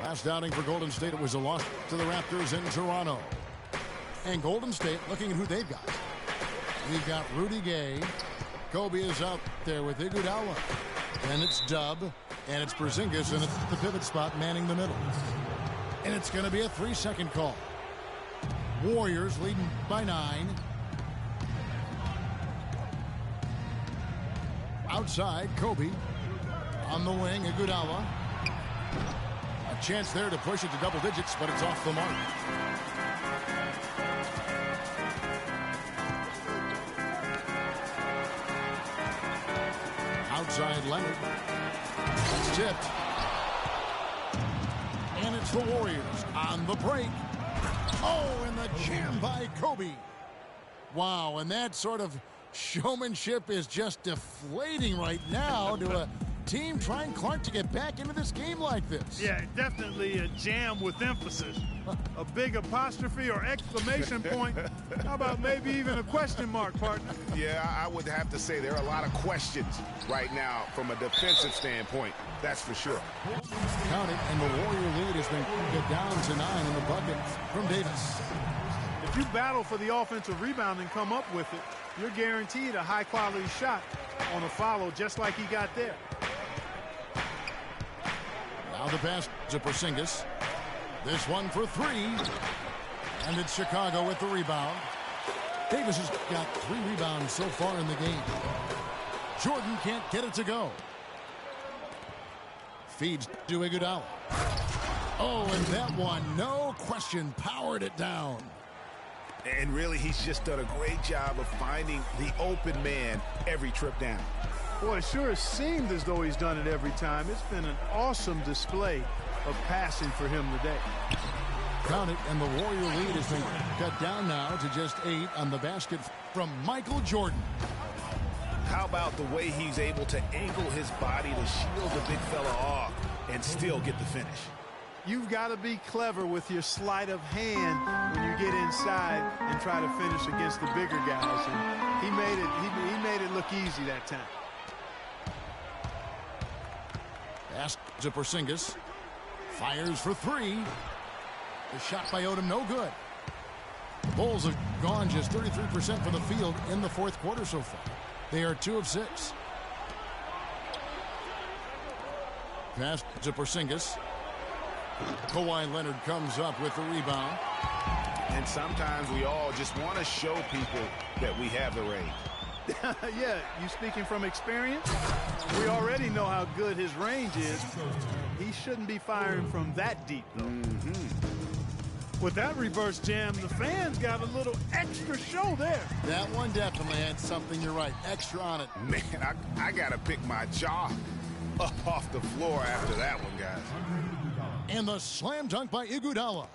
Last outing for Golden State, it was a loss to the Raptors in Toronto. And Golden State, looking at who they've got. We've got Rudy Gay. Kobe is out there with Iguodala. And it's Dub. And it's Porzingis, and it's the pivot spot manning the middle. And it's going to be a 3-second call. Warriors leading by 9. Outside, Kobe. On the wing, Iguodala. A chance there to push it to double digits, but it's off the mark. Outside, Leonard. It's tipped. And it's the Warriors on the break. Oh, and the jam by Kobe. Wow, and that sort of showmanship is just deflating right now to a team trying Clark to get back into this game like this. Yeah, definitely a jam with emphasis. A big apostrophe or exclamation point. How about maybe even a question mark, partner? Yeah, I would have to say there are a lot of questions right now from a defensive standpoint. That's for sure. Count it, and the Warrior lead has been cut down to 9 in the bucket from Davis. If you battle for the offensive rebound and come up with it, you're guaranteed a high-quality shot on a follow just like he got there. Now the pass to Porzingis. This one for 3. And it's Chicago with the rebound. Davis has got 3 rebounds so far in the game. Jordan can't get it to go. Feeds to Iguodala. Oh, and that one, no question, powered it down. And really, he's just done a great job of finding the open man every trip down. Boy, it sure seemed as though he's done it every time. It's been an awesome display of passing for him today. Count it, and the Warrior lead has been cut down now to just 8 on the basket from Michael Jordan. How about the way he's able to angle his body to shield the big fella off and still get the finish? You've got to be clever with your sleight of hand when you get inside and try to finish against the bigger guys. And he made it look easy that time. Pass to Porzingis. Fires for 3. The shot by Odom, no good. Bulls have gone just 33% from the field in the fourth quarter so far. They are 2 of 6. Pass to Porzingis. Kawhi Leonard comes up with the rebound. And sometimes we all just want to show people that we have the range. Yeah, you speaking from experience? We already know how good his range is. He shouldn't be firing from that deep, though. With that reverse jam, the fans got a little extra show there. That one definitely had something, you're right, extra on it. Man, I got to pick my jaw up off the floor after that one, guys. And the slam dunk by Iguodala.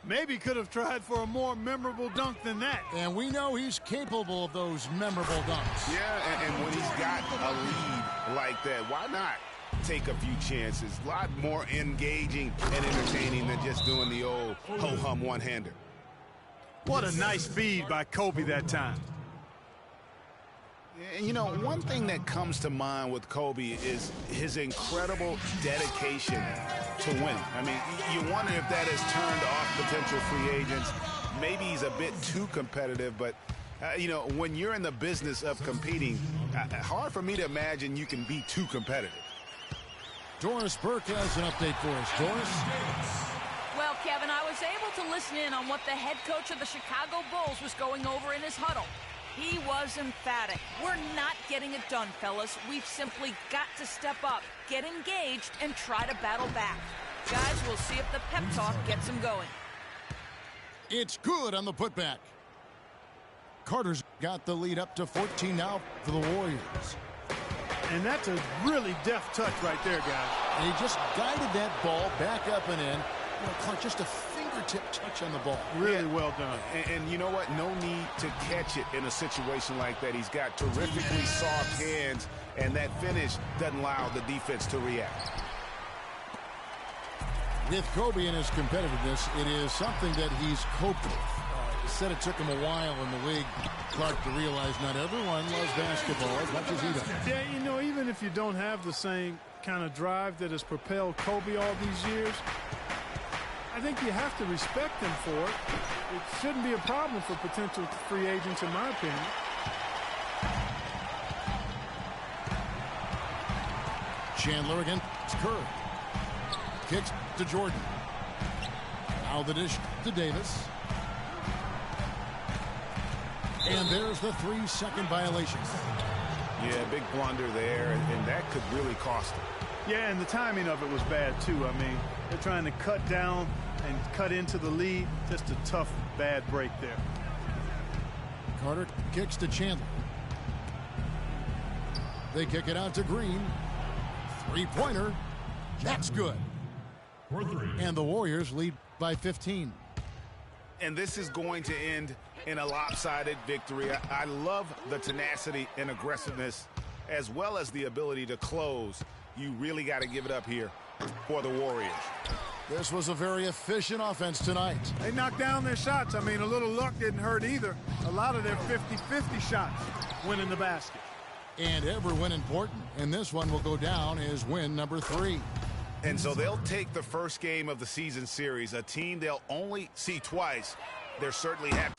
Maybe could have tried for a more memorable dunk than that. And we know he's capable of those memorable dunks. Yeah, and when he's got a lead like that, why not take a few chances? A lot more engaging and entertaining than just doing the old ho-hum one-hander. What a nice feed by Kobe that time. And, you know, one thing that comes to mind with Kobe is his incredible dedication to winning. I mean, you wonder if that has turned off potential free agents. Maybe he's a bit too competitive, but, you know, when you're in the business of competing, hard for me to imagine you can be too competitive. Doris Burke has an update for us. Doris? Well, Kevin, I was able to listen in on what the head coach of the Chicago Bulls was going over in his huddle. He was emphatic. We're not getting it done, fellas. We've simply got to step up, get engaged, and try to battle back. Guys, we'll see if the pep talk gets them going. It's good on the putback. Carter's got the lead up to 14 now for the Warriors. And that's a really deft touch right there, guys. And he just guided that ball back up and in. You know, Clark, just a fingertip touch on the ball. Really well done. And you know what? No need to catch it in a situation like that. He's got terrifically soft hands, and that finish doesn't allow the defense to react. With Kobe and his competitiveness, it is something that he's coped with. said it took him a while in the league, Clark, to realize not everyone loves basketball as much as he does. Yeah, you know, even if you don't have the same kind of drive that has propelled Kobe all these years, I think you have to respect him for it. It shouldn't be a problem for potential free agents, in my opinion. Chandler against Curry. Kicks to Jordan. Now the dish to Davis. And there's the 3-second violation. Yeah, big blunder there, and that could really cost him. Yeah, and the timing of it was bad, too. I mean, they're trying to cut down and cut into the lead. Just a tough, bad break there. Carter kicks to Chandler. They kick it out to Green. Three-pointer. That's good. And the Warriors lead by 15. And this is going to end in a lopsided victory. I love the tenacity and aggressiveness as well as the ability to close. You really got to give it up here for the Warriors. This was a very efficient offense tonight. They knocked down their shots. I mean, a little luck didn't hurt either. A lot of their 50-50 shots went in the basket. And every win important. And this one will go down as win number 3. And so they'll take the first game of the season series, a team they'll only see twice. They're certainly happy.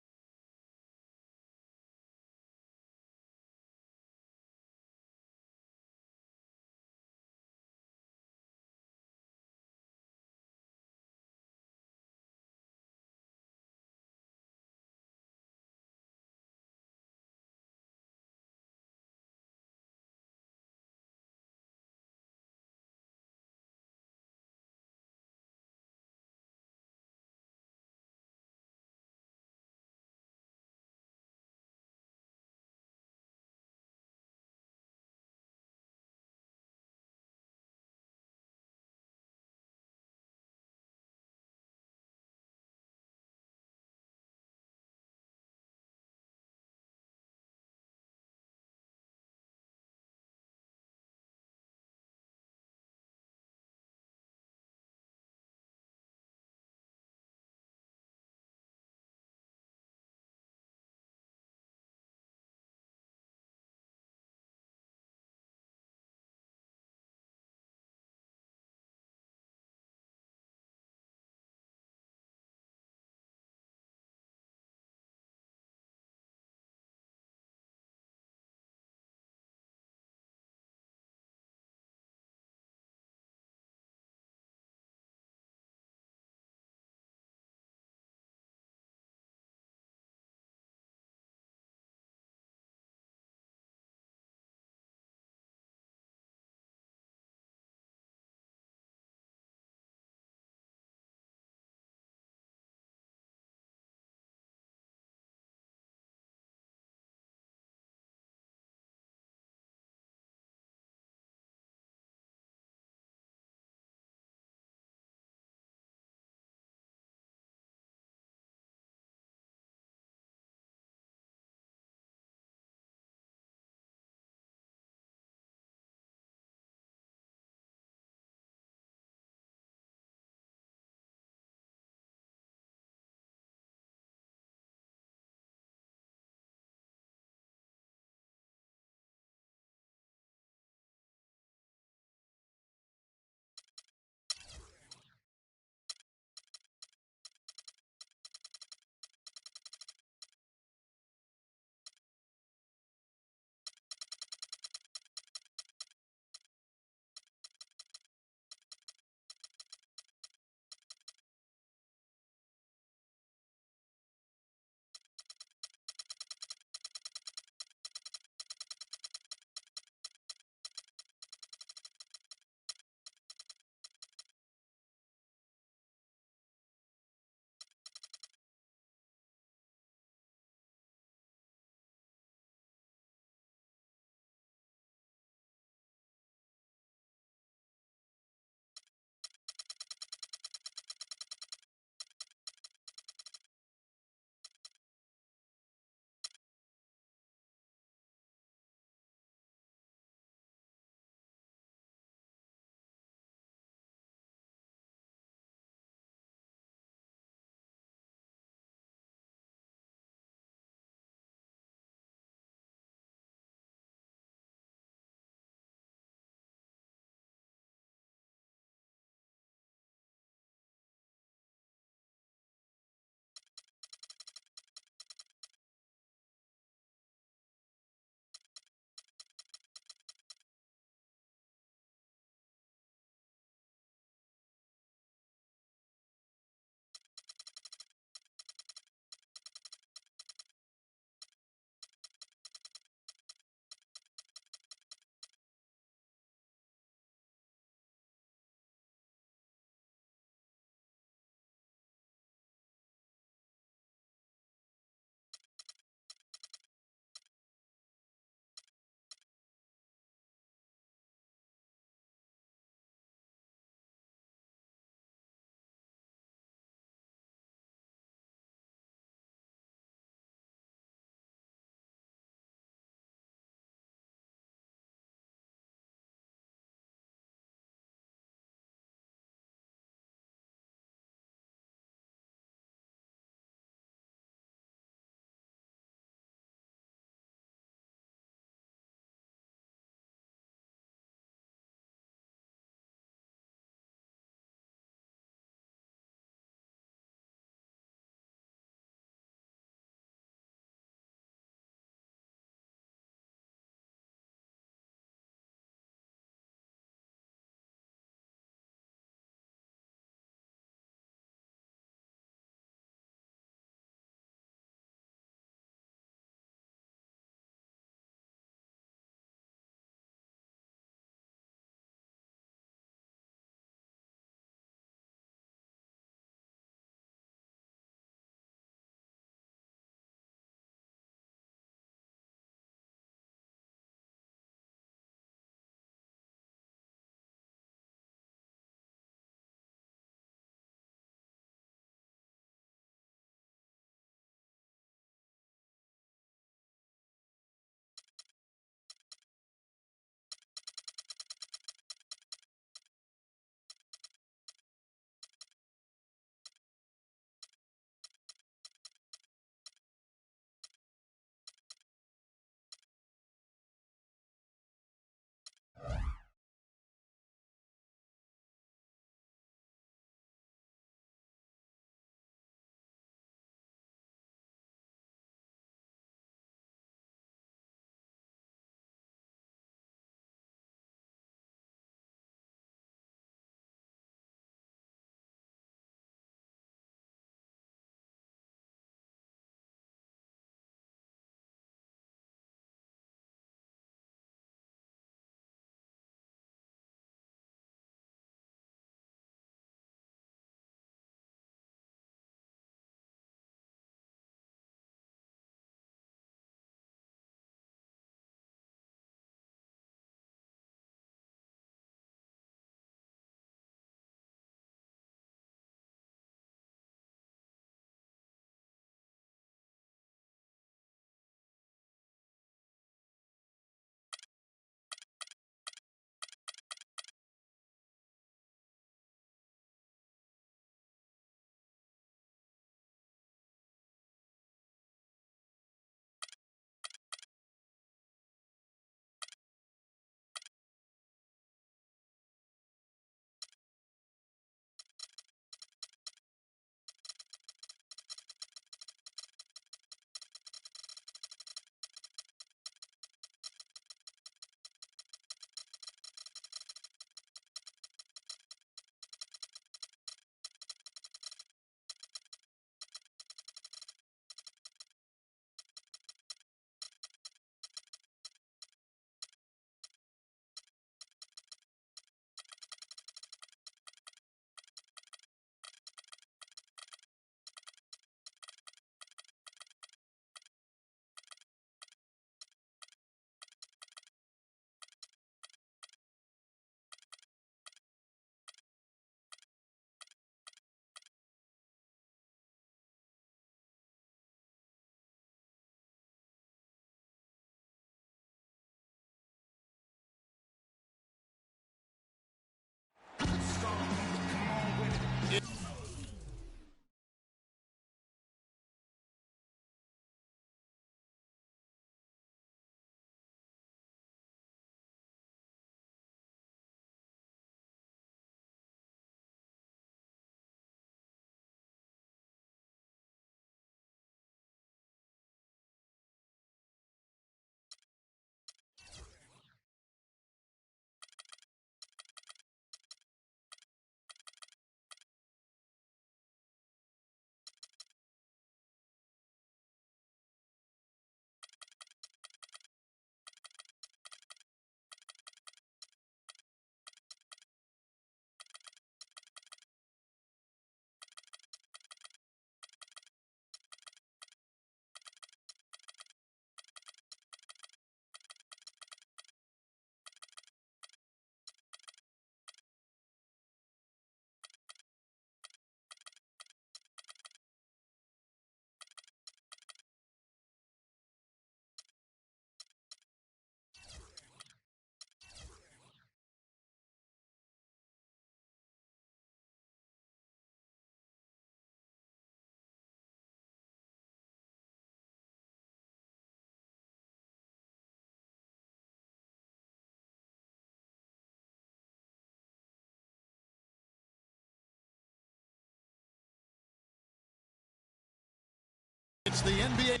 It's the NBA.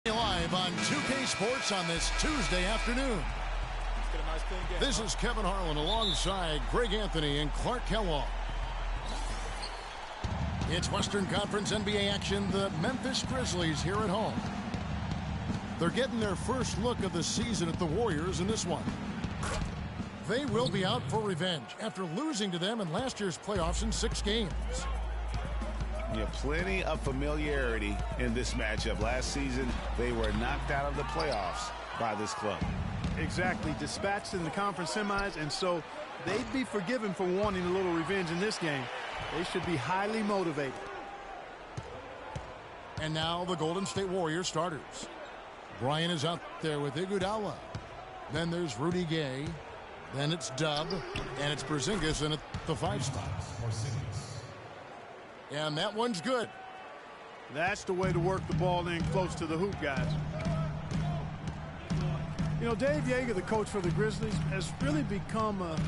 Live on 2K Sports on this Tuesday afternoon. This is Kevin Harlan alongside Greg Anthony and Clark Kellogg. It's Western Conference NBA action. The Memphis Grizzlies here at home. They're getting their first look of the season at the Warriors in this one. They will be out for revenge after losing to them in last year's playoffs in 6 games. Yeah, plenty of familiarity in this matchup. Last season, they were knocked out of the playoffs by this club. Exactly. Dispatched in the conference semis, and so they'd be forgiven for wanting a little revenge in this game. They should be highly motivated. And now the Golden State Warriors starters. Bryant is out there with Iguodala. Then there's Rudy Gay. Then it's Dub. And it's Porzingis in at the 5 spot. And that one's good. That's the way to work the ball in close to the hoop, guys. You know, Dave Yeager, the coach for the Grizzlies, has really become a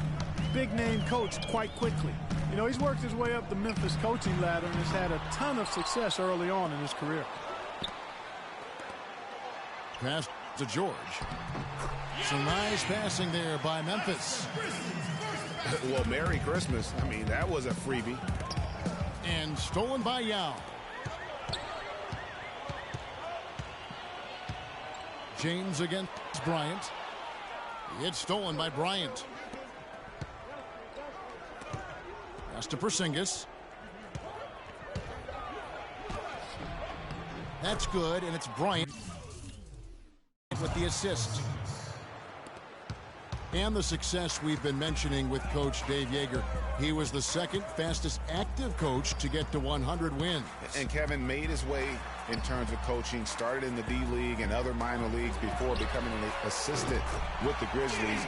big-name coach quite quickly. You know, he's worked his way up the Memphis coaching ladder and has had a ton of success early on in his career. Pass to George. Some nice passing there by Memphis. Well, Merry Christmas. I mean, that was a freebie. And stolen by Yao. James against Bryant. It's stolen by Bryant. Pass to Porzingis. That's good, and it's Bryant with the assist. And the success we've been mentioning with Coach Dave Yeager. He was the second fastest active coach to get to 100 wins. And Kevin made his way in terms of coaching, started in the D-League and other minor leagues before becoming an assistant with the Grizzlies.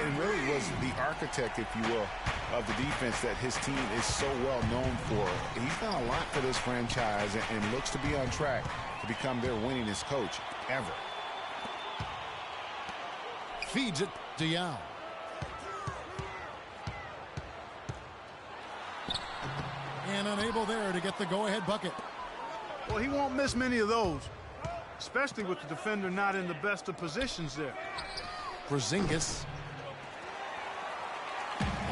And really was the architect, if you will, of the defense that his team is so well known for. He's done a lot for this franchise and looks to be on track to become their winningest coach ever. Feeds it to Yao. And unable there to get the go-ahead bucket. Well, he won't miss many of those, especially with the defender not in the best of positions there. Porzingis.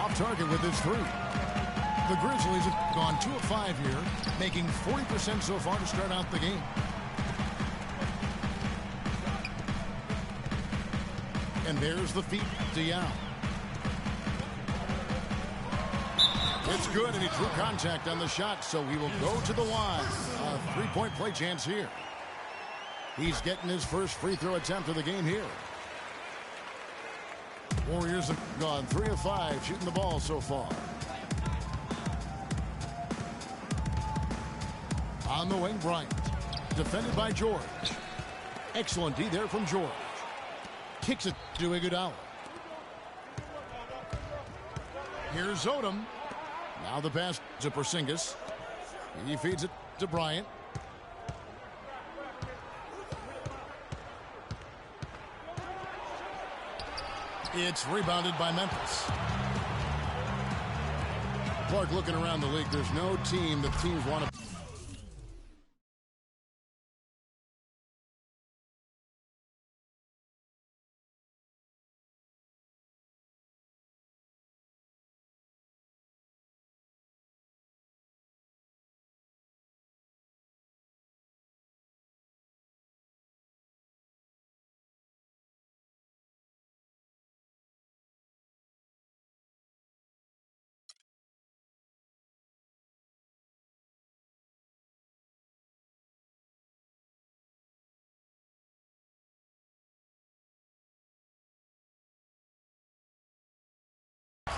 Off target with his 3. The Grizzlies have gone 2 of 5 here, making 40% so far to start out the game. And there's the feed to Yao. It's good, and he drew contact on the shot, so he will go to the line. A 3-point play chance here. He's getting his first free throw attempt of the game here. Warriors have gone 3 of 5 shooting the ball so far. On the wing, Bryant. Defended by George. Excellent D there from George. Kicks it to Iguodala. Here's Odom. Now the pass to Porzingis. He feeds it to Bryant. It's rebounded by Memphis. Clark, looking around the league, there's no team that teams want to.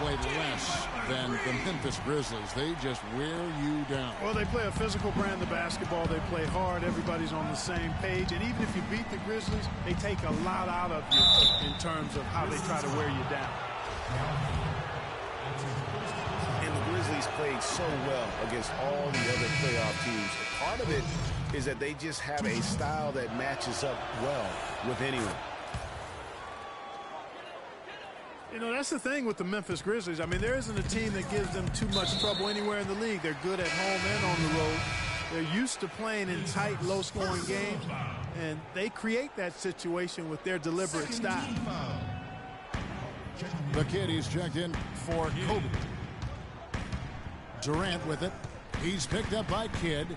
Played less than the Memphis Grizzlies. They just wear you down. Well, they play a physical brand of basketball. They play hard. Everybody's on the same page. And even if you beat the Grizzlies, they take a lot out of you in terms of how they try to wear you down. And the Grizzlies played so well against all the other playoff teams. Part of it is that they just have a style that matches up well with anyone. You know, that's the thing with the Memphis Grizzlies. I mean, there isn't a team that gives them too much trouble anywhere in the league. They're good at home and on the road. They're used to playing in tight, low-scoring games, and they create that situation with their deliberate style. The kid, he's checked in for Kobe. Durant with it. He's picked up by Kidd.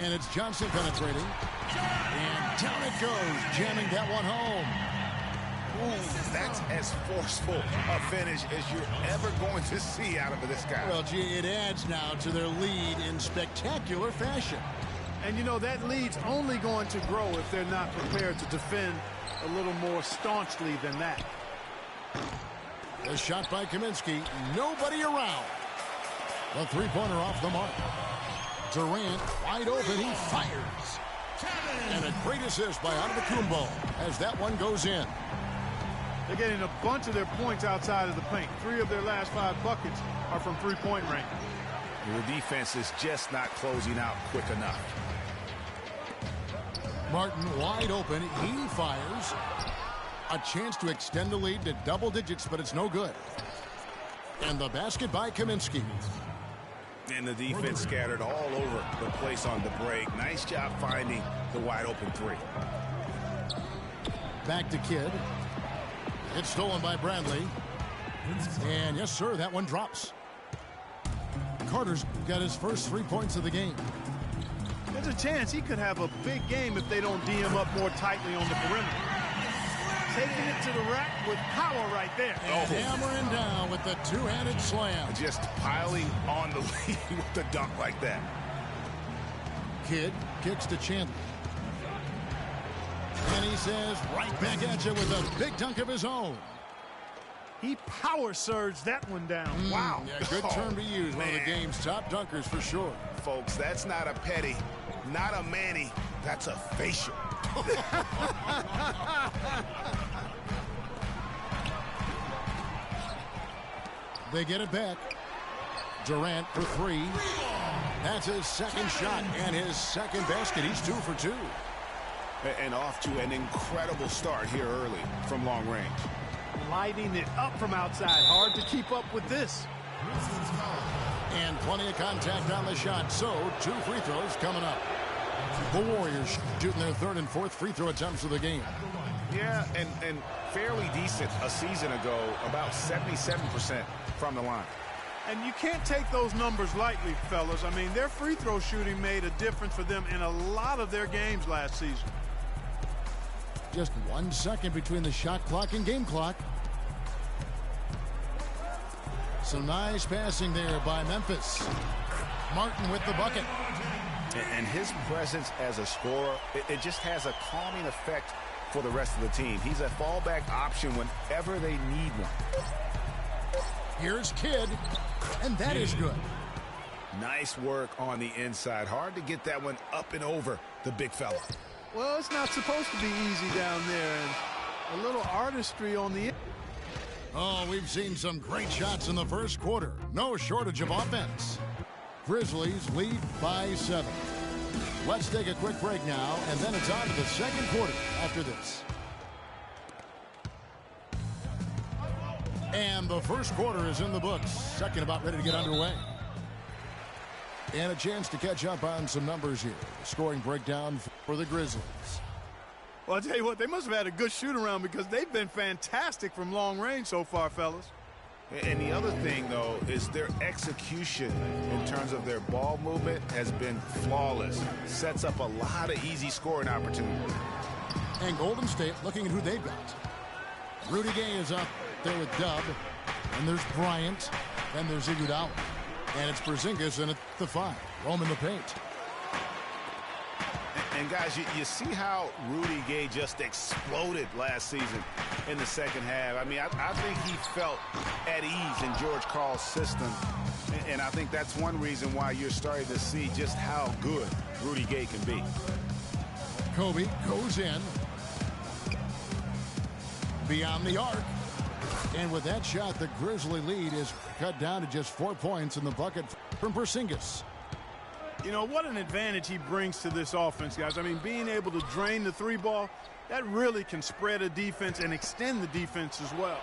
And it's Johnson penetrating. And down it goes, jamming that one home. Ooh, that's as forceful a finish as you're ever going to see out of this guy. Well, gee, it adds now to their lead in spectacular fashion. And, you know, that lead's only going to grow if they're not prepared to defend a little more staunchly than that. The shot by Kaminsky. Nobody around. The three-pointer off the mark. Durant wide open. He fires. And a great assist by Antetokounmpo as that one goes in. They're getting a bunch of their points outside of the paint. 3 of their last 5 buckets are from three-point range. The defense is just not closing out quick enough. Martin wide open. He fires. A chance to extend the lead to double digits, but it's no good. And the basket by Kaminsky. And the defense scattered all over the place on the break. Nice job finding the wide open 3. Back to Kidd. It's stolen by Bradley. And yes, sir, that one drops. Carter's got his first 3 points of the game. There's a chance he could have a big game if they don't D him up more tightly on the perimeter. Taking it to the rack with power right there. And hammering down with the two-handed slam. Just piling on the lead with the dunk like that. Kidd kicks to Chandler. And he says, right back at you with a big dunk of his own. He power surged that one down. Wow. Yeah, good term to use. One of the game's top dunkers for sure. Folks, that's not a petty, not a Manny. That's a facial. They get it back. Durant for 3. That's his second shot and his second basket. He's 2 for 2. And off to an incredible start here early from long range. Lighting it up from outside. Hard to keep up with this. And plenty of contact on the shot. So 2 free throws coming up. The Warriors shooting their 3rd and 4th free throw attempts of the game. Yeah, and fairly decent a season ago, about 77% from the line. And you can't take those numbers lightly, fellas. I mean, their free throw shooting made a difference for them in a lot of their games last season. Just 1 second between the shot clock and game clock. Some nice passing there by Memphis. Martin with the bucket. And his presence as a scorer, it just has a calming effect for the rest of the team. He's a fallback option whenever they need one. Here's Kidd, and that is good. Nice work on the inside. Hard to get that one up and over the big fella. Well, it's not supposed to be easy down there, and a little artistry on the end. Oh, we've seen some great shots in the first quarter. No shortage of offense. Grizzlies lead by 7. Let's take a quick break now, and then it's on to the second quarter after this. And the first quarter is in the books. Second about ready to get underway. And a chance to catch up on some numbers here. Scoring breakdown for the Grizzlies. Well, I'll tell you what, they must have had a good shoot-around because they've been fantastic from long range so far, fellas. And the other thing, though, is their execution in terms of their ball movement has been flawless. Sets up a lot of easy scoring opportunities. And Golden State looking at who they've got. Rudy Gay is up there with Dub. And there's Bryant. Then there's Iguodala. And it's Porzingis in at the 5. Roaming the paint. And guys, you see how Rudy Gay just exploded last season in the second half. I mean, I think he felt at ease in George Karl's system. And I think that's one reason why you're starting to see just how good Rudy Gay can be. Kobe goes in. Beyond the arc. And with that shot, the Grizzly lead is cut down to just 4 points in the bucket from Porzingis. You know, what an advantage he brings to this offense, guys. I mean, being able to drain the three ball, that really can spread a defense and extend the defense as well.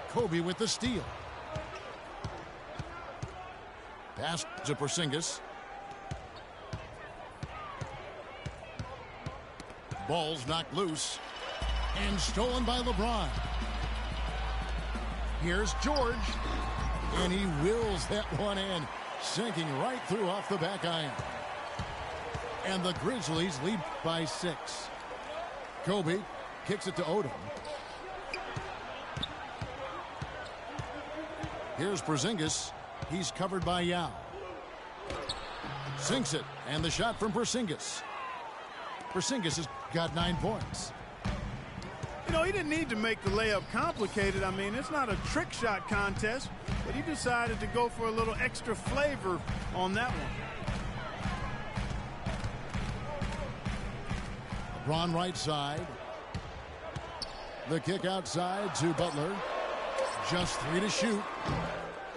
Kobe with the steal. Pass to Porzingis. Ball's knocked loose and stolen by LeBron. Here's George, and he wills that one in, sinking right through off the back iron. And the Grizzlies lead by 6. Kobe kicks it to Odom. Here's Porzingis. He's covered by Yao. Sinks it, and the shot from Porzingis. Porzingis has got 9 points. You know, he didn't need to make the layup complicated. I mean, it's not a trick shot contest, but he decided to go for a little extra flavor on that one. LeBron right side. The kick outside to Butler. Just 3 to shoot.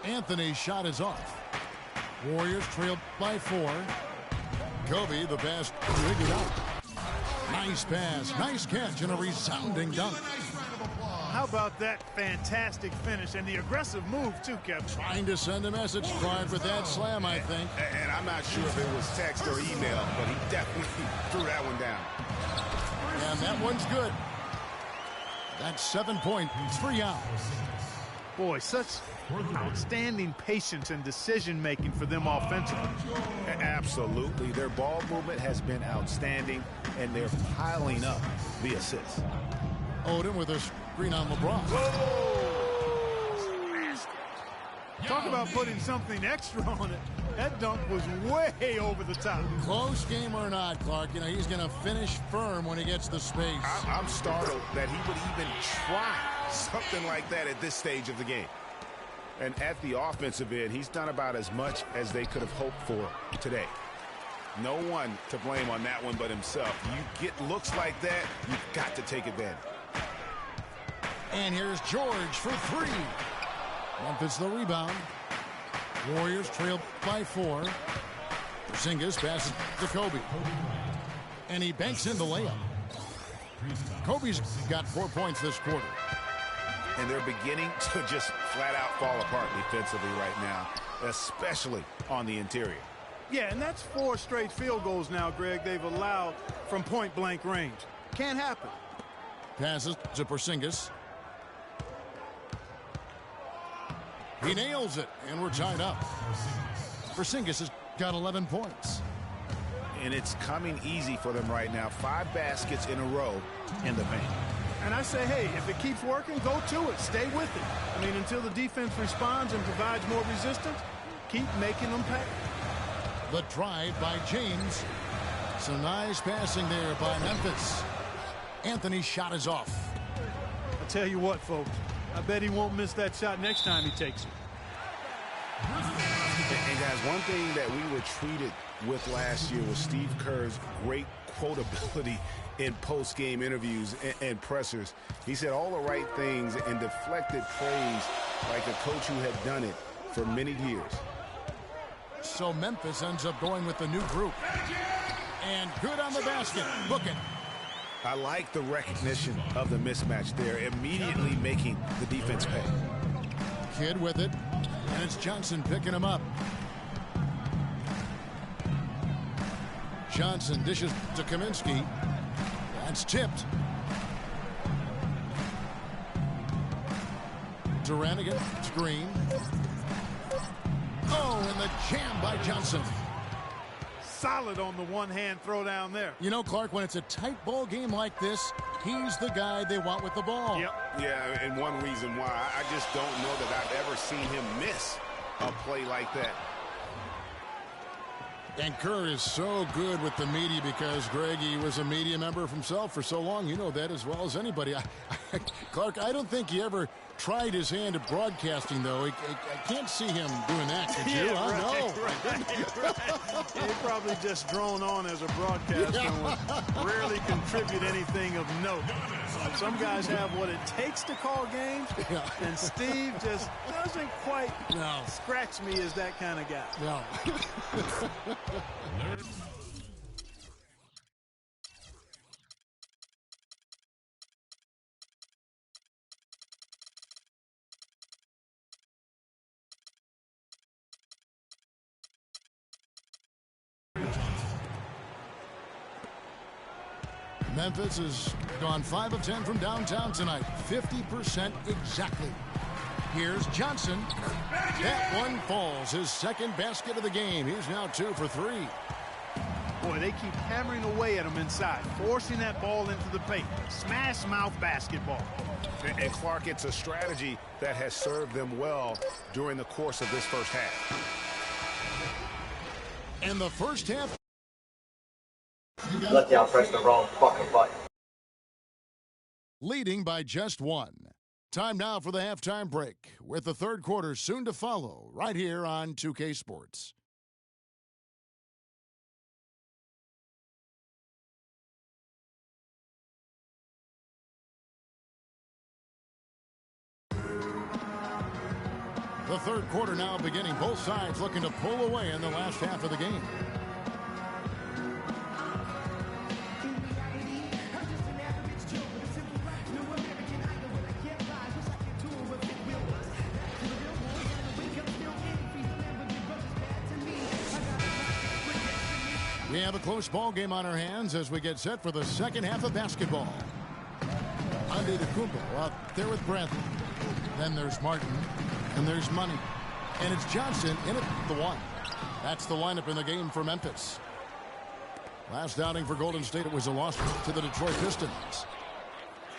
Anthony's shot is off. Warriors trailed by 4. Kobe, the pass, figured out. Nice pass, nice catch, and a resounding dunk. How about that fantastic finish and the aggressive move, too, Kevin? Trying to send a message, Clark, with that slam, I think. And I'm not sure if it was text or email, but he definitely threw that one down. And that one's good. That's 7 points for Yao. Boy, such outstanding patience and decision-making for them offensively. Absolutely. Their ball movement has been outstanding, and they're piling up the assists. Odom with a screen on LeBron. Talk about putting something extra on it. That dunk was way over the top. Close game or not, Clark, you know, he's going to finish firm when he gets the space. I'm startled that he would even try something like that at this stage of the game. And at the offensive end, he's done about as much as they could have hoped for today. No one to blame on that one but himself. You get looks like that, you've got to take advantage. And here's George for 3. Memphis the rebound. Warriors trailed by 4. Porzingis passes to Kobe. And he banks in the layup. Kobe's got 4 points this quarter. And they're beginning to just flat out fall apart defensively right now, especially on the interior. Yeah, and that's 4 straight field goals now, Greg, they've allowed from point-blank range. Can't happen. Passes to Porzingis. He nails it, and we're tied up. Porzingis has got 11 points. And it's coming easy for them right now. 5 baskets in a row in the paint. And I say, hey, if it keeps working, go to it. Stay with it. I mean, until the defense responds and provides more resistance, keep making them pay. The drive by James. Some nice passing there by Memphis. Anthony's shot is off. I'll tell you what, folks. I bet he won't miss that shot next time he takes it. And guys, one thing that we were treated with last year was Steve Kerr's great quotability in post-game interviews and pressers. He said all the right things and deflected praise like a coach who had done it for many years. So Memphis ends up going with the new group. And good on the basket. Book it. I like the recognition of the mismatch there, immediately making the defense pay. Kidd with it, and it's Johnson picking him up. Johnson dishes to Kaminsky. That's tipped. Durant against Green. Oh, and the jam by Johnson. Solid on the one-hand throw down there. You know, Clark, when it's a tight ball game like this, he's the guy they want with the ball. Yep. Yeah, and one reason why, I just don't know that I've ever seen him miss a play like that. And Kerr is so good with the media because, Greg, he was a media member himself for so long. You know that as well as anybody. Clark, I don't think he ever tried his hand at broadcasting, though. I can't see him doing that, could you? Yeah, Right. He probably just drone on as a broadcaster and would rarely contribute anything of note. Some guys have what it takes to call games, and Steve just doesn't quite scratch me as that kind of guy. No. Memphis has gone 5 of 10 from downtown tonight. 50% exactly. Here's Johnson. That one falls. His second basket of the game. He's now 2 for 3. Boy, they keep hammering away at him inside, forcing that ball into the paint. Smash mouth basketball. And Clark, it's a strategy that has served them well during the course of this first half. And the first half. Let y'all press the wrong fucking button. Leading by just 1. Time now for the halftime break, with the third quarter soon to follow, right here on 2K Sports. The third quarter now beginning. Both sides looking to pull away in the last half of the game. We have a close ball game on our hands as we get set for the second half of basketball. Antetokounmpo out there with Bradley. Then there's Martin, and there's Money. And it's Johnson in at the 1. That's the lineup in the game for Memphis. Last outing for Golden State, it was a loss to the Detroit Pistons.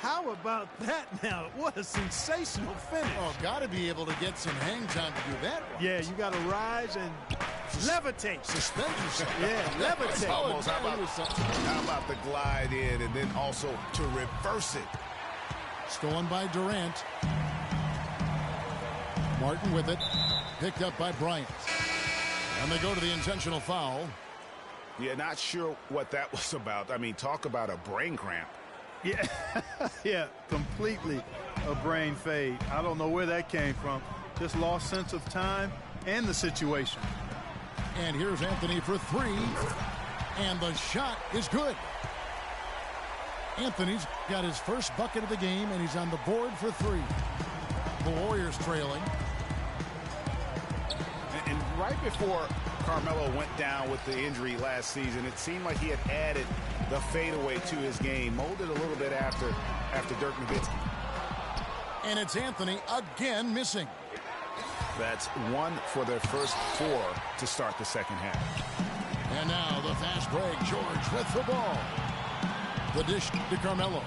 How about that now? What a sensational finish. Oh, got to be able to get some hang time to do that one. Yeah, you got to rise and levitate. Suspend yourself. Yeah, levitate. Almost. How about the glide in and then also to reverse it? Stolen by Durant. Martin with it. Picked up by Bryant. And they go to the intentional foul. Yeah, not sure what that was about. I mean, talk about a brain cramp. Yeah, yeah, completely a brain fade. I don't know where that came from. Just lost sense of time and the situation. And here's Anthony for 3. And the shot is good. Anthony's got his first bucket of the game, and he's on the board for 3. The Warriors trailing. And right before Carmelo went down with the injury last season, it seemed like he had added the fadeaway to his game, molded a little bit after Dirk Nowitzki. And it's Anthony again missing. That's 1 for their first 4 to start the second half. And now the fast break. George with the ball. The dish to Carmelo.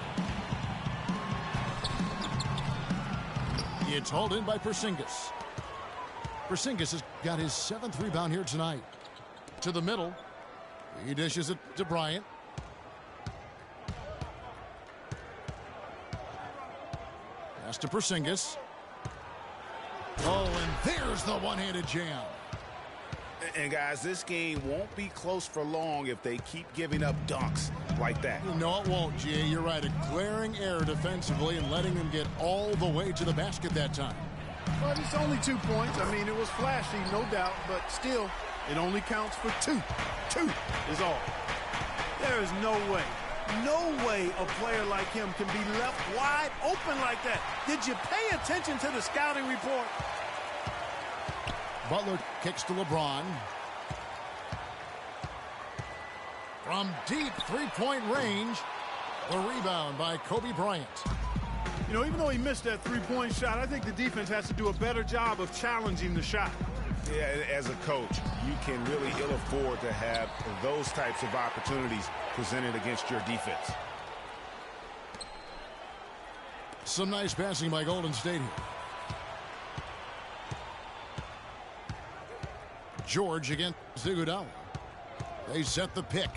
It's hauled in by Porzingis. Porzingis has got his 7th rebound here tonight. To the middle. He dishes it to Bryant. Pass to Porzingis. Oh, and there's the one-handed jam. And guys, this game won't be close for long if they keep giving up dunks like that. No, it won't, Jay. You're right. A glaring error defensively and letting them get all the way to the basket that time. But it's only 2 points. I mean, it was flashy, no doubt, but still, it only counts for 2. 2 is all. There is no way a player like him can be left wide open like that. Did you pay attention to the scouting report? Butler kicks to LeBron. From deep three-point range, the rebound by Kobe Bryant. You know, even though he missed that three-point shot, I think the defense has to do a better job of challenging the shot. Yeah, as a coach, you can really ill afford to have those types of opportunities presented against your defense. Some nice passing by Golden State here. George against Iguodala. They set the pick.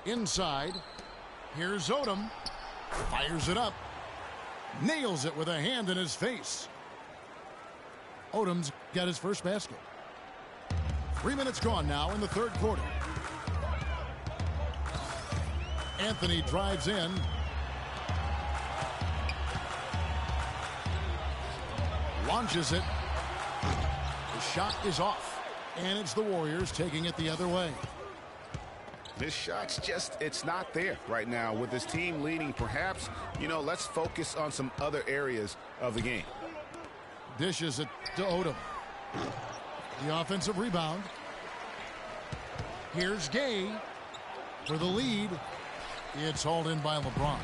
Inside. Here's Odom. Fires it up. Nails it with a hand in his face. Odom's got his first basket. 3 minutes gone now in the third quarter. Anthony drives in. Launches it. The shot is off. And it's the Warriors taking it the other way. This shot's just, it's not there right now. With this team leading, perhaps, let's focus on some other areas of the game. Dishes it to Odom. The offensive rebound. Here's Gay for the lead. It's hauled in by LeBron.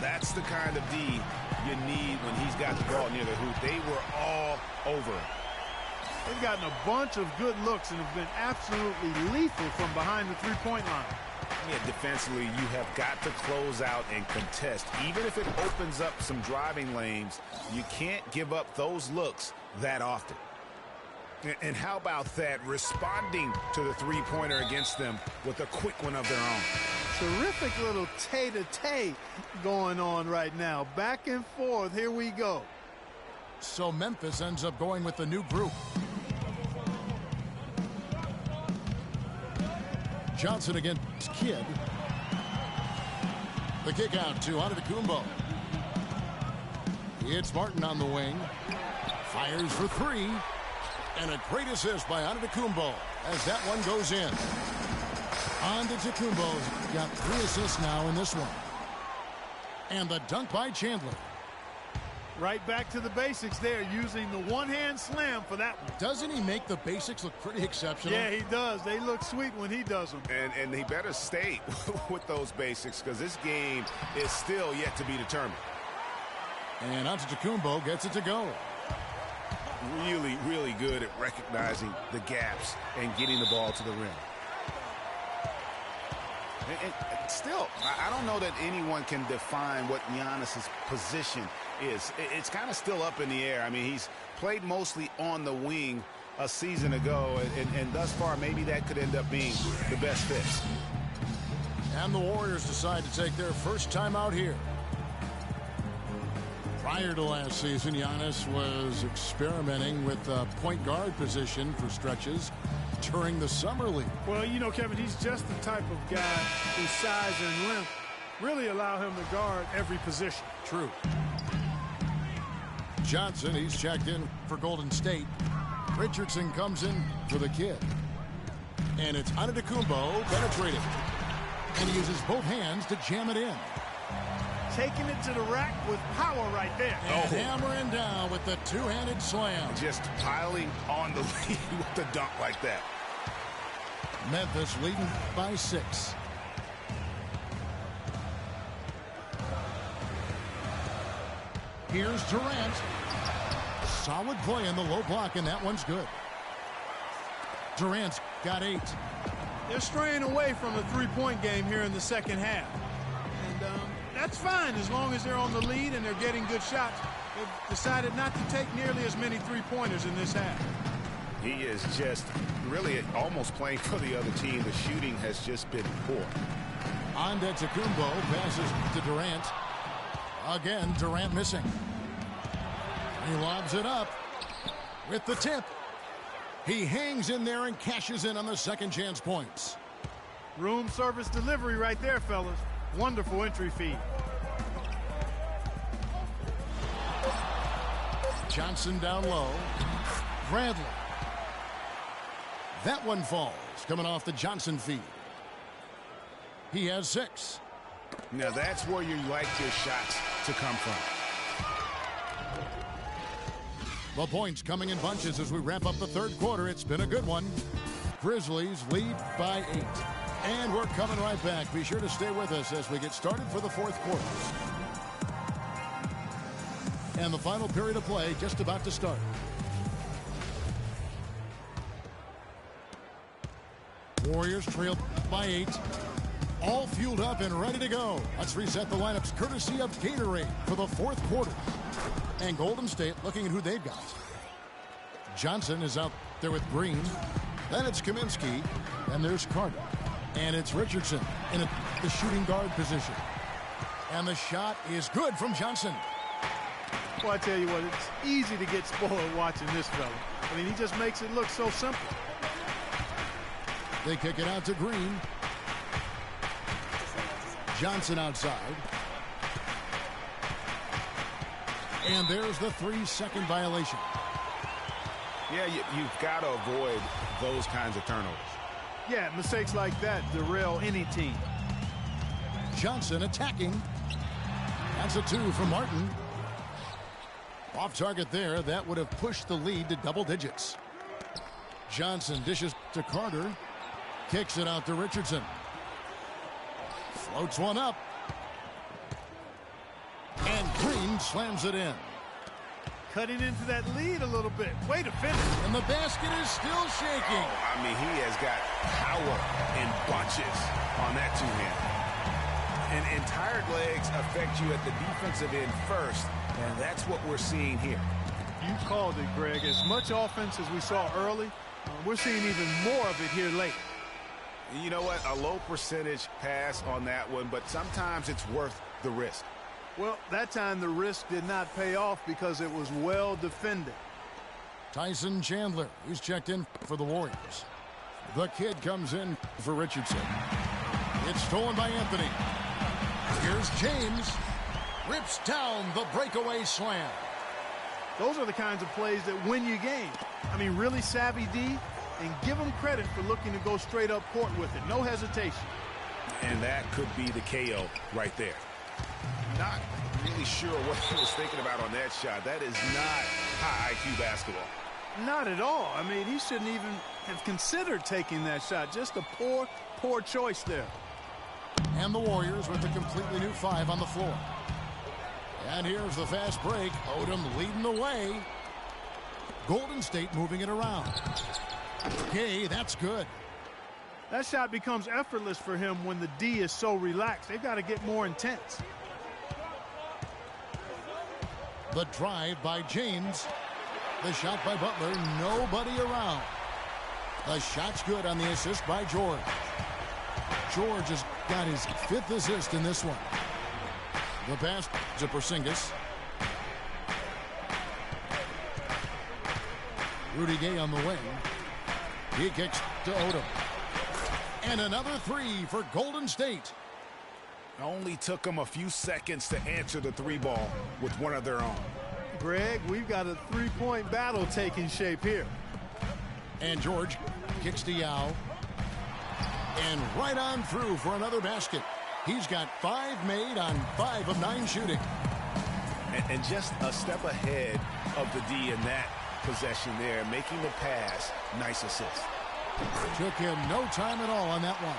That's the kind of D you need when he's got the ball near the hoop. They were all over it. They've gotten a bunch of good looks and have been absolutely lethal from behind the three-point line. Yeah, defensively, you have got to close out and contest. Even if it opens up some driving lanes, you can't give up those looks that often. And how about that, responding to the three-pointer against them with a quick one of their own. Terrific little tay-to-tay going on right now. Back and forth. Here we go. So Memphis ends up going with the new group. Johnson against Kidd. The kick out to Antetokounmpo. It's Martin on the wing. Fires for three. And a great assist by Antetokounmpo as that one goes in. Antetokounmpo's got 3 assists now in this one. And the dunk by Chandler. Right back to the basics there, using the one-hand slam for that one. Doesn't he make the basics look pretty exceptional? Yeah, he does. They look sweet when he does them. And he better stay with those basics because this game is still yet to be determined. And Antetokounmpo gets it to go. Really, really good at recognizing the gaps and getting the ball to the rim. And still, I don't know that anyone can define what Giannis's position is. It's kind of still up in the air. I mean, he's played mostly on the wing a season ago, and thus far, maybe that could end up being the best fit. And the Warriors decide to take their first time out here. Prior to last season, Giannis was experimenting with the point guard position for stretches during the summer league. Well, Kevin, he's just the type of guy whose size and length really allow him to guard every position. True. Johnson, he's checked in for Golden State. Richardson comes in for the Kid. And it's Antetokounmpo penetrating. And he uses both hands to jam it in. Taking it to the rack with power right there. And hammering down with the two-handed slam. Just piling on the lead with the dunk like that. Memphis leading by 6. Here's Durant. Solid play in the low block, and that one's good. Durant's got 8. They're straying away from the three-point game here in the second half. And that's fine as long as they're on the lead and they're getting good shots. They've decided not to take nearly as many three-pointers in this half. He is just really almost playing for the other team. The shooting has just been poor. Antetokounmpo passes to Durant. Again, Durant missing. He lobs it up with the tip. He hangs in there and cashes in on the second chance points. Room service delivery right there, fellas. Wonderful entry feed. Johnson down low. Bradley. That one falls, coming off the Johnson feed. He has 6. Now that's where you like your shots to come from. The points coming in bunches as we wrap up the third quarter. It's been a good one. Grizzlies lead by 8. And we're coming right back. Be sure to stay with us as we get started for the fourth quarter. And the final period of play just about to start. Warriors trail by 8. All fueled up and ready to go. Let's reset the lineups courtesy of Gatorade for the fourth quarter. And Golden State looking at who they've got. Johnson is out there with Green. Then it's Kaminsky. And there's Carter. And it's Richardson in the shooting guard position. And the shot is good from Johnson. Well, I tell you what, it's easy to get spoiled watching this fella. I mean, he just makes it look so simple. They kick it out to Green. Johnson outside. And there's the 3-second violation. Yeah, you've got to avoid those kinds of turnovers. Yeah, mistakes like that derail any team. Johnson attacking. That's a 2 from Martin. Off target there. That would have pushed the lead to double digits. Johnson dishes to Carter. Kicks it out to Richardson. Floats one up. And Green slams it in. Cutting into that lead a little bit. Way to finish. And the basket is still shaking. Oh, I mean, he has got power in bunches on that two-hand. And tired legs affect you at the defensive end first, and that's what we're seeing here. You called it, Greg. As much offense as we saw early, we're seeing even more of it here late. You know what? A low percentage pass on that one, but sometimes it's worth the risk. Well, that time the risk did not pay off because it was well defended. Tyson Chandler, he's checked in for the Warriors. The kid comes in for Richardson. It's stolen by Anthony. Here's James. Rips down the breakaway slam. Those are the kinds of plays that win you games. I mean, really savvy D, and give him credit for looking to go straight up court with it. No hesitation. And that could be the KO right there. Not really sure what he was thinking about on that shot. That is not high IQ basketball. Not at all. I mean, he shouldn't even have considered taking that shot. Just a poor choice there. And the Warriors with a completely new 5 on the floor. And here's the fast break. Odom leading the way. Golden State moving it around. Gay, that's good. That shot becomes effortless for him when the D is so relaxed. They've got to get more intense. The drive by James. The shot by Butler. Nobody around. The shot's good on the assist by George. George has got his 5th assist in this one. The pass to Porzingis. Rudy Gay on the wing. He kicks to Odom. And another 3 for Golden State. Only took them a few seconds to answer the 3 ball with one of their own. Greg, we've got a 3-point battle taking shape here. And George kicks to Yao. And right on through for another basket. He's got 5 made on 5 of 9 shooting. And just a step ahead of the D in that possession there, making the pass. Nice assist. Took him no time at all on that one.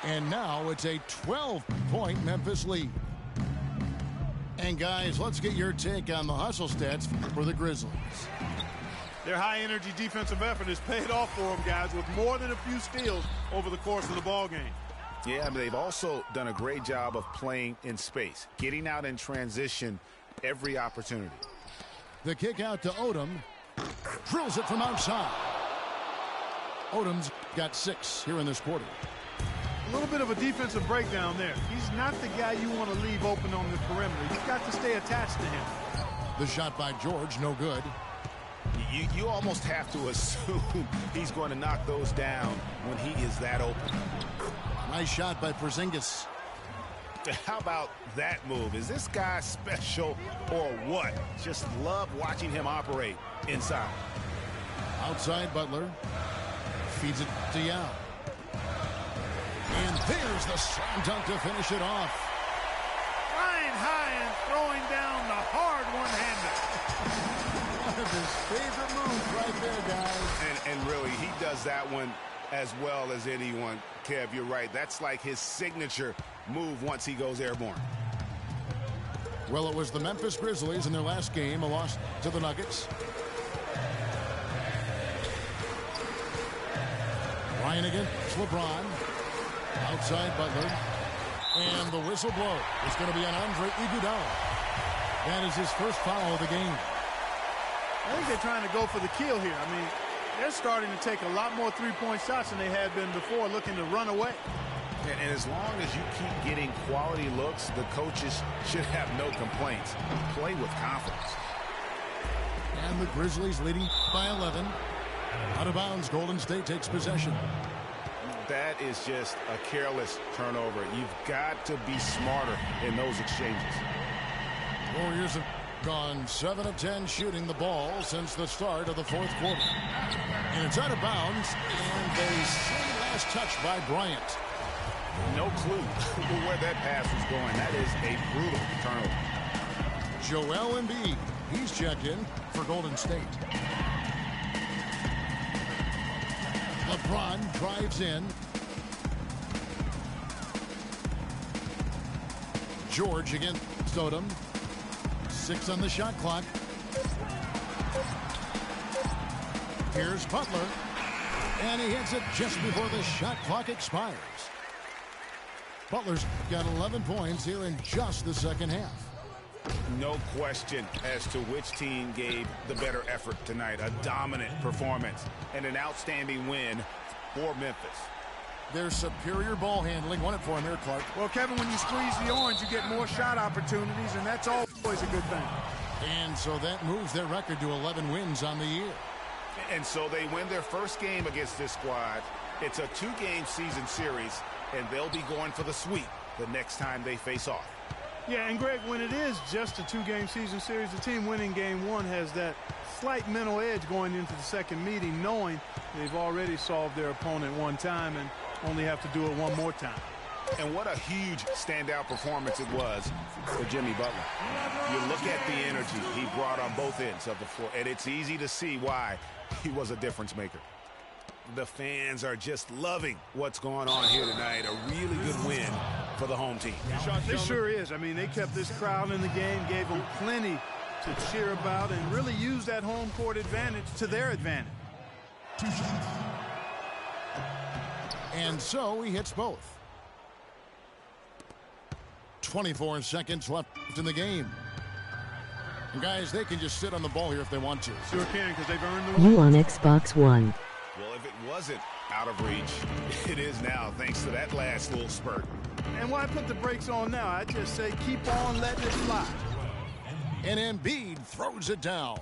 And now it's a 12-point Memphis lead. And guys, let's get your take on the hustle stats for the Grizzlies. Their high-energy defensive effort has paid off for them, guys, with more than a few steals over the course of the ball game. Yeah, but they've also done a great job of playing in space, getting out in transition every opportunity. The kick out to Odom. Drills it from outside. Odom's got 6 here in this quarter. A little bit of a defensive breakdown there. He's not the guy you want to leave open on the perimeter. You've got to stay attached to him. The shot by George, no good. You almost have to assume he's going to knock those down when he is that open. Nice shot by Porzingis. How about that move? Is this guy special or what? Just love watching him operate inside. Outside Butler. Feeds it to Yao. And there's the slam dunk to finish it off. Flying high and throwing down the hard one-hander. One of his favorite moves right there, guys. And really, he does that one as well as anyone. Kev, you're right. That's like his signature move once he goes airborne. Well, it was the Memphis Grizzlies in their last game, a loss to the Nuggets. Ryan against LeBron. Outside Butler. And the whistle blow is going to be on Andre Iguodala. That is his first foul of the game. I think they're trying to go for the kill here. I mean, they're starting to take a lot more three-point shots than they had been before, looking to run away. And as long as you keep getting quality looks, the coaches should have no complaints. Play with confidence. And the Grizzlies leading by 11. Out of bounds, Golden State takes possession. That is just a careless turnover. You've got to be smarter in those exchanges. Warriors have Gone 7 of 10 shooting the ball since the start of the fourth quarter. And it's out of bounds, and they say last touch by Bryant. No clue where that pass was going. That is a brutal turnover. Joel Embiid, he's checked in for Golden State. LeBron drives in. George against Odom. 6 on the shot clock. Here's Butler. And he hits it just before the shot clock expires. Butler's got 11 points here in just the second half. No question as to which team gave the better effort tonight. A dominant performance and an outstanding win for Memphis. Their superior ball handling won it for him here, Clark. Well, Kevin, when you squeeze the orange, you get more shot opportunities, and that's always a good thing. And so that moves their record to 11 wins on the year. And so they win their first game against this squad. It's a 2-game season series, and they'll be going for the sweep the next time they face off. Yeah, and Greg, when it is just a 2-game season series, the team winning game 1 has that slight mental edge going into the second meeting, knowing they've already solved their opponent one time and only have to do it one more time. And what a huge standout performance it was for Jimmy Butler. You look at the energy he brought on both ends of the floor, and it's easy to see why he was a difference maker. The fans are just loving what's going on here tonight. A really good win for the home team. It sure is. I mean, they kept this crowd in the game, gave them plenty to cheer about, and really used that home court advantage to their advantage. And so he hits both. 24 seconds left in the game. And guys, they can just sit on the ball here if they want to. Sure can, because they've earned the win. You on Xbox One. Well, if it wasn't out of reach, it is now, thanks to that last little spurt. And why put the brakes on now? I just say keep on letting it fly. And Embiid throws it down.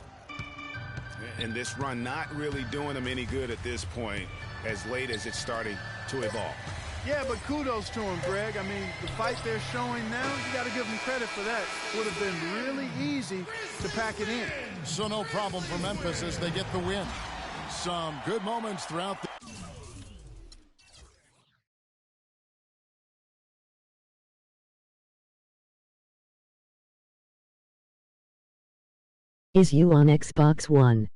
And this run not really doing them any good at this point, as late as it's starting to evolve. Yeah, but kudos to him, Greg. I mean, the fight they're showing now, you got to give them credit for that. Would have been really easy to pack it in. So no problem for Memphis as they get the win. Some good moments throughout the... Is you on Xbox One?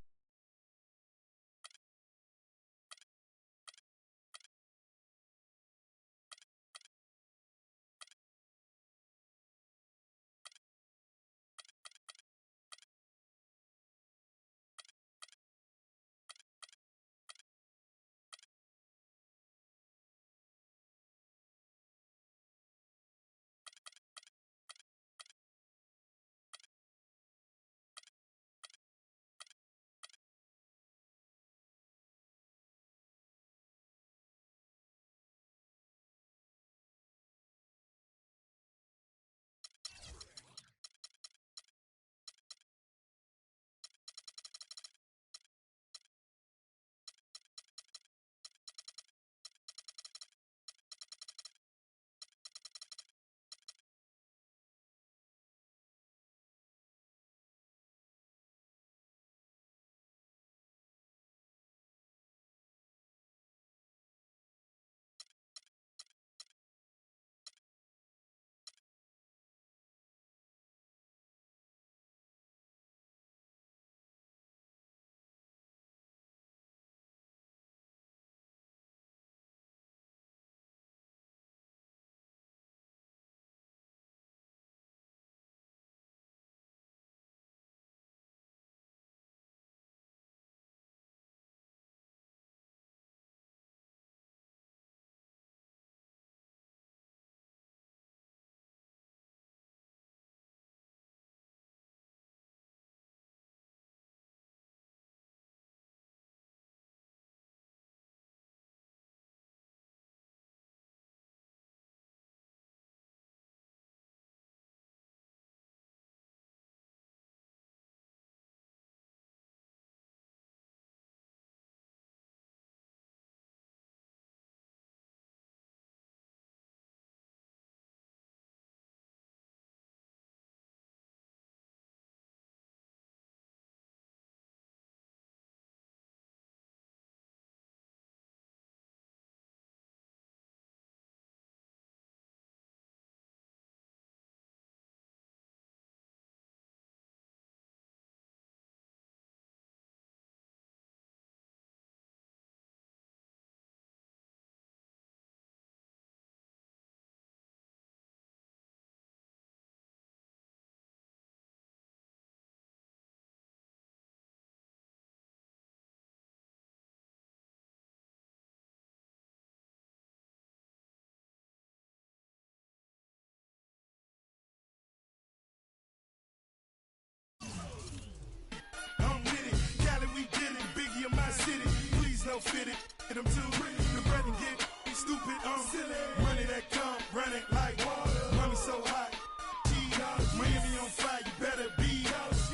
well fitted. Hit them too. The bread and get stupid. Money that come running like water. Money so hot. Miami on fire, you better be.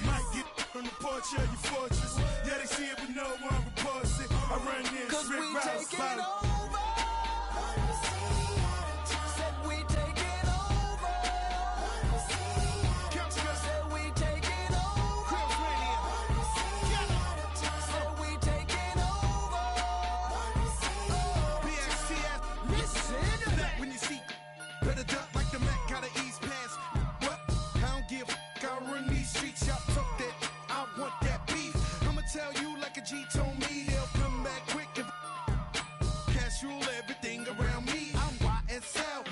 Might get from the porch of your fortress. Yeah, they see it, but no one reports it. I run this, Cause Rick we Rouse, take it bottom. over. Said we take it over. Said we take it over. Said we take it over. Listen. When you see, better duck like the Mac got an ease pass. What? I don't give a f***. I run these streets, y'all talk that. I want that beef. I'ma tell you like a G told me. They'll come back quick and cash rule everything around me. I'm YSL.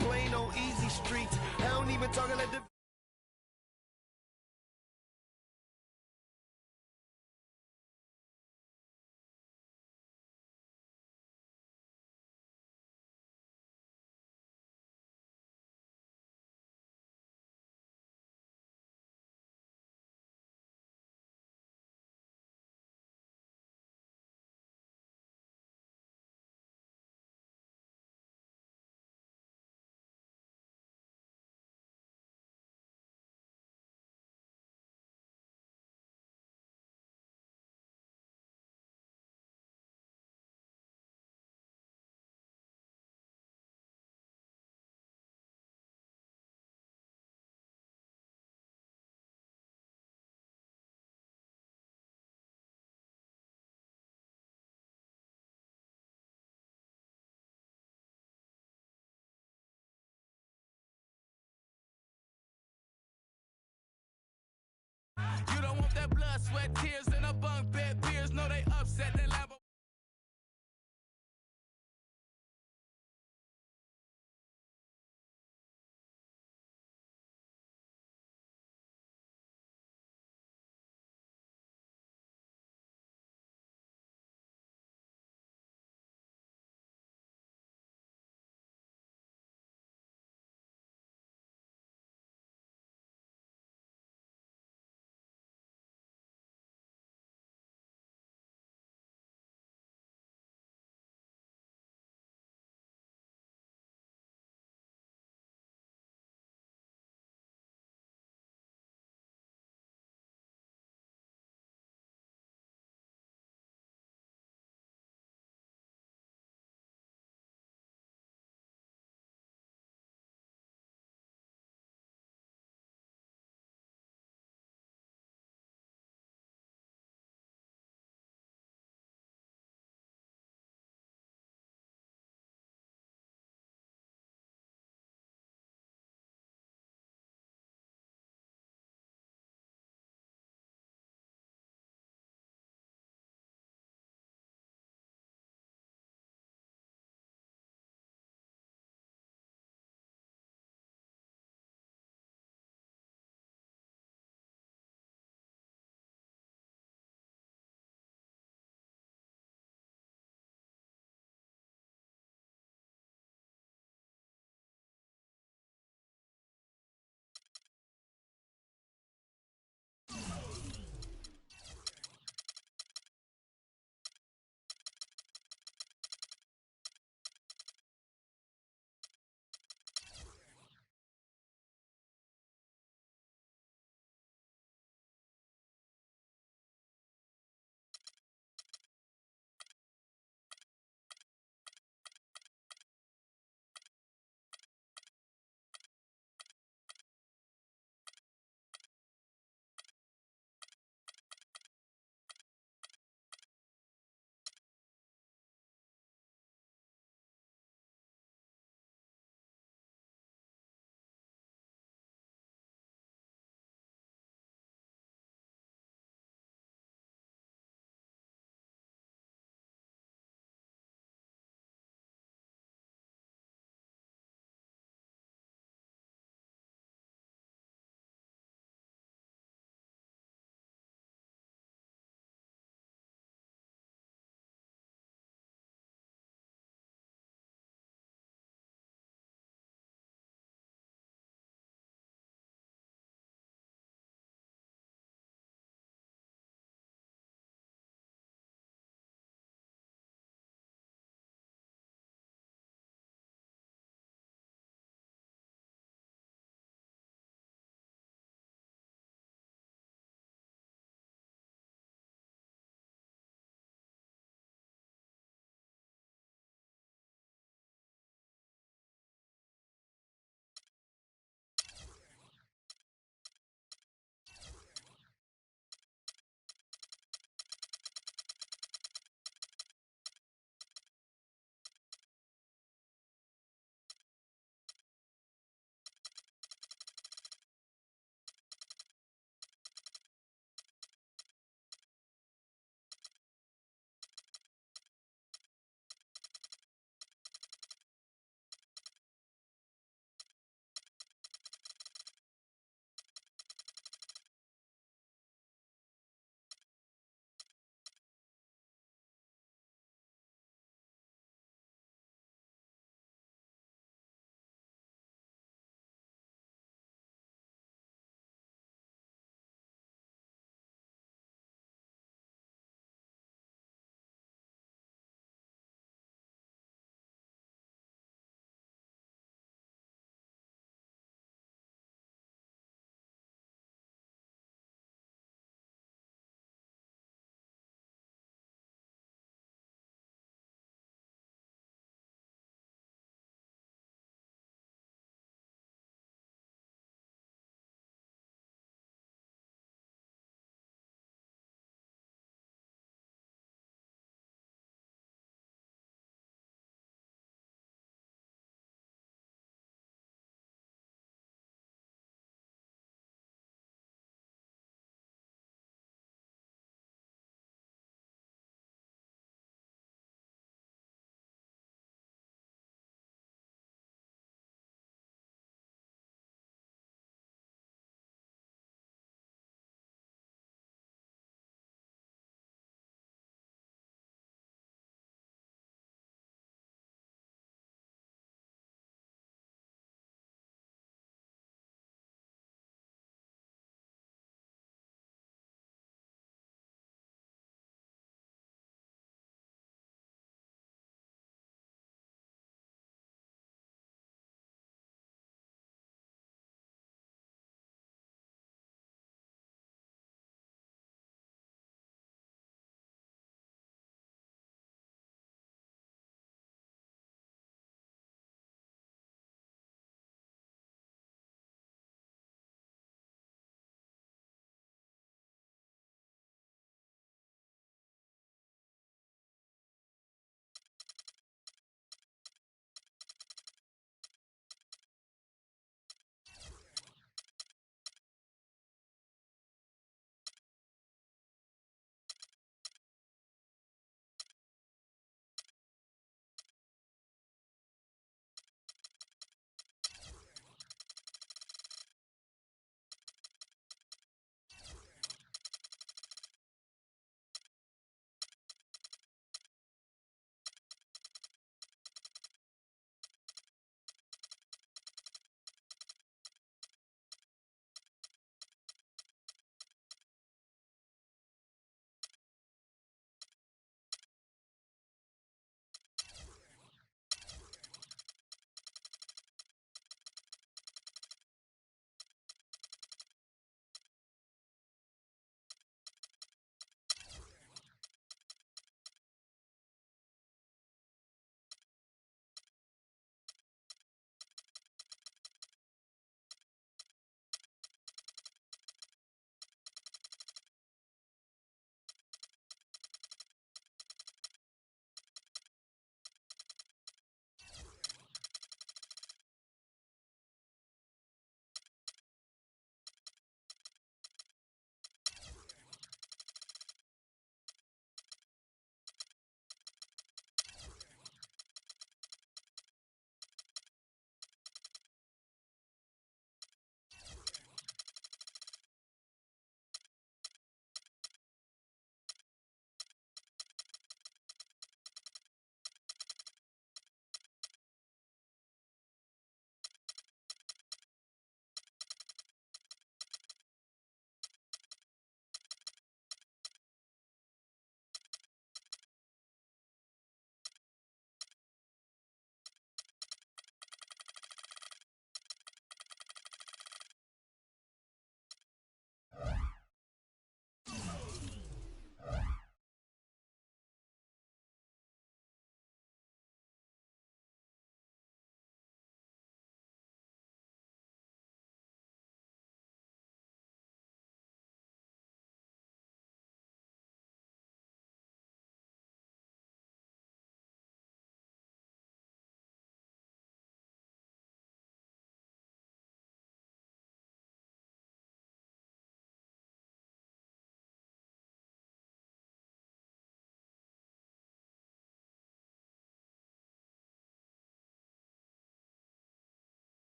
Plain old easy streets. I don't even talk like the You don't want that blood, sweat, tears, and a bunk bed beers. No, they upset, they laugh.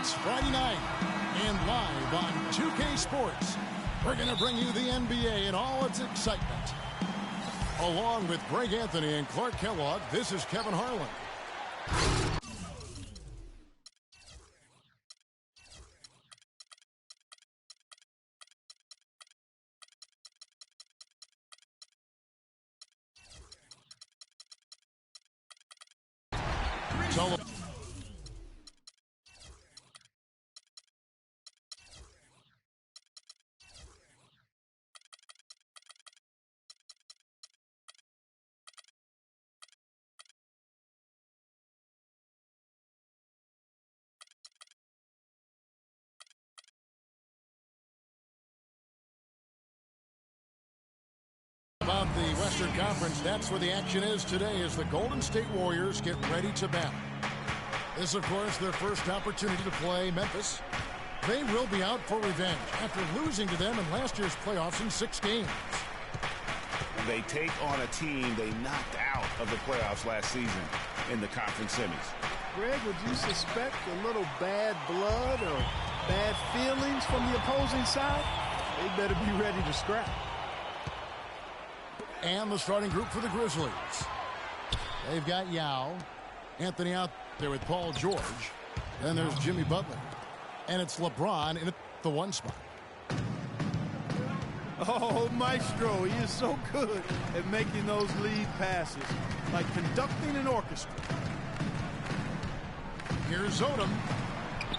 It's Friday night, and live on 2K Sports, we're going to bring you the NBA in all its excitement. Along with Greg Anthony and Clark Kellogg, this is Kevin Harlan. So about the Western Conference, that's where the action is today as the Golden State Warriors get ready to battle. This is, of course, their first opportunity to play Memphis. They will be out for revenge after losing to them in last year's playoffs in 6 games. They take on a team they knocked out of the playoffs last season in the conference semis. Greg, would you suspect a little bad blood or bad feelings from the opposing side? They better be ready to scrap. And the starting group for the Grizzlies. They've got Yao, Anthony out there with Paul George. Then there's Jimmy Butler. And it's LeBron in the 1 spot. Oh, Maestro, he is so good at making those lead passes, like conducting an orchestra. Here's Odom,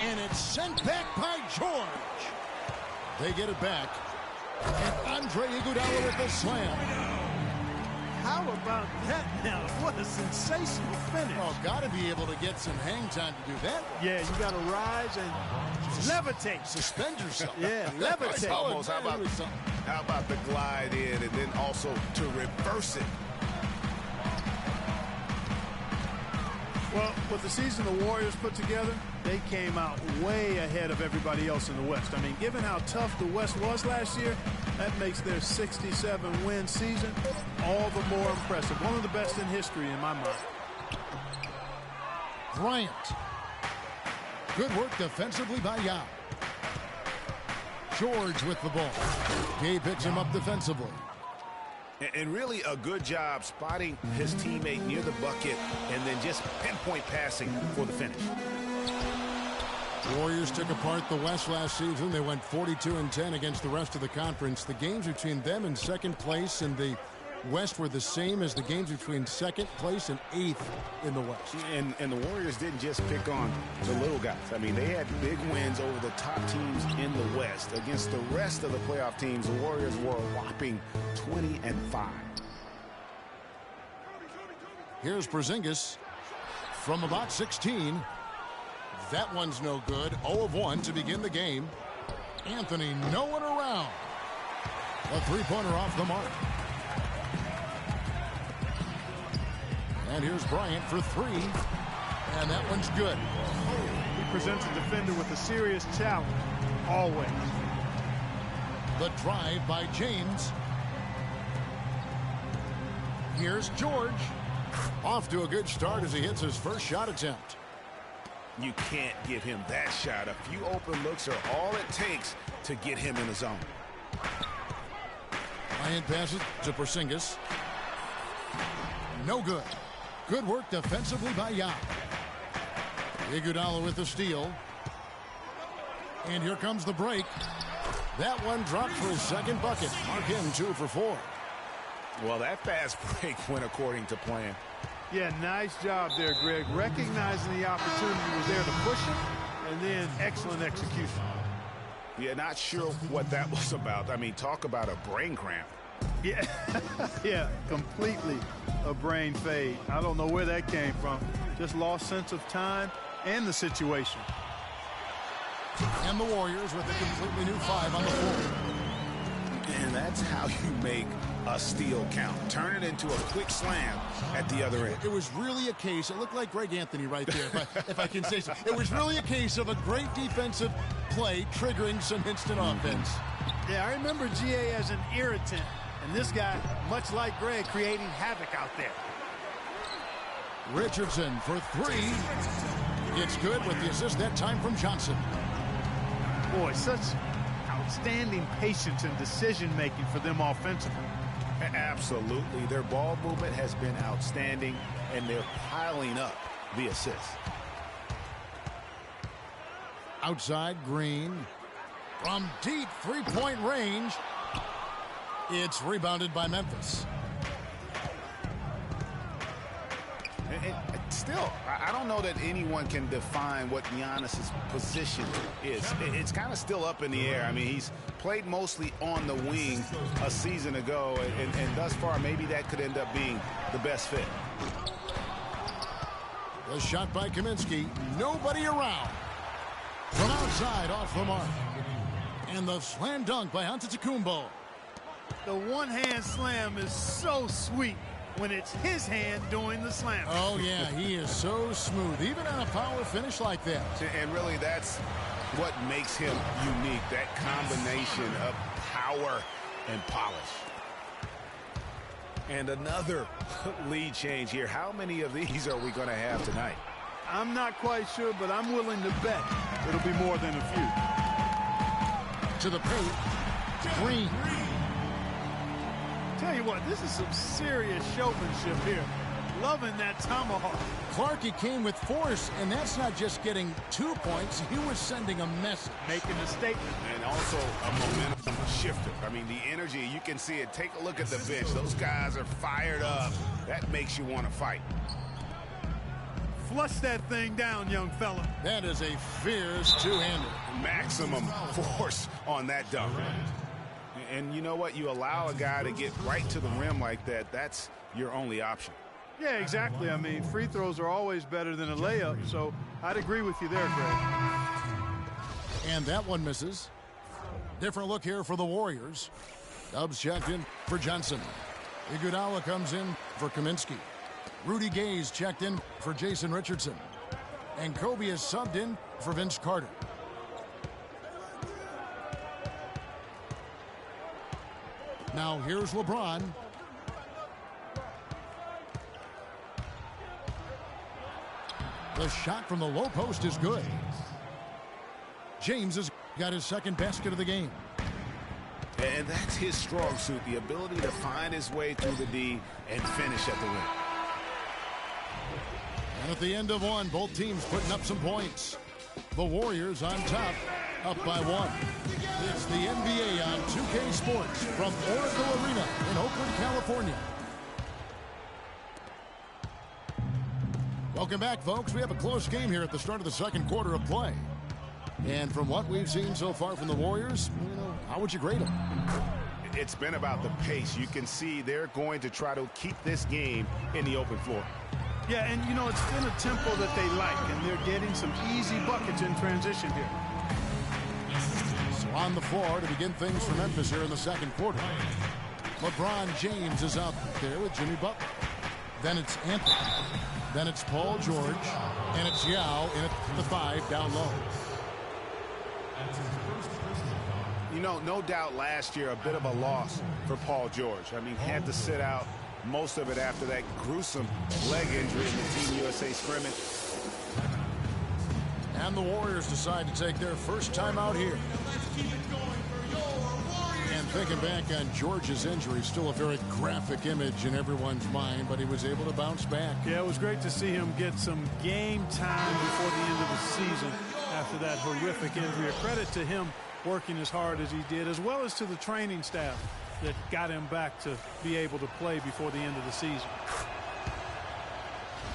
and it's sent back by George. They get it back, and Andre Iguodala with the slam. How about that now? What a sensational finish. Oh, got to be able to get some hang time to do that. Yeah, you got to rise and levitate. Suspend yourself. Yeah, levitate. Almost. How about the glide in and then also to reverse it? Well, with the season the Warriors put together, they came out way ahead of everybody else in the West. I mean, given how tough the West was last year, that makes their 67-win season all the more impressive. One of the best in history in my mind. Bryant. Good work defensively by Yao. George with the ball. Gabe picks him up defensively. And really a good job spotting his teammate near the bucket and then just pinpoint passing for the finish. Warriors took apart the West last season. They went 42-10 against the rest of the conference. The games between them and second place in the West were the same as the games between second place and 8th in the West. And the Warriors didn't just pick on the little guys. I mean, they had big wins over the top teams in the West. Against the rest of the playoff teams, the Warriors were a whopping 20-5. Here's Porzingis from about 16. That one's no good. 0 of 1 to begin the game. Anthony, no one around. A 3-pointer off the mark. And here's Bryant for 3. And that one's good. He presents a defender with a serious challenge, always. The drive by James. Here's George. Off to a good start as he hits his first shot attempt. You can't give him that shot. A few open looks are all it takes to get him in the zone. Bryant passes to Porzingis. No good. Good work defensively by Yao. Iguodala with the steal. And here comes the break. That one dropped for his second bucket. Mark him 2 for 4. Well, that fast break went according to plan. Yeah, nice job there, Greg. Recognizing the opportunity was there to push him, and then excellent execution. Yeah, not sure what that was about. I mean, talk about a brain cramp. Yeah, yeah, completely a brain fade. I don't know where that came from. Just lost sense of time and the situation. And the Warriors with a completely new 5 on the floor. And that's how you make a steal count. Turn it into a quick slam at the other end. It was really a case, it looked like Greg Anthony right there, if I can say so. It was really a case of a great defensive play triggering some instant offense. Yeah, I remember GA as an irritant. And this guy, much like Greg, creating havoc out there. Richardson for 3. It's good with the assist that time from Johnson. Boy, such outstanding patience and decision-making for them offensively. Absolutely. Their ball movement has been outstanding, and they're piling up the assists. Outside, Green. From deep three-point range. It's rebounded by Memphis. Still, I don't know that anyone can define what Giannis's position is. It's kind of still up in the air. I mean, he's played mostly on the wing a season ago, and thus far, maybe that could end up being the best fit. The shot by Kaminsky. Nobody around. From outside, off the mark. And the slam dunk by Antetokounmpo. The one-hand slam is so sweet when it's his hand doing the slam. Oh, yeah, he is so smooth, even on a power finish like that. And really, that's what makes him unique, that combination of power and polish. And another lead change here. How many of these are we going to have tonight? I'm not quite sure, but I'm willing to bet it'll be more than a few. To the paint, Green. Tell you what, this is some serious showmanship here. Loving that tomahawk. Clarkie came with force, and that's not just getting 2 points. He was sending a message. Making a statement. And also a momentum shifter. I mean, the energy, you can see it. Take a look at the bench. Those guys are fired up. That makes you want to fight. Flush that thing down, young fella. That is a fierce two-hander. Maximum force on that dunk. And you know what? You allow a guy to get right to the rim like that, that's your only option. Yeah, exactly. I mean, free throws are always better than a layup, so I'd agree with you there, Greg. And that one misses. Different look here for the Warriors. Dubs checked in for Johnson. Iguodala comes in for Kaminsky. Rudy Gay's checked in for Jason Richardson. And Kobe is subbed in for Vince Carter. Now here's LeBron. The shot from the low post is good. James has got his second basket of the game. And that's his strong suit, the ability to find his way through the D and finish at the rim. And at the end of one, both teams putting up some points. The Warriors on top, up by 1. It's the NBA on 2K Sports from Oracle Arena in Oakland, California. Welcome back, folks. We have a close game here at the start of the second quarter of play. And from what we've seen so far from the Warriors, how would you grade them? It's been about the pace. You can see they're going to try to keep this game in the open floor. Yeah, and it's been a tempo that they like, and they're getting some easy buckets in transition here. So on the floor to begin things for Memphis here in the second quarter. LeBron James is out there with Jimmy Butler. Then it's Anthony. Then it's Paul George. And it's Yao in at the 5 down low. No doubt last year a bit of a loss for Paul George. I mean, had to sit out most of it after that gruesome leg injury in the Team USA scrimmage. And the Warriors decide to take their first time out here. And thinking back on George's injury, still a very graphic image in everyone's mind, but he was able to bounce back. Yeah, it was great to see him get some game time before the end of the season after that horrific injury. A credit to him working as hard as he did, as well as to the training staff that got him back to be able to play before the end of the season.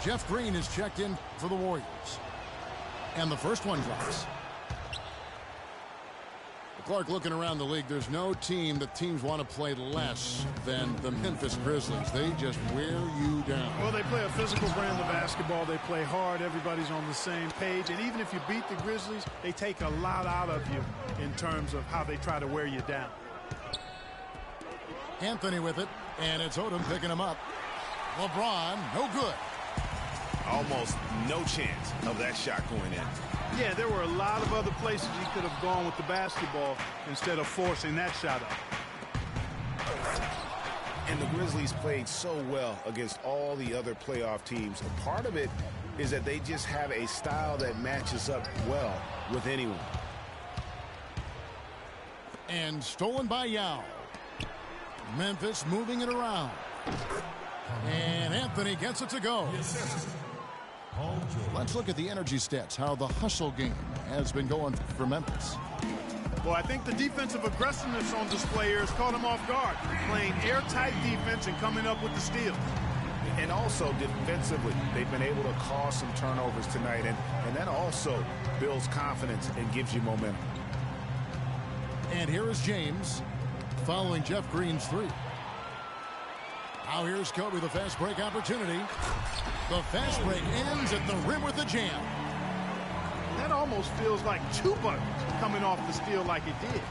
Jeff Green is checked in for the Warriors. And the first one drops. Clark, looking around the league, there's no team that teams want to play less than the Memphis Grizzlies. They just wear you down. Well, they play a physical brand of basketball. They play hard. Everybody's on the same page. And even if you beat the Grizzlies, they take a lot out of you in terms of how they try to wear you down. Anthony with it, and it's Odom picking him up. LeBron, no good. Almost no chance of that shot going in. Yeah, there were a lot of other places he could have gone with the basketball instead of forcing that shot up. And the Grizzlies played so well against all the other playoff teams. A part of it is that they just have a style that matches up well with anyone. And stolen by Yao. Memphis moving it around. And Anthony gets it to go. Let's look at the energy stats, how the hustle game has been going for Memphis. Well, I think the defensive aggressiveness on display here has caught them off guard, playing airtight defense and coming up with the steal. And also defensively, they've been able to cause some turnovers tonight, and that also builds confidence and gives you momentum. And here is James following Jeff Green's three. Now here's Kobe, the fast break opportunity. The fast break ends at the rim with the jam. That almost feels like two buckets coming off the steal like it did.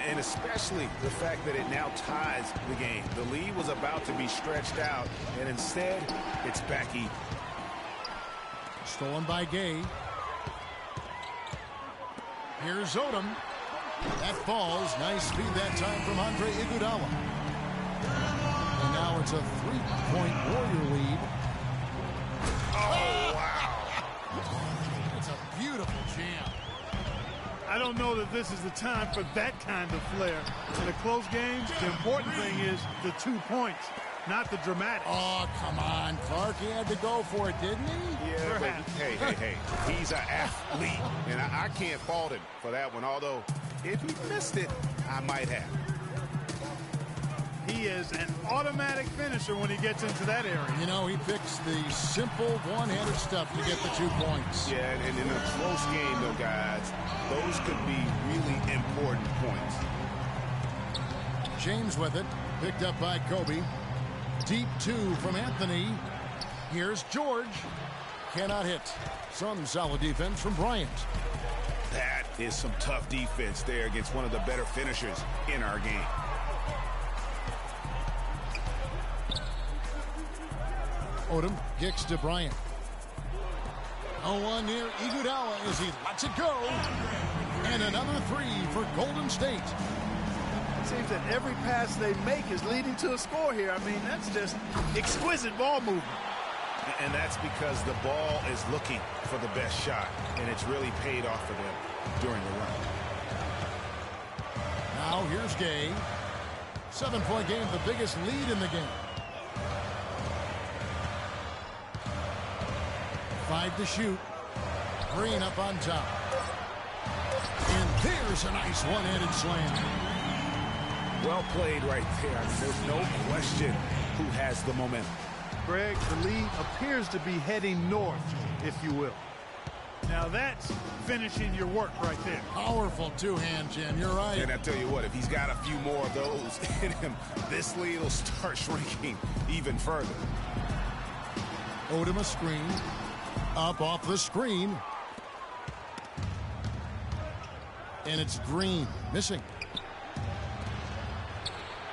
And especially the fact that it now ties the game. The lead was about to be stretched out, and instead, it's back even. Stolen by Gay. Here's Odom. That falls. Nice feed that time from Andre Iguodala. And now it's a three-point Warrior lead. Oh, wow. It's a beautiful jam. I don't know that this is the time for that kind of flair. In a close game, the important thing is the 2 points, not the dramatic. Oh, come on, Clark. He had to go for it, didn't he? Yeah, but hey. He's an athlete, and I can't fault him for that one, although if he missed it, I might have. He is an automatic finisher when he gets into that area. You know, he picks the simple one-handed stuff to get the 2 points. Yeah, and in a close game, though, guys, those could be really important points. James with it, picked up by Kobe. Deep two from Anthony. Here's George. Cannot hit. Some solid defense from Bryant. That is some tough defense there against one of the better finishers in our game. Odom kicks to Bryant. 0-1 near Iguodala as he lets it go. And another three for Golden State. It seems that every pass they make is leading to a score here. I mean, that's just exquisite ball movement. And that's because the ball is looking for the best shot, and it's really paid off for them during the run. Now here's Gay. 7-point game, the biggest lead in the game. 5 to shoot. Green up on top. And there's a nice one-handed slam. Well played right there. I mean, there's no question who has the momentum. Greg, the lead appears to be heading north, if you will. Now that's finishing your work right there. Powerful two-hand jam. You're right. And I tell you what, if he's got a few more of those in him, this lead will start shrinking even further. Odom a screen. Up off the screen. And it's Green missing.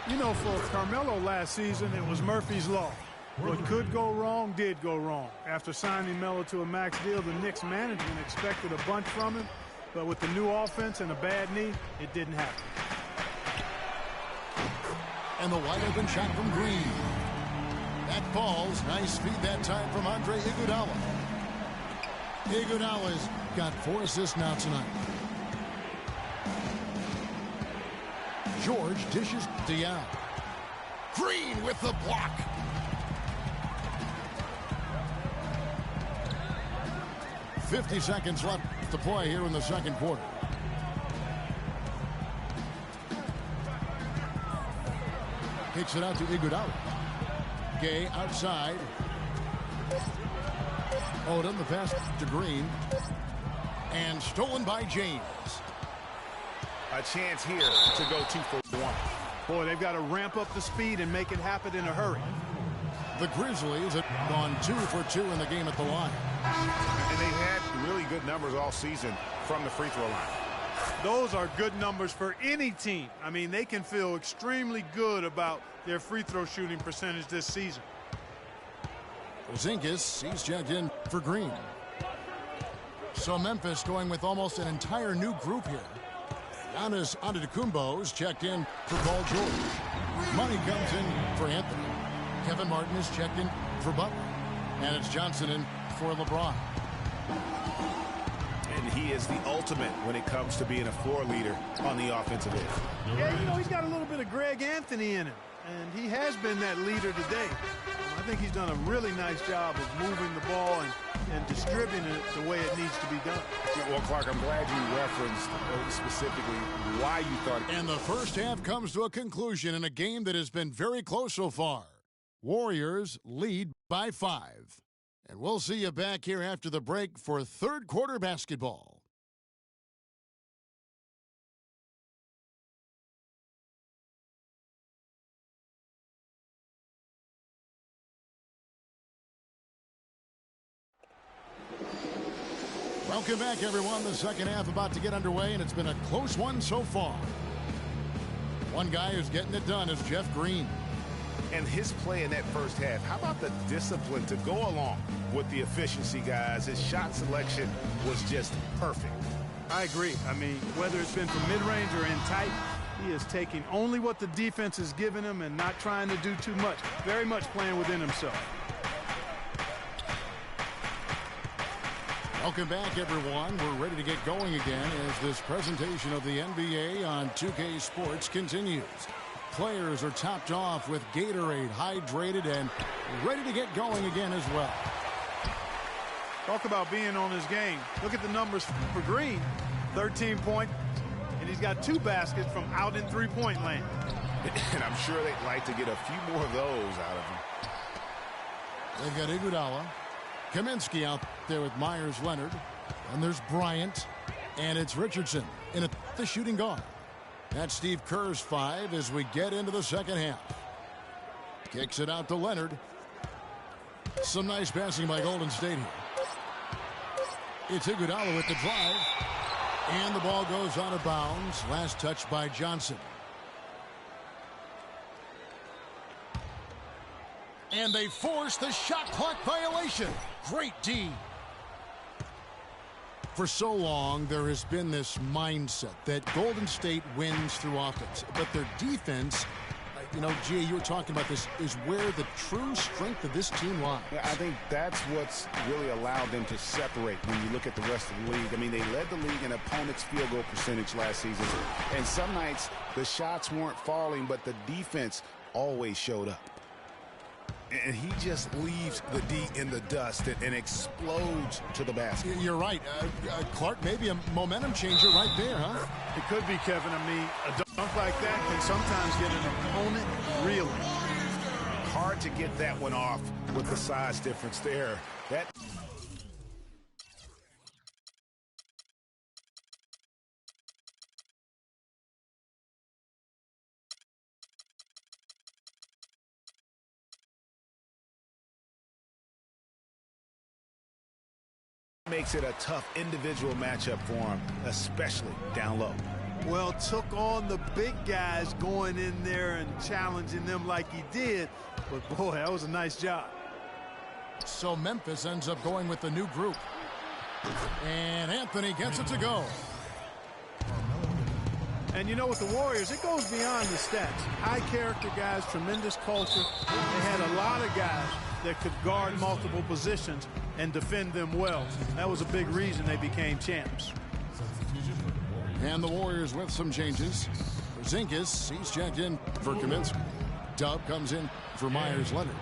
You know, for Carmelo last season, it was Murphy's Law. What could go wrong did go wrong. After signing Melo to a max deal, the Knicks management expected a bunch from him, but with the new offense and a bad knee, it didn't happen. And the wide open shot from Green. That falls. Nice feed that time from Andre Iguodala. Iguodala's got 4 assists now tonight. George dishes to Yao. Green with the block. .50 seconds left to play here in the second quarter. Kicks it out to Iguodala. Gay outside. Odom, the pass to Green. And stolen by James. A chance here to go 2 for 1. Boy, they've got to ramp up the speed and make it happen in a hurry. The Grizzlies have gone 2 for 2 in the game at the line. And they had really good numbers all season from the free throw line. Those are good numbers for any team. I mean, they can feel extremely good about their free throw shooting percentage this season. Zinkis, he's checked in for Green. So Memphis going with almost an entire new group here. Giannis Antetokounmpo's checked in for Paul George. Money comes in for Anthony. Kevin Martin is checked in for Butler. And it's Johnson in for LeBron. And he is the ultimate when it comes to being a floor leader on the offensive end. Yeah, you know, he's got a little bit of Greg Anthony in him, and he has been that leader today. I think he's done a really nice job of moving the ball and distributing it the way it needs to be done. Well, Clark, I'm glad you referenced specifically why you thought. And the first half comes to a conclusion in a game that has been very close so far. Warriors lead by 5. And we'll see you back here after the break for third quarter basketball. Welcome back, everyone. The second half about to get underway, and it's been a close one so far. One guy who's getting it done is Jeff Green. And his play in that first half, how about the discipline to go along with the efficiency, guys? His shot selection was just perfect. I agree. I mean, whether it's been from mid-range or in tight, he is taking only what the defense is giving him and not trying to do too much. Very much playing within himself. Welcome back, everyone. We're ready to get going again as this presentation of the NBA on 2K Sports continues. Players are topped off with Gatorade, hydrated, and ready to get going again as well. Talk about being on his game. Look at the numbers for Green. 13 points, and he's got 2 baskets from out in three-point land. And I'm sure they'd like to get a few more of those out of him. They've got Iguodala. Kaminsky out there with Myers-Leonard. And there's Bryant. And it's Richardson in at the shooting guard. That's Steve Kerr's 5 as we get into the second half. Kicks it out to Leonard. Some nice passing by Golden State here. It's Iguodala with the drive. And the ball goes out of bounds. Last touch by Johnson. And they force the shot clock violation. Great D. For so long, there has been this mindset that Golden State wins through offense. But their defense, you know, Gia, you were talking about this, is where the true strength of this team lies. I think that's what's really allowed them to separate when you look at the rest of the league. I mean, they led the league in opponents' field goal percentage last season. And some nights, the shots weren't falling, but the defense always showed up. And he just leaves the D in the dust and explodes to the basket. You're right. Clark, maybe a momentum changer right there, huh? It could be, Kevin. I mean, a dunk like that can sometimes get an opponent reeling. Hard to get that one off with the size difference there. That makes it a tough individual matchup for him, especially down low. Well, took on the big guys going in there and challenging them like he did. But, boy, that was a nice job. So Memphis ends up going with the new group. And Anthony gets it to go. And you know, with the Warriors, it goes beyond the stats. High character guys, tremendous culture. They had a lot of guys that could guard multiple positions and defend them well. That was a big reason they became champs. And the Warriors with some changes. Porzingis, he's checked in for Kaminsky. Dub comes in for Myers-Leonard.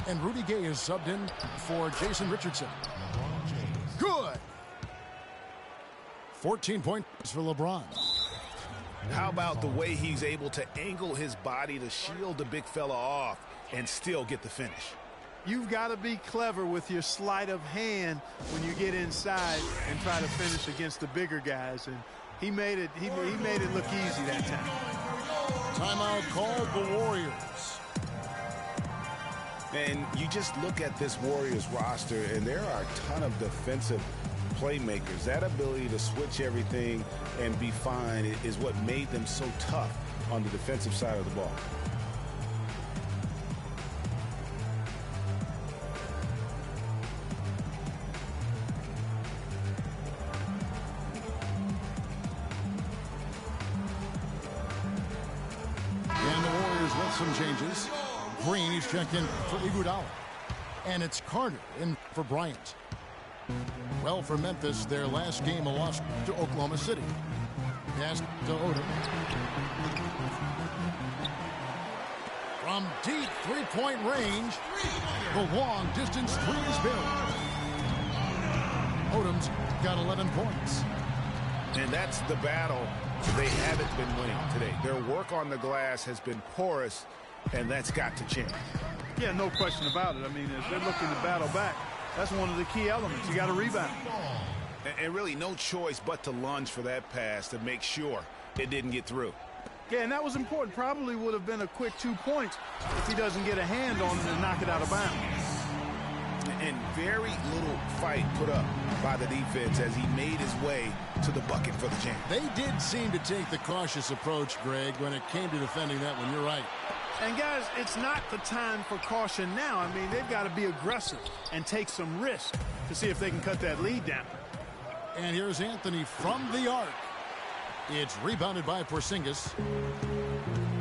And Rudy Gay is subbed in for Jason Richardson. Good! 14 points for LeBron. How about the way he's able to angle his body to shield the big fella off and still get the finish? You've got to be clever with your sleight of hand when you get inside and try to finish against the bigger guys. And he made it look easy that time. Timeout called the Warriors. And you just look at this Warriors roster, and there are a ton of defensive playmakers. That ability to switch everything and be fine is what made them so tough on the defensive side of the ball. And the Warriors with some changes. Green, he's checked in for Iguodala. And it's Carter in for Bryant. Well, for Memphis, their last game a loss to Oklahoma City. Pass to Odom. From deep three-point range, the long distance three is good. Odom's got 11 points. And that's the battle they haven't been winning today. Their work on the glass has been porous, and that's got to change. Yeah, no question about it. I mean, as they're looking to battle back, that's one of the key elements. You got to rebound. And really no choice but to lunge for that pass to make sure it didn't get through. Yeah, and that was important. Probably would have been a quick 2 points if he doesn't get a hand on it and knock it out of bounds. And very little fight put up by the defense as he made his way to the bucket for the jam. They did seem to take the cautious approach, Greg, when it came to defending that one. You're right. And, guys, it's not the time for caution now. I mean, they've got to be aggressive and take some risk to see if they can cut that lead down. And here's Anthony from the arc. It's rebounded by Porzingis.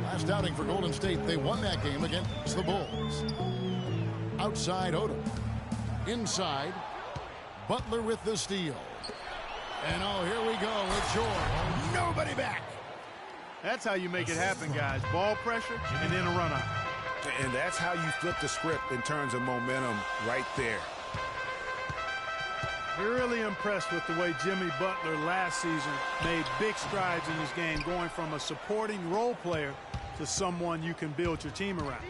Last outing for Golden State, they won that game against the Bulls. Outside Odom. Inside, Butler with the steal. And oh, here we go with George. Nobody back. That's how you make it happen, guys. Ball pressure and then a run out. And that's how you flip the script in terms of momentum right there. Really impressed with the way Jimmy Butler last season made big strides in this game, going from a supporting role player to someone you can build your team around.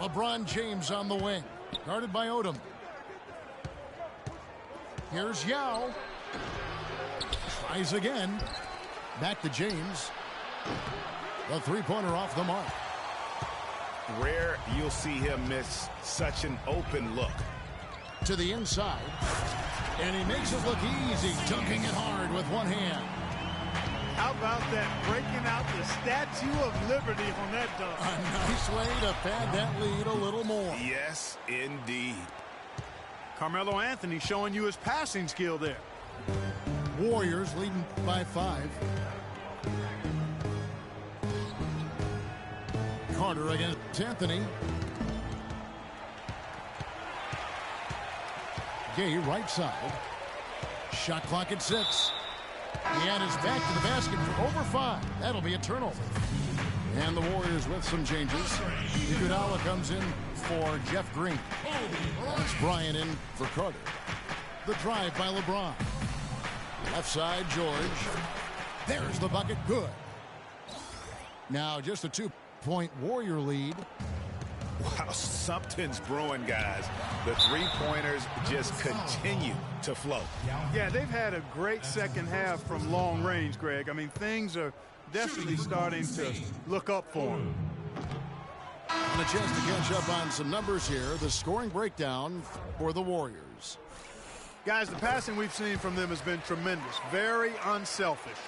LeBron James on the wing, guarded by Odom. Here's Yao. Tries again. Back to James. The three-pointer off the mark. Rare you'll see him miss such an open look. To the inside. And he makes it look easy, dunking it hard with one hand. How about that, breaking out the Statue of Liberty on that dunk? A nice way to pad that lead a little more. Yes, indeed. Carmelo Anthony showing you his passing skill there. Warriors leading by 5. Carter against Anthony. Gay right side. Shot clock at 6. And is back to the basket for over 5. That'll be a turnover. And the Warriors with some changes. Iguodala comes in for Jeff Green. That's Bryant in for Carter. The drive by LeBron. Left side, George. There's the bucket. Good. Now just a 2-point Warrior lead. Wow, something's brewing, guys. The three-pointers just continue to flow. Yeah, they've had a great second half from long range, Greg. I mean, things are definitely starting to look up for them. And a chance to catch up on some numbers here. The scoring breakdown for the Warriors. Guys, the passing we've seen from them has been tremendous. Very unselfish.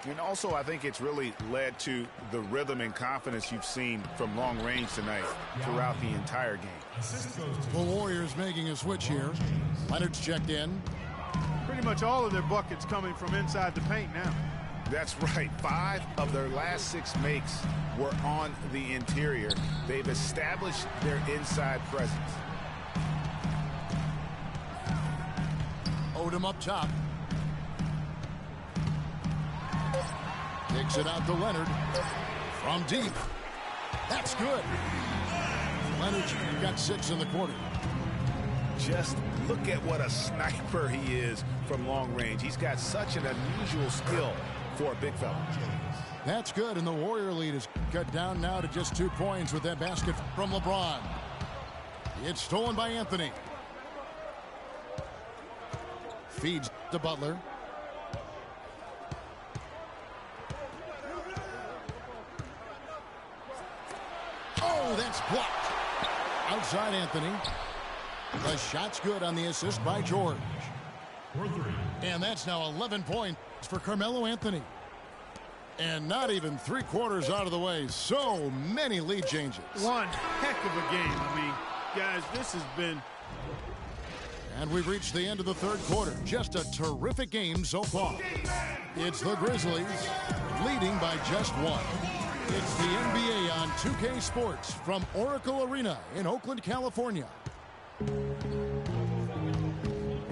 And also, I think it's really led to the rhythm and confidence you've seen from long range tonight throughout the entire game. The Warriors making a switch here. Leonard's checked in. Pretty much all of their buckets coming from inside the paint now. That's right. 5 of their last 6 makes were on the interior. They've established their inside presence. Odom up top. Kicks it out to Leonard. From deep. That's good. Leonard got 6 in the quarter. Just look at what a sniper he is from long range. He's got such an unusual skill for a big fella. That's good, and the Warrior lead is cut down now to just 2 points with that basket from LeBron. It's stolen by Anthony. Feeds to Butler. Oh, that's blocked. Outside Anthony. The shot's good on the assist by George. And that's now 11 points for Carmelo Anthony. And not even 3/4 out of the way. So many lead changes. One heck of a game. I mean, guys, this has been... And we've reached the end of the third quarter. Just a terrific game so far. It's the Grizzlies leading by just 1. It's the NBA on 2K Sports from Oracle Arena in Oakland, California.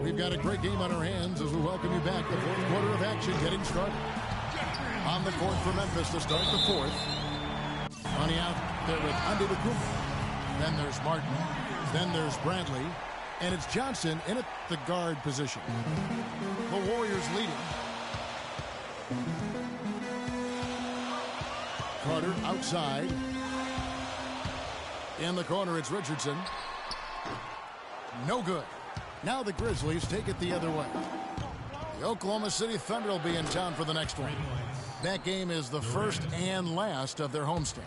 We've got a great game on our hands as we welcome you back. The fourth quarter of action getting started. On the court for Memphis to start the fourth. Money out there with Antetokounmpo. Then there's Martin. Then there's Bradley. And it's Johnson in at the guard position. The Warriors leading. Carter outside. In the corner, it's Richardson. No good. Now the Grizzlies take it the other way. The Oklahoma City Thunder will be in town for the next one. That game is the first and last of their homestand.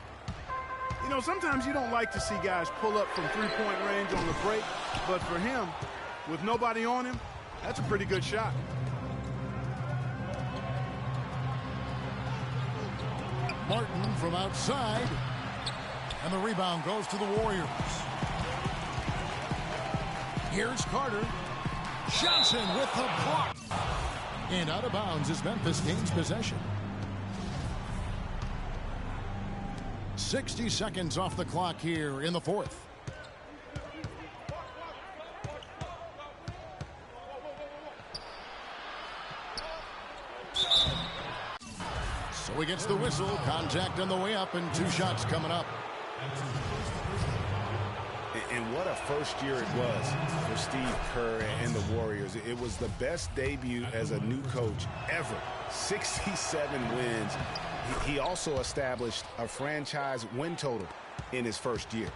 You know, sometimes you don't like to see guys pull up from three-point range on the break, but for him, with nobody on him, that's a pretty good shot. Martin from outside, and the rebound goes to the Warriors. Here's Carter. Johnson with the block. And out of bounds as Memphis gains possession. 60 seconds off the clock here in the fourth. So he gets the whistle. Contact on the way up and 2 shots coming up. And what a first year it was for Steve Kerr and the Warriors. It was the best debut as a new coach ever. 67 wins. He also established a franchise win total in his first year.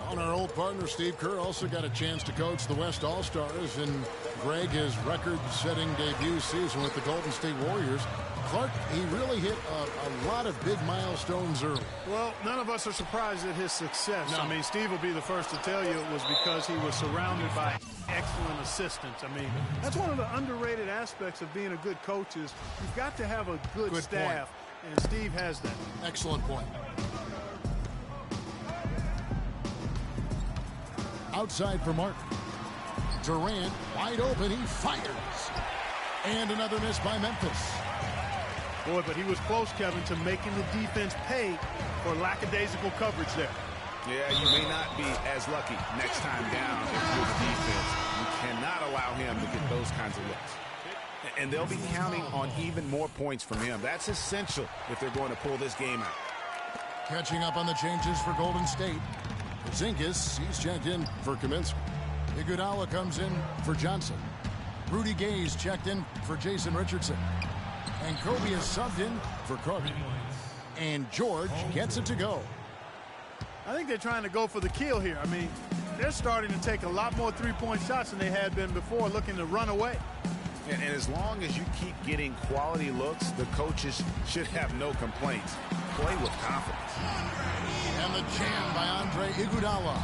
On our old partner, Steve Kerr also got a chance to coach the West All-Stars, and Greg, his record-setting debut season with the Golden State Warriors. Clark, he really hit a lot of big milestones early. Well, none of us are surprised at his success. No. I mean, Steve will be the first to tell you it was because he was surrounded by excellent assistants. I mean, that's one of the underrated aspects of being a good coach is you've got to have a good staff, and Steve has that. Excellent point. Outside for Martin. Durant wide open. He fires. And another miss by Memphis. Boy, but he was close, Kevin, to making the defense pay for lackadaisical coverage there. Yeah, you may not be as lucky next time down if you're the defense. You cannot allow him to get those kinds of looks. And they'll be counting on even more points from him. That's essential if they're going to pull this game out. Catching up on the changes for Golden State. Zinkis, he's checked in for Kaminsky. Iguodala comes in for Johnson. Rudy Gay's checked in for Jason Richardson. And Kobe is subbed in for Carter. And George gets it to go. I think they're trying to go for the kill here. I mean, they're starting to take a lot more three-point shots than they had been before, looking to run away. And as long as you keep getting quality looks, the coaches should have no complaints. Play with confidence. And the jam by Andre Iguodala.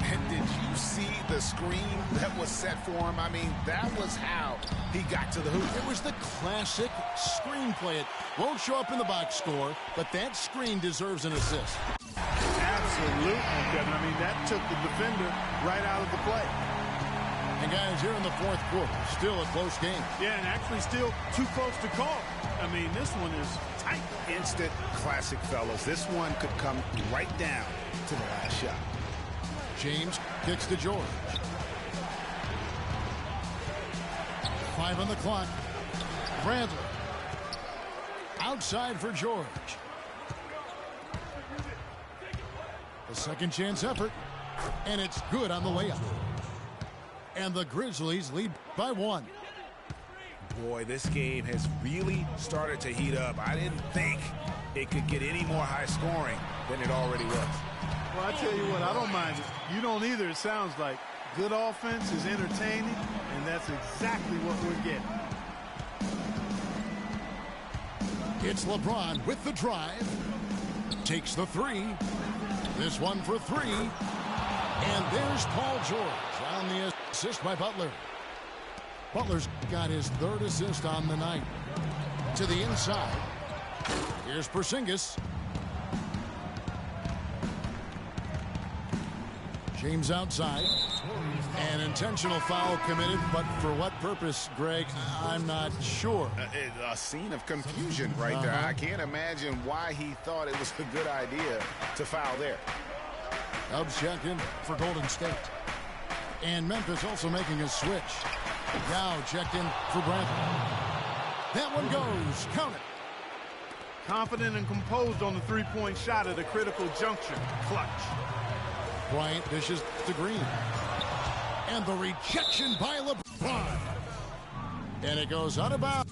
And did you see the screen that was set for him? I mean, that was how he got to the hoop. It was the classic screenplay. It won't show up in the box score, but that screen deserves an assist. Absolutely, Kevin. I mean, that took the defender right out of the play. And guys, here in the fourth quarter, still a close game. Yeah, and actually still too close to call. I mean, this one is tight. Instant classic, fellas. This one could come right down to the last shot. James kicks to George. 5 on the clock. Bradley. Outside for George. The second chance effort. And it's good on the layup. And the Grizzlies lead by 1. Boy, this game has really started to heat up. I didn't think it could get any more high scoring than it already was. Well, I tell you what, I don't mind it. You don't either, it sounds like. Good offense is entertaining, and that's exactly what we're getting. It's LeBron with the drive. Takes the 3. This one for 3. And there's Paul George on the assist by Butler. Butler's got his 3rd assist on the night. To the inside. Here's Porzingis. James outside. An intentional foul committed, but for what purpose, Greg, I'm not sure. A scene of confusion right there. I can't imagine why he thought it was a good idea to foul there. Dubs checked in for Golden State. And Memphis also making a switch. Now checked in for Brandon. That one goes. Count it. Confident and composed on the three-point shot at a critical juncture. Clutch. Bryant dishes to Green. And the rejection by LeBron. And it goes out of bounds.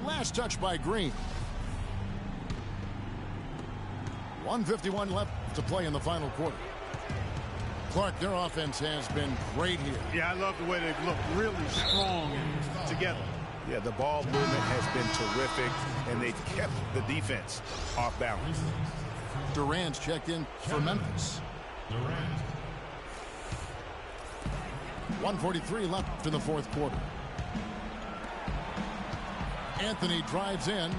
Last touch by Green. 1:51 left to play in the final quarter. Clark, their offense has been great here. Yeah, I love the way they've looked really strong and together. Yeah, the ball movement has been terrific, and they've kept the defense off balance. Durant's checked in for Memphis. 1:43 left in the fourth quarter. Anthony drives in.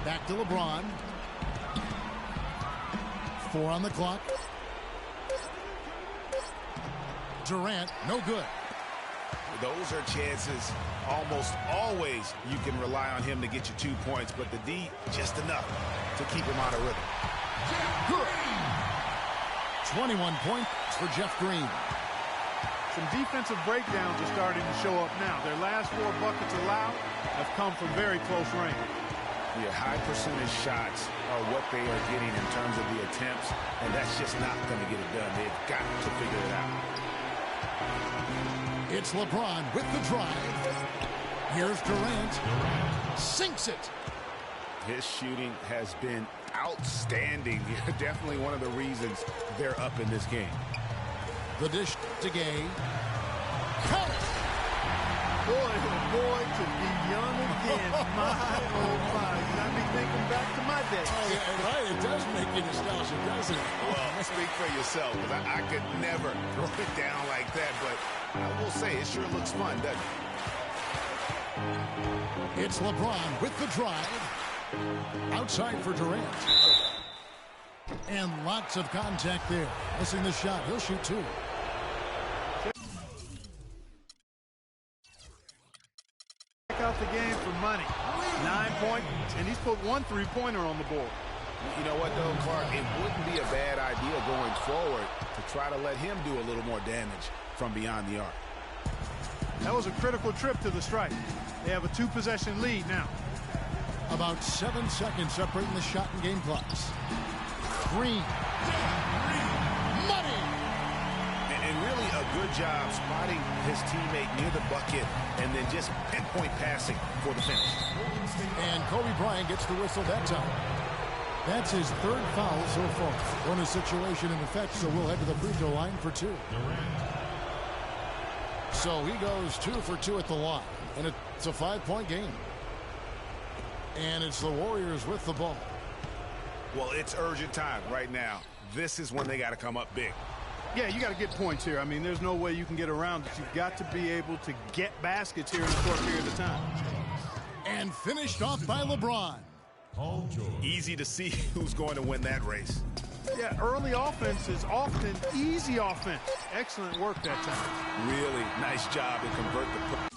Back to LeBron. 4 on the clock. Durant, no good. Those are chances almost always you can rely on him to get you 2 points, but the D, just enough to keep him out of rhythm. Good. 21 points for Jeff Green. Some defensive breakdowns are starting to show up now. Their last 4 buckets allowed have come from very close range. Yeah, high percentage shots are what they are getting in terms of the attempts, and that's just not going to get it done. They've got to figure it out. It's LeBron with the drive. Here's Durant. Sinks it. His shooting has been outstanding. Definitely one of the reasons they're up in this game. The dish to Gay. Count it. Boy, oh boy, to be young again. My, oh my. Got me thinking back to my day. Oh, yeah, right. It does make you nostalgic, doesn't it? Well, speak for yourself, because I could never throw it down like that, but I will say it sure looks fun, doesn't it? It's LeBron with the drive. Outside for Durant. And lots of contact there. Missing the shot. He'll shoot 2. Check out the game for money. 9 points, and he's put 1 3-pointer on the board. You know what, though, Clark? It wouldn't be a bad idea going forward to try to let him do a little more damage from beyond the arc. That was a critical trip to the stripe. They have a 2-possession lead now. About 7 seconds separating the shot and game clocks. Green. Money. And really a good job spotting his teammate near the bucket and then just pinpoint passing for the finish. And Kobe Bryant gets the whistle that time. That's his 3rd foul so far. Bonus situation in effect, so we'll head to the free throw line for 2. So he goes 2 for 2 at the line. And it's a 5-point game. And it's the Warriors with the ball. Well, it's urgent time right now. This is when they got to come up big. Yeah, you got to get points here. I mean, there's no way you can get around it. You've got to be able to get baskets here in a short period of time. And finished off by LeBron. Easy to see who's going to win that race. Yeah, early offense is often easy offense. Excellent work that time. Really nice job to convert the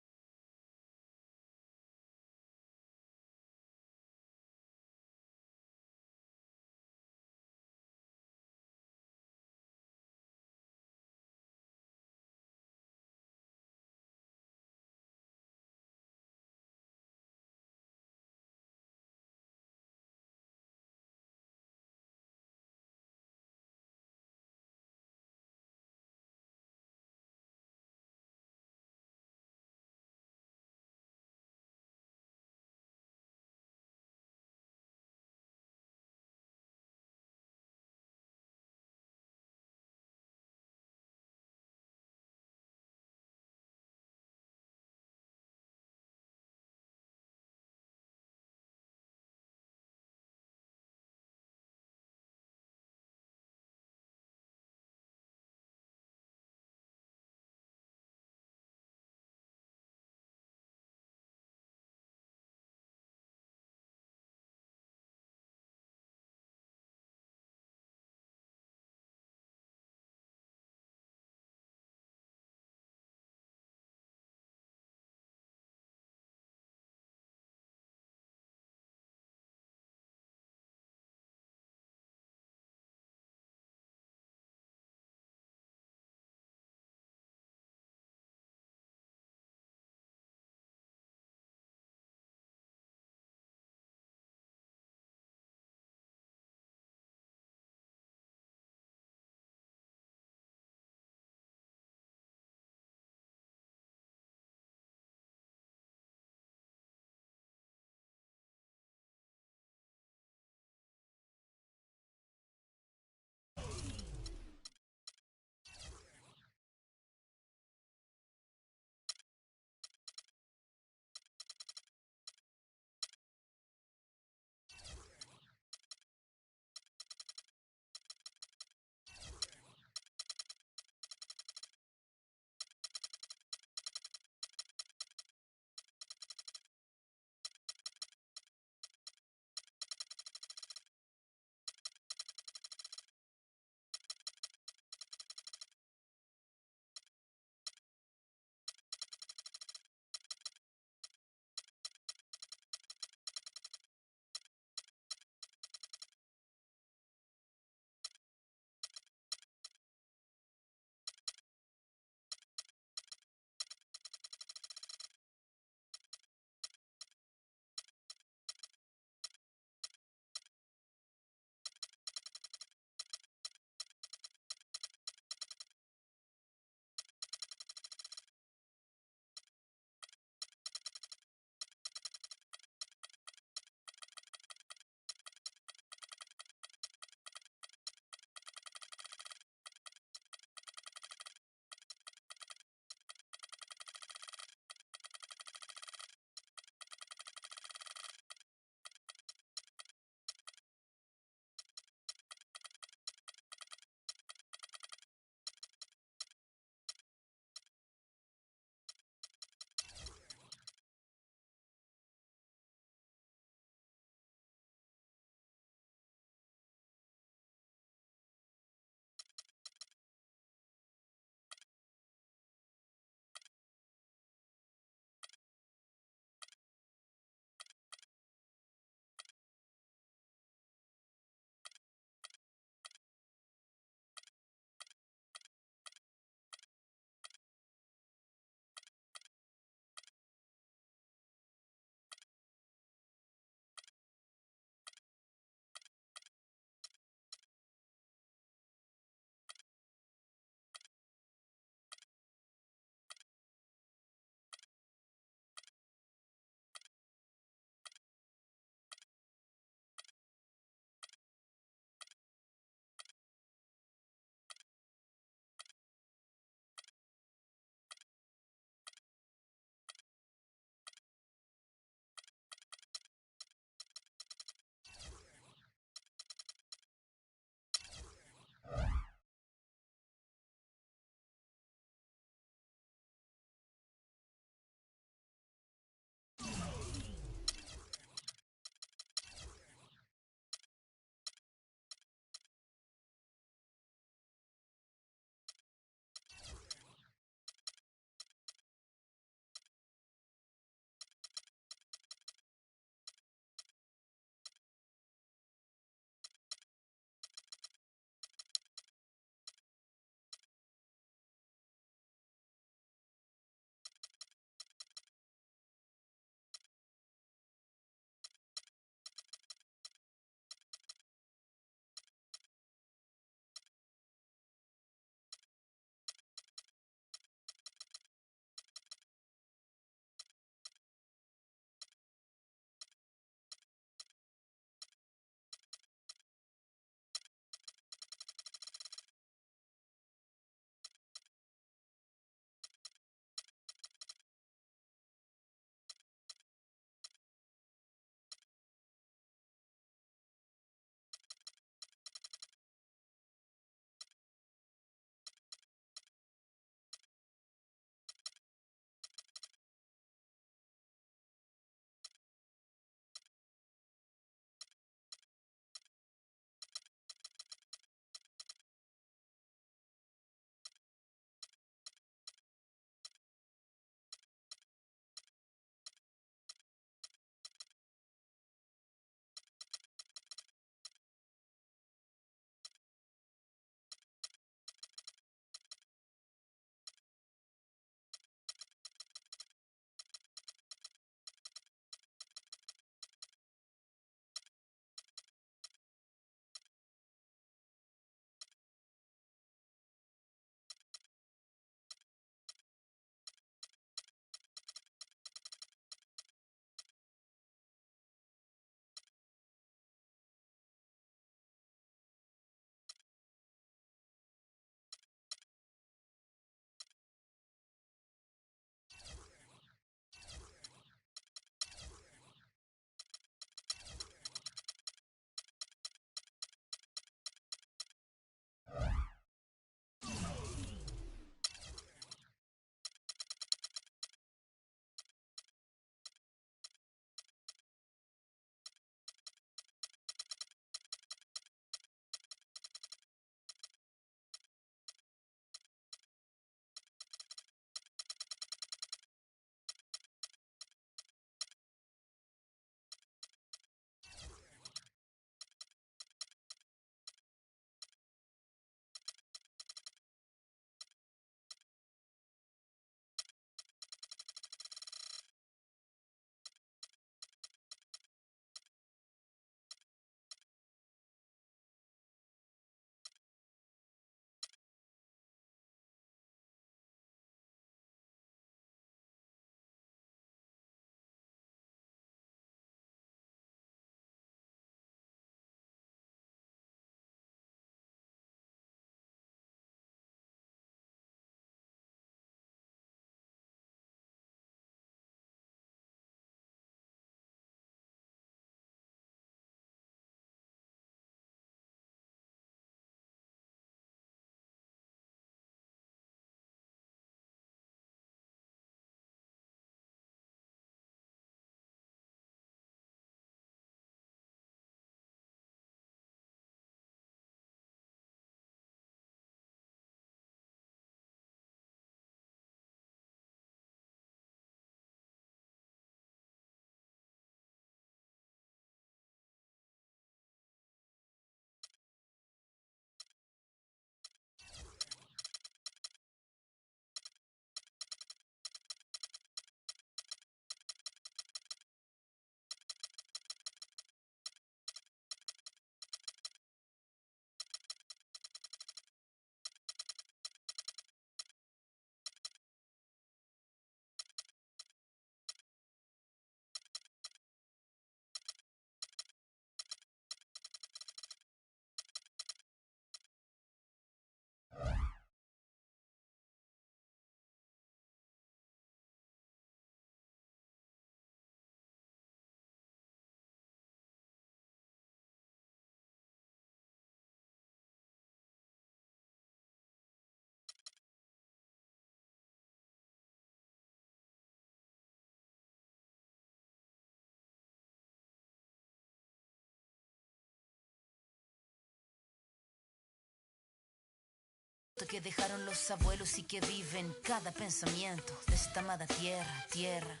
legado que dejaron los abuelos y que viven cada pensamiento de esta amada tierra, tierra.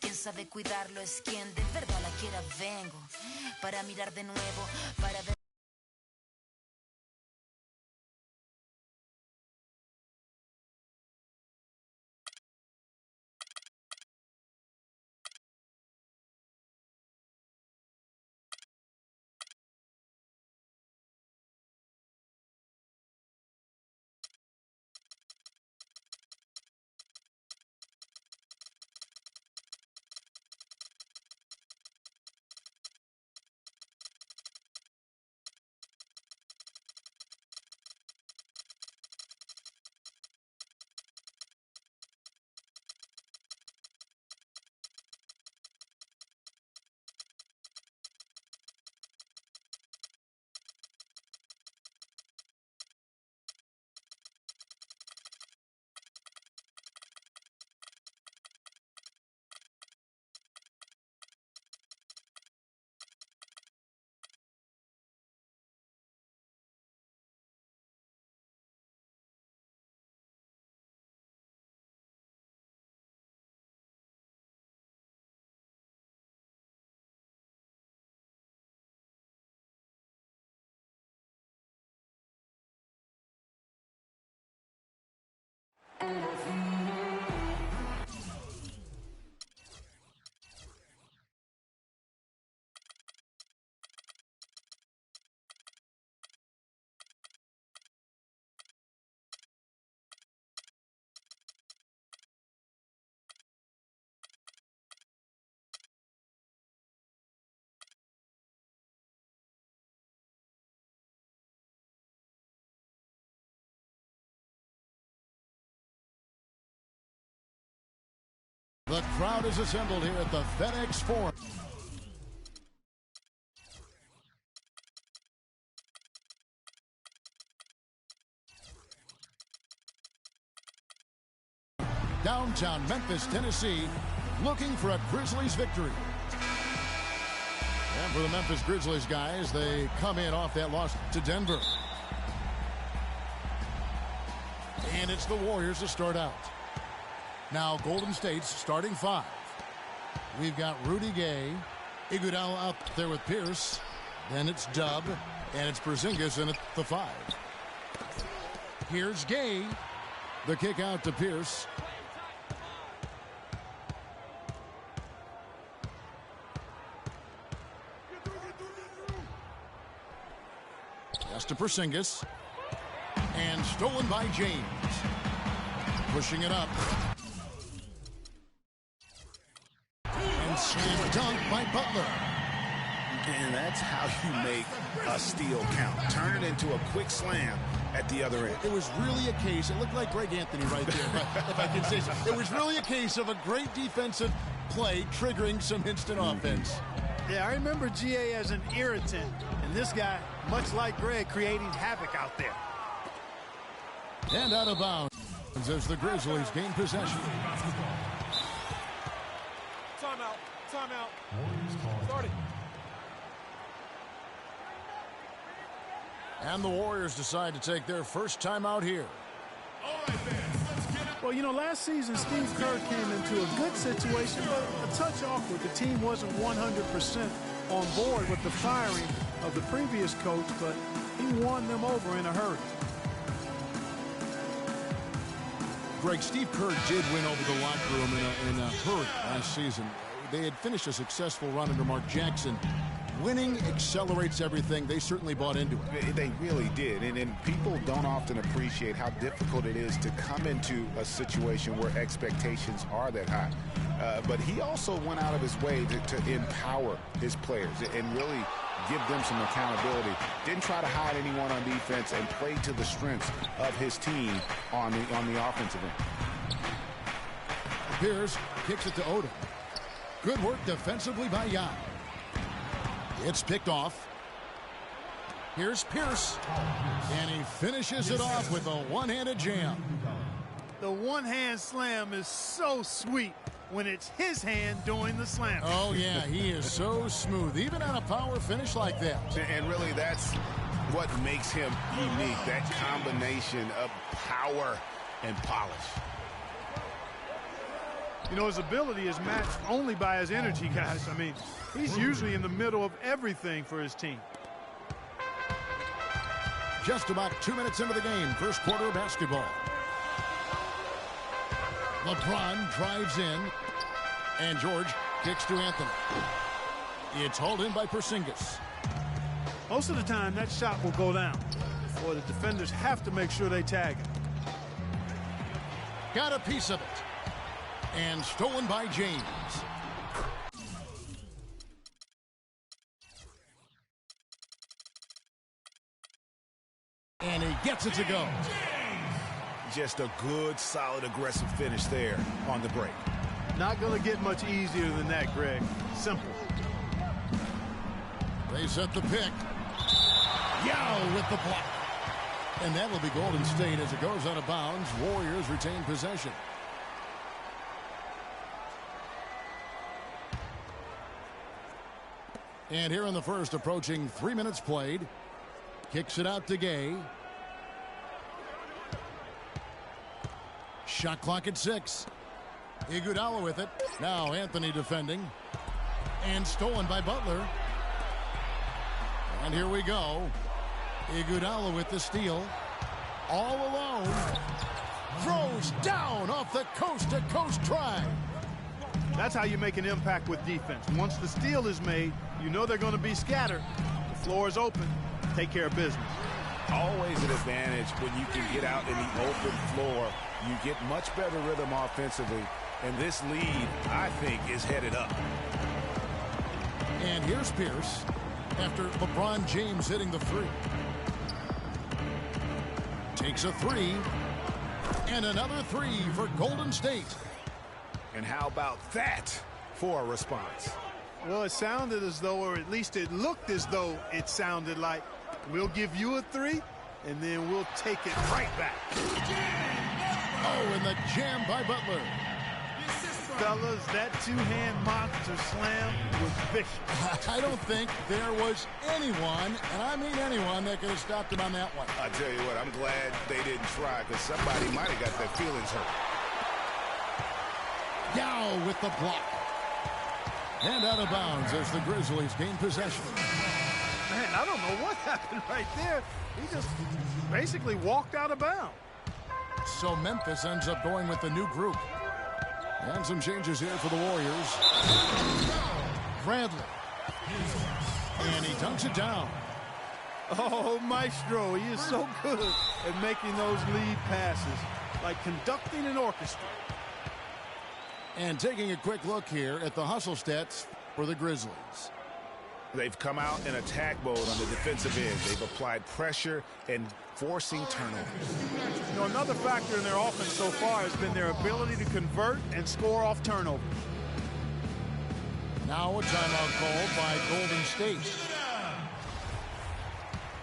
Quien sabe cuidarlo es quien de verdad la quiera. Vengo para mirar de nuevo, para ver. The crowd is assembled here at the FedEx Forum. Downtown Memphis, Tennessee, looking for a Grizzlies victory. And for the Memphis Grizzlies guys, they come in off that loss to Denver. And it's the Warriors to start out. Now Golden State's starting five. We've got Rudy Gay, Iguodala out there with Pierce. Then it's Dub, and it's Porzingis in at the five. Here's Gay. The kick out to Pierce. Pass to Porzingis. And stolen by James. Pushing it up. And slam dunk by Butler. And that's how you make a steal count. Turn it into a quick slam at the other end. It was really a case, it looked like Greg Anthony right there, if I can say so. It was really a case of a great defensive play triggering some instant offense. Yeah, I remember GA as an irritant, and this guy, much like Greg, creating havoc out there. And out of bounds as the Grizzlies gain possession. Timeout. Timeout. Starting. And the Warriors decide to take their first timeout here. All right, fans, let's get it. Well, you know, last season, Steve Kerr came into a good situation, but a touch awkward. The team wasn't 100% on board with the firing of the previous coach, but he won them over in a hurry. Greg, Steve Kerr did win over the locker room in a hurry last season. They had finished a successful run under Mark Jackson. Winning accelerates everything. They certainly bought into it. They really did. And people don't often appreciate how difficult it is to come into a situation where expectations are that high. But he also went out of his way to empower his players and really give them some accountability. Didn't try to hide anyone on defense and played to the strengths of his team on the offensive end. Pierce kicks it to Odom. Good work defensively by Yao. It's picked off. Here's Pierce. And he finishes it off with a one-handed jam. The one-hand slam is so sweet when it's his hand doing the slam. Oh, yeah, he is so smooth, even on a power finish like that. And really, that's what makes him unique, that combination of power and polish. You know, his ability is matched only by his energy, guys. I mean, he's usually in the middle of everything for his team. Just about 2 minutes into the game, first quarter of basketball. LeBron drives in, and George kicks to Anthony. It's hauled in by Porzingis. Most of the time, that shot will go down. Boy, the defenders have to make sure they tag him. Got a piece of it. And stolen by James. And he gets it to go. Just a good, solid, aggressive finish there on the break. Not going to get much easier than that, Greg. Simple. They set the pick. Yao with the block. And that'll be Golden State as it goes out of bounds. Warriors retain possession. And here in the first, approaching 3 minutes played. Kicks it out to Gay. Shot clock at 6. Iguodala with it. Now Anthony defending. And stolen by Butler. And here we go. Iguodala with the steal. All alone. Throws down off the coast-to-coast drive. That's how you make an impact with defense. Once the steal is made, you know they're going to be scattered. The floor is open. Take care of business. Always an advantage when you can get out in the open floor. You get much better rhythm offensively. And this lead, I think, is headed up. And here's Pierce after LeBron James hitting the three. Takes a three. And another three for Golden State. And how about that for a response? Well, it sounded as though, or at least it looked as though it sounded like, we'll give you a three, and then we'll take it right back. Oh, and the jam by Butler. Fellas, that two-hand monster slam was vicious. I don't think there was anyone, and I mean anyone, that could have stopped him on that one. I tell you what, I'm glad they didn't try, because somebody might have got their feelings hurt. Yao with the block. And out of bounds as the Grizzlies gain possession. Man, I don't know what happened right there. He just basically walked out of bounds. So Memphis ends up going with the new group. And some changes here for the Warriors. Bradley. And he dunks it down. Oh, Maestro, he is so good at making those lead passes, like conducting an orchestra. And taking a quick look here at the hustle stats for the Grizzlies. They've come out in attack mode on the defensive end. They've applied pressure and forcing turnovers. You know, another factor in their offense so far has been their ability to convert and score off turnovers. Now a timeout called by Golden State.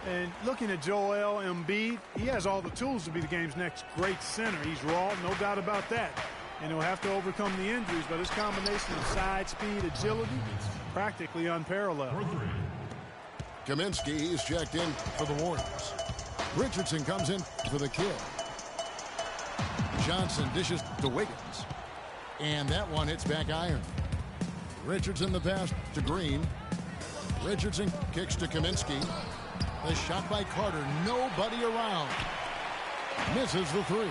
And looking at Joel Embiid, he has all the tools to be the game's next great center. He's raw, no doubt about that. And he'll have to overcome the injuries, but his combination of size, speed, agility, practically unparalleled. Kaminsky is checked in for the Warriors. Richardson comes in for the kill. Johnson dishes to Wiggins. And that one hits back iron. Richardson the pass to Green. Richardson kicks to Kaminsky. The shot by Carter. Nobody around. Misses the three.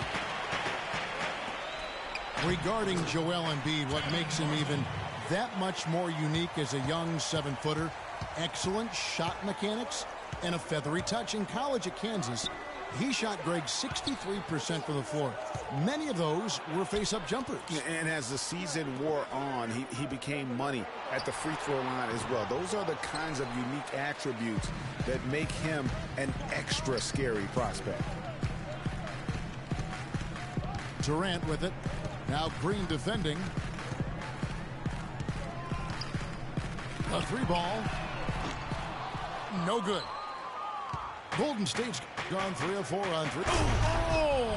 Regarding Joel Embiid, what makes him even that much more unique as a young 7-footer, excellent shot mechanics and a feathery touch. In college at Kansas, he shot Greg 63% from the floor. Many of those were face-up jumpers. And as the season wore on, he became money at the free throw line as well. Those are the kinds of unique attributes that make him an extra scary prospect. Durant with it. Now Green defending. A three ball. No good. Golden State's gone 3 of 4 on three. Oh!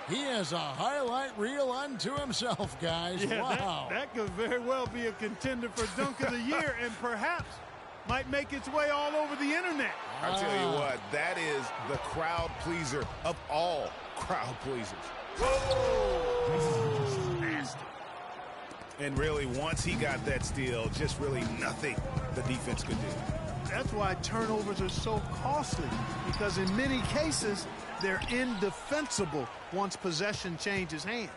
He has a highlight reel unto himself, guys. Yeah, wow. That could very well be a contender for Dunk of the Year and perhaps might make its way all over the internet. I'll tell you what, that is the crowd pleaser of all crowd pleasers. Whoa! Nasty. And really, once he got that steal, just really nothing the defense could do. That's why turnovers are so costly, because in many cases, they're indefensible once possession changes hands.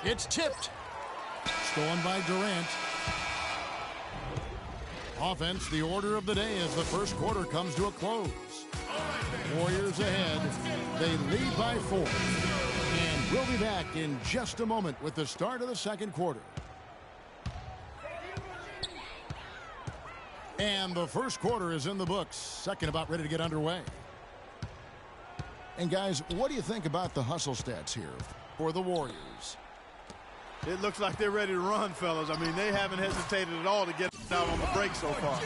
It's tipped. Stolen by Durant. Offense, the order of the day as the first quarter comes to a close. Warriors ahead. They lead by 4. And we'll be back in just a moment with the start of the second quarter. And the first quarter is in the books. Second about ready to get underway. And guys, what do you think about the hustle stats here for the Warriors? It looks like they're ready to run, fellas. I mean, they haven't hesitated at all to get out on the break so far.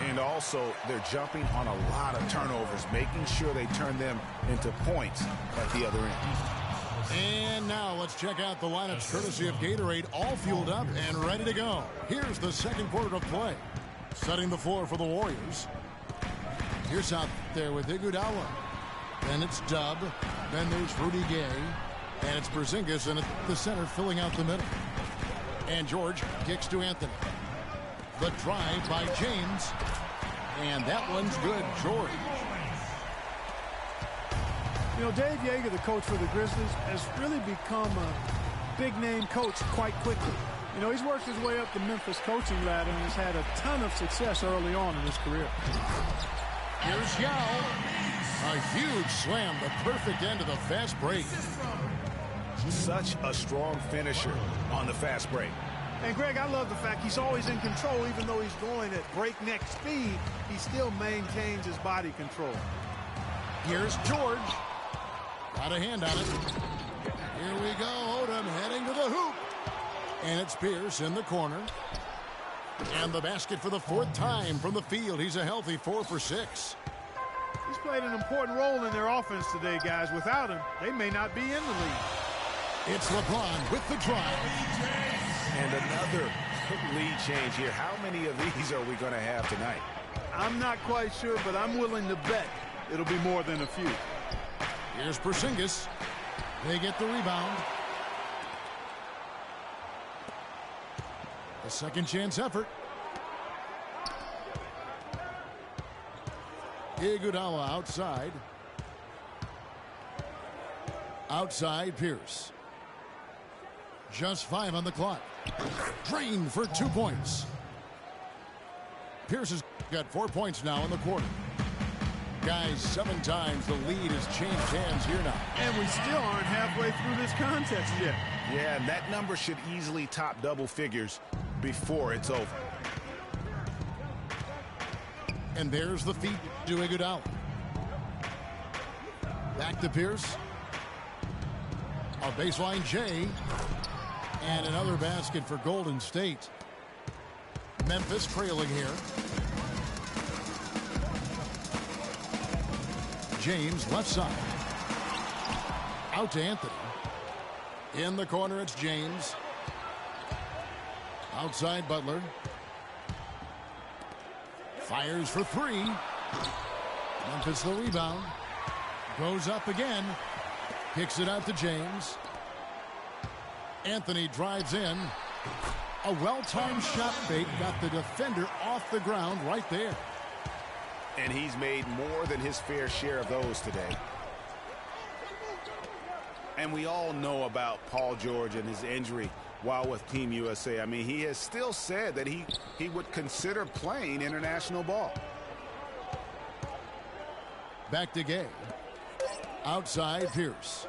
And also, they're jumping on a lot of turnovers, making sure they turn them into points at the other end. And now let's check out the lineups courtesy of Gatorade, all fueled up and ready to go. Here's the second quarter of play. Setting the floor for the Warriors. Here's out there with Iguodala. Then it's Dub. Then there's Rudy Gay. And it's Porzingis in at the center filling out the middle. And George kicks to Anthony. The drive by James. And that one's good, George. You know, Dave Yeager, the coach for the Grizzlies, has really become a big-name coach quite quickly. You know, he's worked his way up the Memphis coaching ladder and has had a ton of success early on in his career. Here's Yao. A huge slam, the perfect end of the fast break. Such a strong finisher on the fast break. And Greg, I love the fact he's always in control. Even though he's going at breakneck speed, he still maintains his body control. Here's George. Got a hand on it. Here we go. Odom heading to the hoop. And it's Pierce in the corner. And the basket for the 4th time from the field. He's a healthy 4 for 6. He's played an important role in their offense today, guys. Without him, they may not be in the league. It's LeBron with the drive. And another lead change here. How many of these are we going to have tonight? I'm not quite sure, but I'm willing to bet it'll be more than a few. Here's Porzingis. They get the rebound. A second chance effort. Iguodala outside. Outside Pierce. Just 5 on the clock. Drained for 2 points. Pierce has got 4 points now in the quarter. Guys, 7 times the lead has changed hands here now. And we still aren't halfway through this contest yet. Yeah, and that number should easily top double figures before it's over. And there's the feed to Iguodala. Back to Pierce. A baseline J. And another basket for Golden State. Memphis trailing here. James left side. Out to Anthony. In the corner, it's James. Outside Butler. Fires for 3. Memphis the rebound. Goes up again. Kicks it out to James. Anthony drives in. A well-timed shot fake got the defender off the ground right there. And he's made more than his fair share of those today. And we all know about Paul George and his injury while with Team USA. I mean, he has still said that he would consider playing international ball. Back to Gay. Outside Pierce.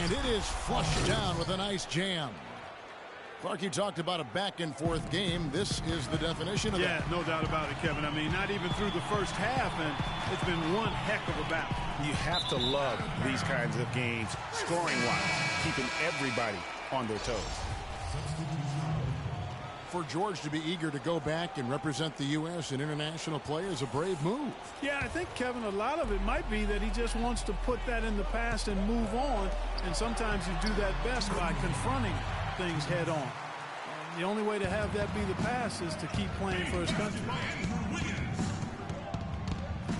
And it is flushed down with a nice jam. Clark, you talked about a back-and-forth game. This is the definition of that. Yeah, no doubt about it, Kevin. I mean, not even through the first half, and it's been one heck of a battle. You have to love these kinds of games, scoring-wise, keeping everybody on their toes. For George to be eager to go back and represent the U.S. in international play is a brave move. Yeah, I think, Kevin, a lot of it might be that he just wants to put that in the past and move on. And sometimes you do that best by confronting things head on. The only way to have that be the pass is to keep playing for his country.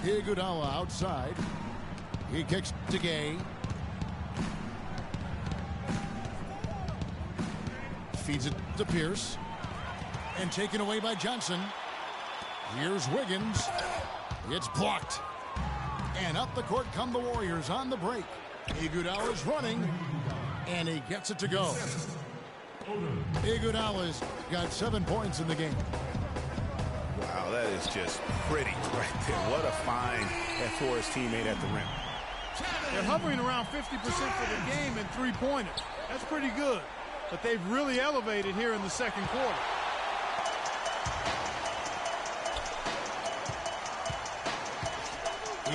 Iguodala outside. He kicks to Gay. Feeds it to Pierce. And taken away by Johnson. Here's Wiggins. It's blocked. And up the court come the Warriors on the break. Iguodala's running. And he gets it to go. Iguodala's got 7 points in the game. Wow, that is just pretty right there. What a find for his teammate at the rim. They're hovering around 50% for the game in three-pointers. That's pretty good. But they've really elevated here in the second quarter.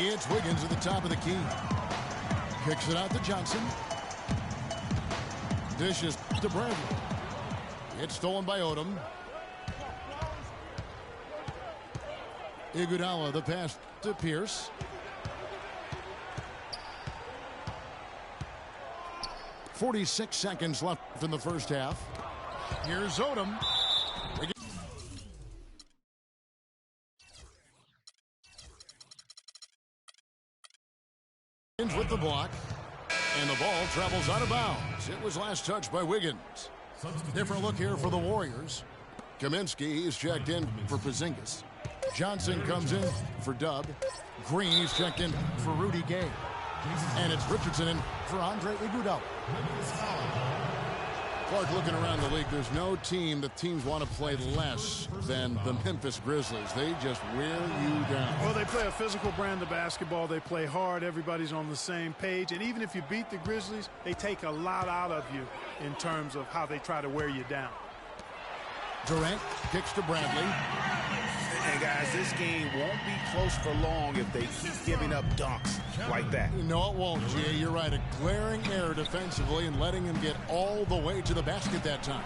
It's Wiggins at the top of the key. Kicks it out to Johnson. Dishes to Bradley. It's stolen by Odom. Iguodala the pass to Pierce. .46 seconds left in the first half. Here's Odom. With the block. And the ball travels out of bounds. It was last touched by Wiggins. Different look here for the Warriors. Kaminsky is checked in for Porzingis. Johnson comes in for Dub. Green is checked in for Rudy Gay. And it's Richardson in for Andre Iguodala. Clark, looking around the league, there's no team that teams want to play less than the Memphis Grizzlies. They just wear you down. Well, they play a physical brand of basketball. They play hard. Everybody's on the same page. And even if you beat the Grizzlies, they take a lot out of you in terms of how they try to wear you down. Durant kicks to Bradley. And guys, this game won't be close for long if they keep giving up dunks like that. No, it won't, Jay. You're right. A glaring error defensively and letting him get all the way to the basket that time.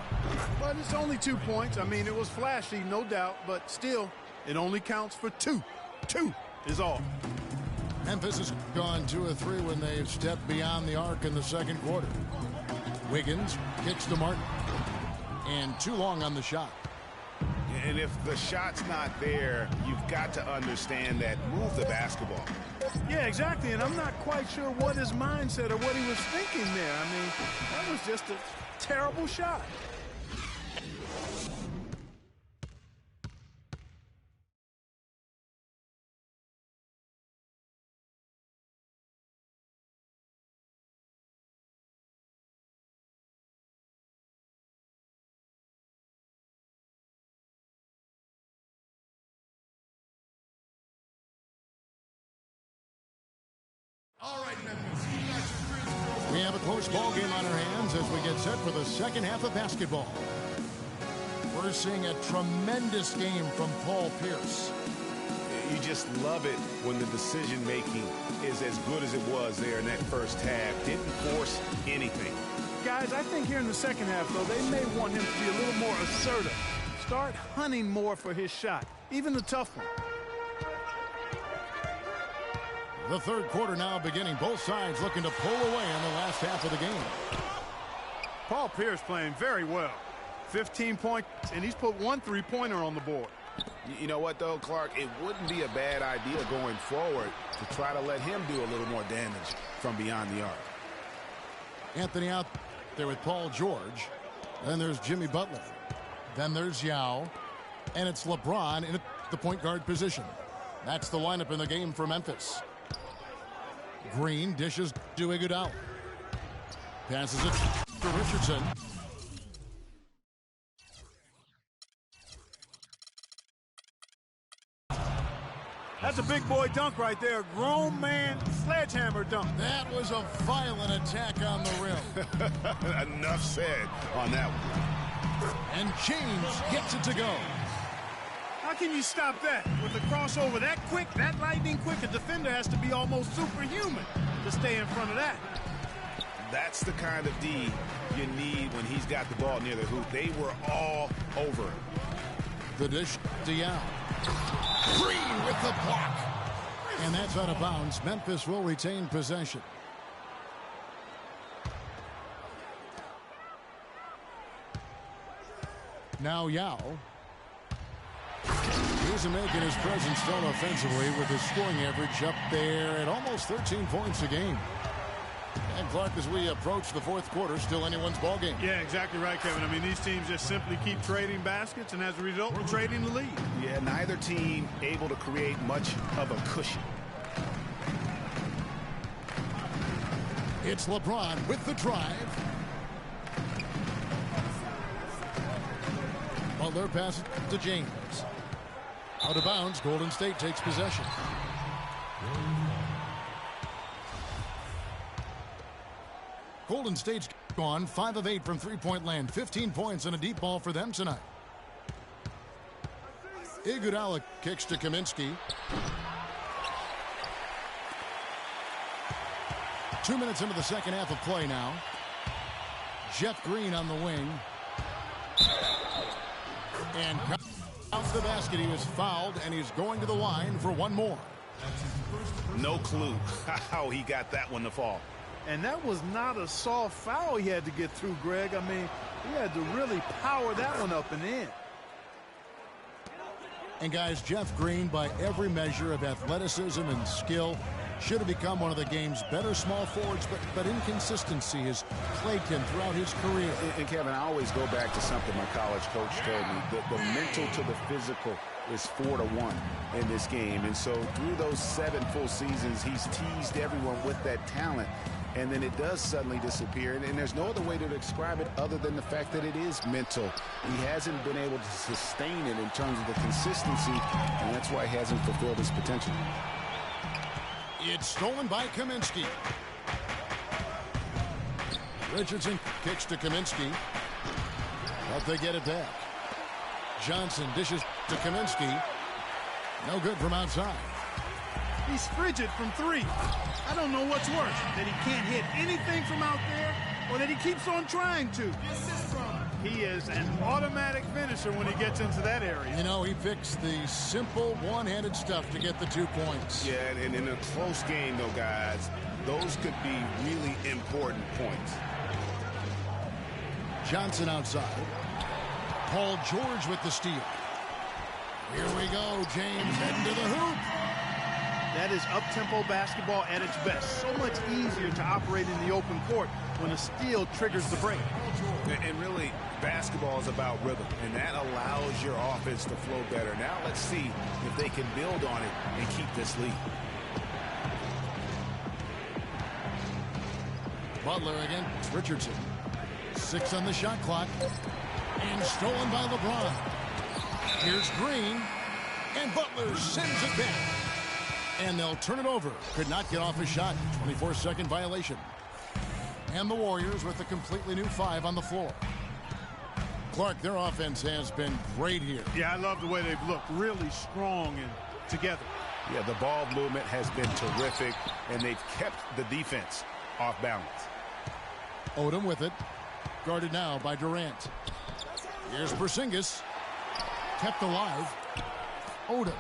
But it's only 2 points. I mean, it was flashy, no doubt, but still, it only counts for 2. 2 is all. Memphis has gone 2 of 3 when they've stepped beyond the arc in the second quarter. Wiggins kicks to Martin. And too long on the shot. And if the shot's not there, you've got to understand that. Move the basketball. Yeah, exactly. And I'm not quite sure what his mindset or what he was thinking there. I mean, that was just a terrible shot. We have a close ball game on our hands as we get set for the second half of basketball. We're seeing a tremendous game from Paul Pierce. You just love it when the decision-making is as good as it was there in that first half. Didn't force anything. Guys, I think here in the second half, though, they may want him to be a little more assertive. Start hunting more for his shot, even the tough one. The third quarter now beginning. Both sides looking to pull away in the last half of the game. Paul Pierce playing very well. 15 points, and he's put 1 3-pointer on the board. You know what, though, Clark? It wouldn't be a bad idea going forward to try to let him do a little more damage from beyond the arc. Anthony out there with Paul George. Then there's Jimmy Butler. Then there's Yao. And it's LeBron in the point guard position. That's the lineup in the game for Memphis. Green dishes to Iguodala. Passes it to Richardson. That's a big boy dunk right there. Grown man sledgehammer dunk. That was a violent attack on the rim. Enough said on that one. And James gets it to go. How can you stop that? With a crossover that quick, that lightning quick, a defender has to be almost superhuman to stay in front of that. That's the kind of D you need when he's got the ball near the hoop. They were all over it. The dish to Yao. Green with the block. And that's out of bounds. Memphis will retain possession. Now Yao. He's making his presence known offensively with his scoring average up there at almost 13 points a game. And Clark, as we approach the fourth quarter, still anyone's ball game. Yeah, exactly right, Kevin. I mean, these teams just simply keep trading baskets, and as a result, we're trading the lead. Yeah, neither team able to create much of a cushion. It's LeBron with the drive. Butler passes to James. Out of bounds, Golden State takes possession. Golden State's gone 5 of 8 from three-point land. 15 points and a deep ball for them tonight. Iguodala kicks to Kaminsky. 2 minutes into the second half of play now. Jeff Green on the wing. And off the basket, he was fouled, and he's going to the line for one more. No clue how he got that one to fall. And that was not a soft foul he had to get through, Greg. I mean, he had to really power that one up and in. And guys, Jeff Green, by every measure of athleticism and skill, should have become one of the game's better small forwards, but inconsistency has plagued him throughout his career. And Kevin, I always go back to something my college coach told me. The mental to the physical is 4-to-1 in this game. And so through those 7 full seasons, he's teased everyone with that talent. And then it does suddenly disappear. And there's no other way to describe it other than the fact that it is mental. He hasn't been able to sustain it in terms of the consistency, and that's why he hasn't fulfilled his potential. It's stolen by Kaminsky. Richardson kicks to Kaminsky. But they get it back. Johnson dishes to Kaminsky. No good from outside. He's frigid from 3. I don't know what's worse, that he can't hit anything from out there or that he keeps on trying to. He is an automatic finisher when he gets into that area. You know, he picks the simple one-handed stuff to get the 2 points. Yeah, and in a close game, though, guys, those could be really important points. Johnson outside. Paul George with the steal. Here we go. James heading to the hoop. That is up-tempo basketball at its best. So much easier to operate in the open court when a steal triggers the break. And really, basketball is about rhythm, and that allows your offense to flow better. Now let's see if they can build on it and keep this lead. Butler against Richardson. 6 on the shot clock. And stolen by LeBron. Here's Green. And Butler sends it back. And they'll turn it over. Could not get off his shot. 24-second violation. And the Warriors with a completely new 5 on the floor. Clark, their offense has been great here. Yeah, I love the way they've looked. Really strong and together. Yeah, the ball movement has been terrific, and they've kept the defense off balance. Odom with it. Guarded now by Durant. Here's Porzingis. Kept alive. Odom.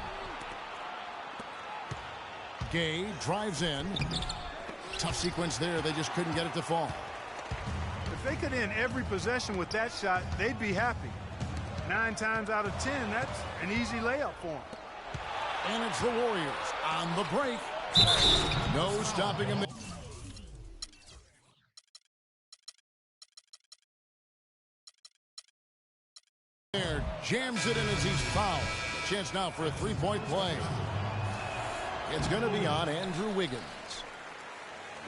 Gay drives in. Tough sequence there. They just couldn't get it to fall. If they could end every possession with that shot, they'd be happy. 9 times out of 10, that's an easy layup for them. And it's the Warriors on the break. No stopping him. There jams it in as he's fouled. Chance now for a 3-point play. It's going to be on Andrew Wiggins.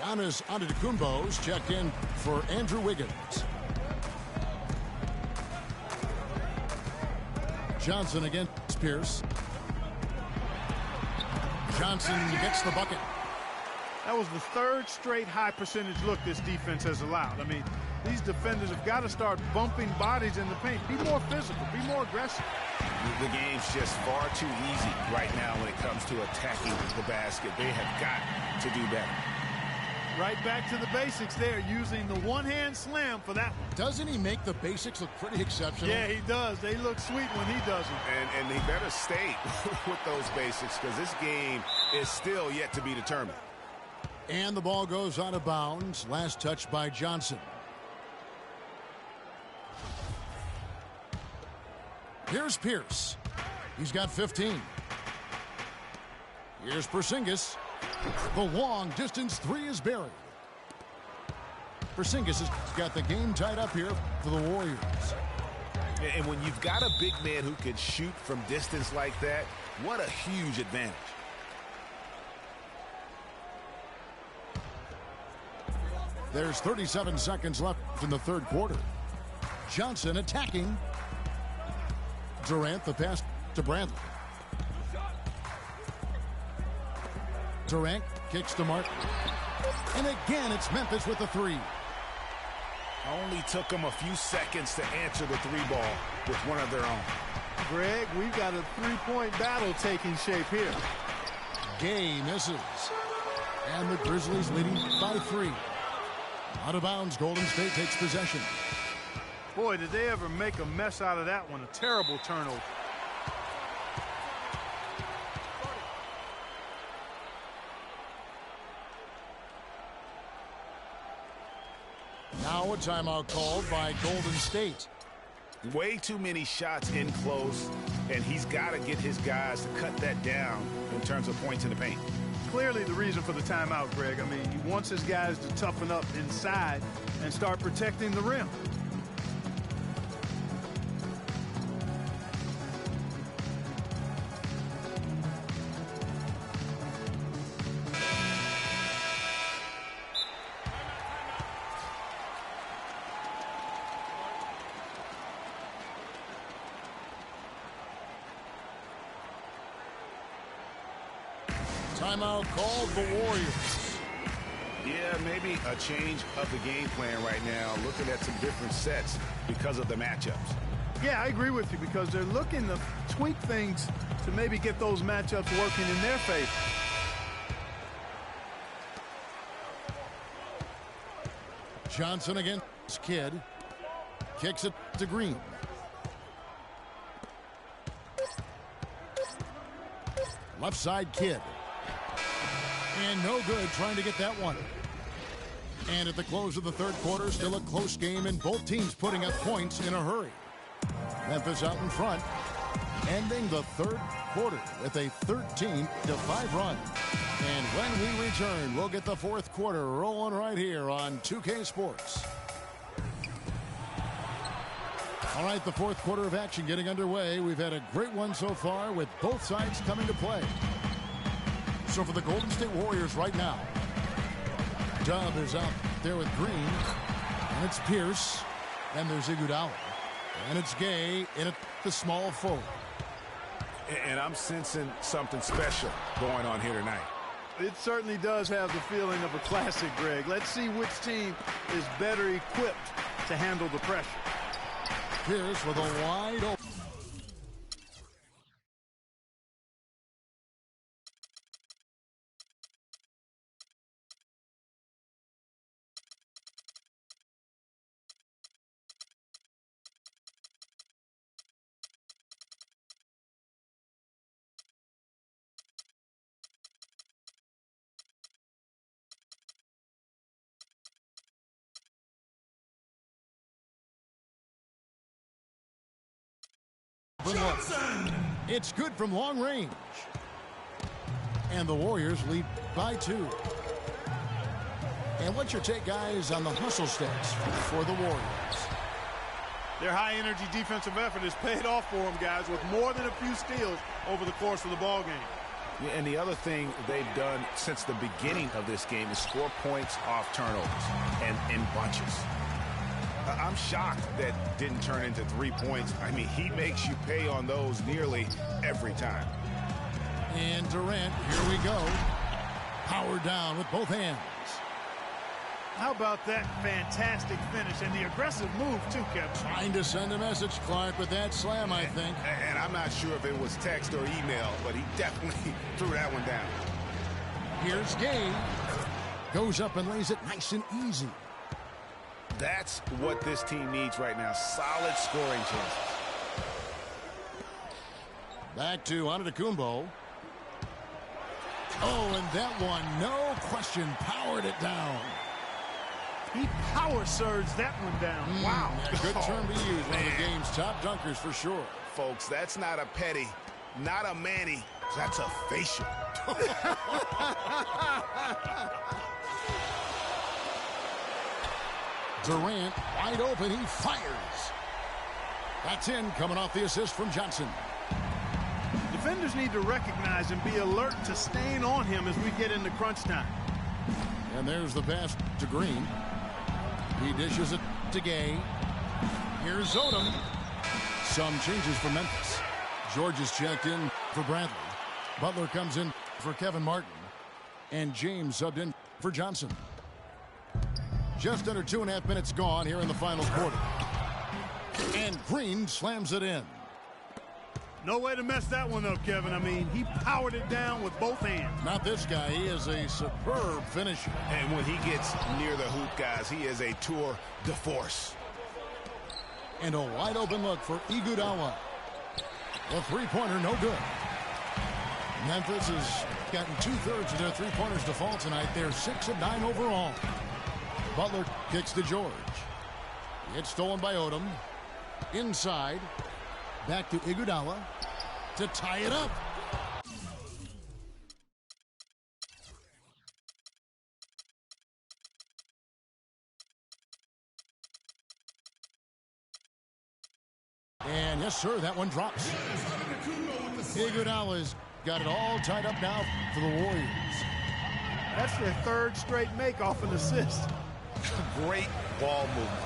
Giannis Antetokounmpo's checked in for Andrew Wiggins. Johnson against Pierce. Johnson gets the bucket. That was the 3rd straight high percentage look this defense has allowed. I mean, these defenders have got to start bumping bodies in the paint. Be more physical. Be more aggressive. The game's just far too easy right now when it comes to attacking the basket. They have got to do better. Right back to the basics there, using the one-hand slam for that one. Doesn't he make the basics look pretty exceptional? Yeah, he does. They look sweet when he does them. And they better stay with those basics because this game is still yet to be determined. And the ball goes out of bounds. Last touch by Johnson. Here's Pierce. He's got 15. Here's Porzingis. The long distance three is buried. Porzingis has got the game tied up here for the Warriors. And when you've got a big man who can shoot from distance like that, what a huge advantage. There's 37 seconds left in the third quarter. Johnson attacking. Durant, the pass to Bradley. Durant kicks to Martin. And again, it's Memphis with the three. Only took them a few seconds to answer the three ball with one of their own. Greg, we've got a three-point battle taking shape here. Gay misses. And the Grizzlies leading by 3. Out of bounds, Golden State takes possession. Boy, did they ever make a mess out of that one. A terrible turnover. Now a timeout called by Golden State. Way too many shots in close, and he's got to get his guys to cut that down in terms of points in the paint. Clearly the reason for the timeout, Greg. I mean, he wants his guys to toughen up inside and start protecting the rim. Timeout called the Warriors. Yeah, maybe a change of the game plan right now, looking at some different sets because of the matchups. Yeah, I agree with you because they're looking to tweak things to maybe get those matchups working in their favor. Johnson against Kidd. Kicks it to Green. Left side Kidd. And no good trying to get that one. And at the close of the third quarter, still a close game and both teams putting up points in a hurry. Memphis out in front, ending the third quarter with a 13-5 run. And when we return, we'll get the fourth quarter rolling right here on 2K Sports. All right, the fourth quarter of action getting underway. We've had a great one so far with both sides coming to play. So for the Golden State Warriors right now, Dub is out there with Green, and it's Pierce, and there's Iguodala, and it's Gay in at the small forward. And I'm sensing something special going on here tonight. It certainly does have the feeling of a classic, Greg. Let's see which team is better equipped to handle the pressure. Pierce with a wide open. Johnson. It's good from long range. And the Warriors lead by 2. And what's your take, guys, on the hustle stats for the Warriors? Their high-energy defensive effort has paid off for them, guys, with more than a few steals over the course of the ball game. Yeah, and the other thing they've done since the beginning of this game is score points off turnovers and in bunches. I'm shocked that didn't turn into 3 points. I mean, he makes you pay on those nearly every time. And Durant, here we go. Power down with both hands. How about that fantastic finish and the aggressive move, too, Kevin? Trying to send a message, Clark, with that slam, I think. And I'm not sure if it was text or email, but he definitely threw that one down. Here's Gay. Goes up and lays it nice and easy. That's what this team needs right now. Solid scoring chances. Back to Antetokounmpo. Oh, and that one, no question, powered it down. He power surged that one down. Wow. Yeah, good term to use. One of the game's top dunkers for sure. folks. That's not a petty, not a Manny. That's a facial. Durant wide open. He fires. That's in, coming off the assist from Johnson. Defenders need to recognize and be alert to staying on him as we get into crunch time. And there's the pass to Green. He dishes it to Gay. Here's Odom. Some changes for Memphis. George is checked in for Bradley. Butler comes in for Kevin Martin. And James subbed in for Johnson. Just under 2.5 minutes gone here in the final quarter. And Green slams it in. No way to mess that one up, Kevin. I mean, he powered it down with both hands. Not this guy. He is a superb finisher. And when he gets near the hoop, guys, he is a tour de force. And a wide open look for Iguodala. The three-pointer, no good. Memphis has gotten 2/3 of their three-pointers to fall tonight. They're 6 of 9 overall. Butler kicks to George. It's stolen by Odom. Inside. Back to Iguodala to tie it up. And yes, sir, that one drops. Iguodala's got it all tied up now for the Warriors. That's their third straight make off an assist. Great ball movement.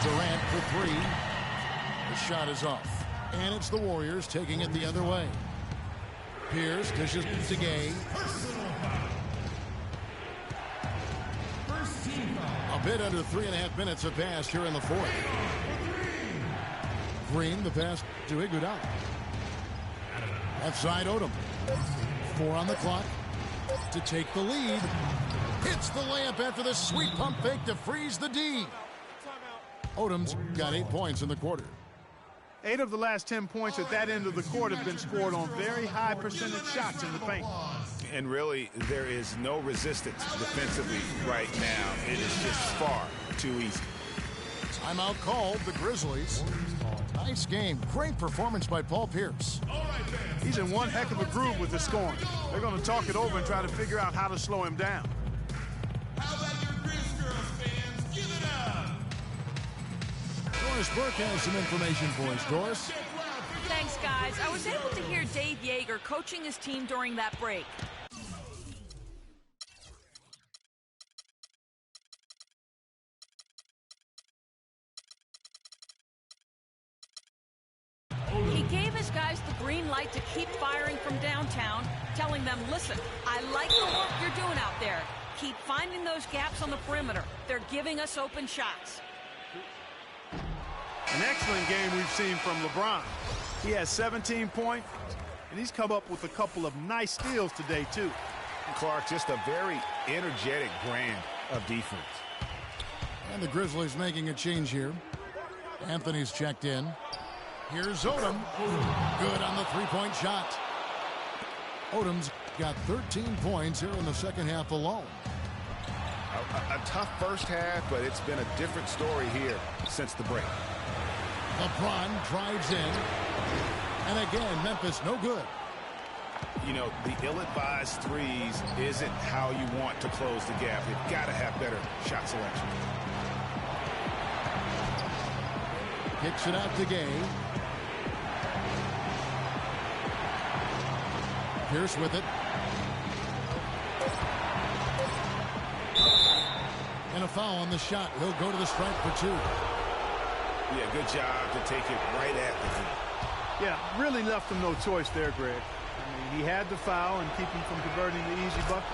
Durant for three. The shot is off. And it's the Warriors taking it the other way. Pierce dishes to Gay. A bit under 3.5 minutes have passed here in the fourth. Green, the pass to Iguodala. Left side, Odom. 4 on the clock to take the lead. Hits the layup after the sweet pump fake to freeze the D. Odom's got 8 points in the quarter. 8 of the last 10 points at that end of the court have been scored on very high percentage shots in the paint. And really, there is no resistance defensively right now. It is just far too easy. Timeout called, the Grizzlies. Nice game. Great performance by Paul Pierce. He's in one heck of a groove with the scoring. They're going to talk it over and try to figure out how to slow him down. How about your Grizz Girls fans? Give it up! Doris Burke has some information for us. Doris? Thanks, guys. I was able to hear Dave Yeager coaching his team during that break. He gave his guys the green light to keep firing from downtown, telling them, listen, I like the work you're doing out there. Keep finding those gaps on the perimeter. They're giving us open shots. An excellent game we've seen from LeBron. He has 17 points, and he's come up with a couple of nice steals today, too. Clark, just a very energetic brand of defense. And the Grizzlies making a change here. Anthony's checked in. Here's Odom. Good on the three-point shot. Odom's got 13 points here in the second half alone. A tough first half, but it's been a different story here since the break. LeBron drives in. And again, Memphis no good. You know, the ill-advised threes isn't how you want to close the gap. You've got to have better shot selection. Kicks it out to Gay. Pierce with it. And a foul on the shot. He'll go to the stripe for 2. Yeah, good job to take it right at the hoop. Yeah, really left him no choice there, Greg. I mean, he had the foul and keep him from converting the easy bucket.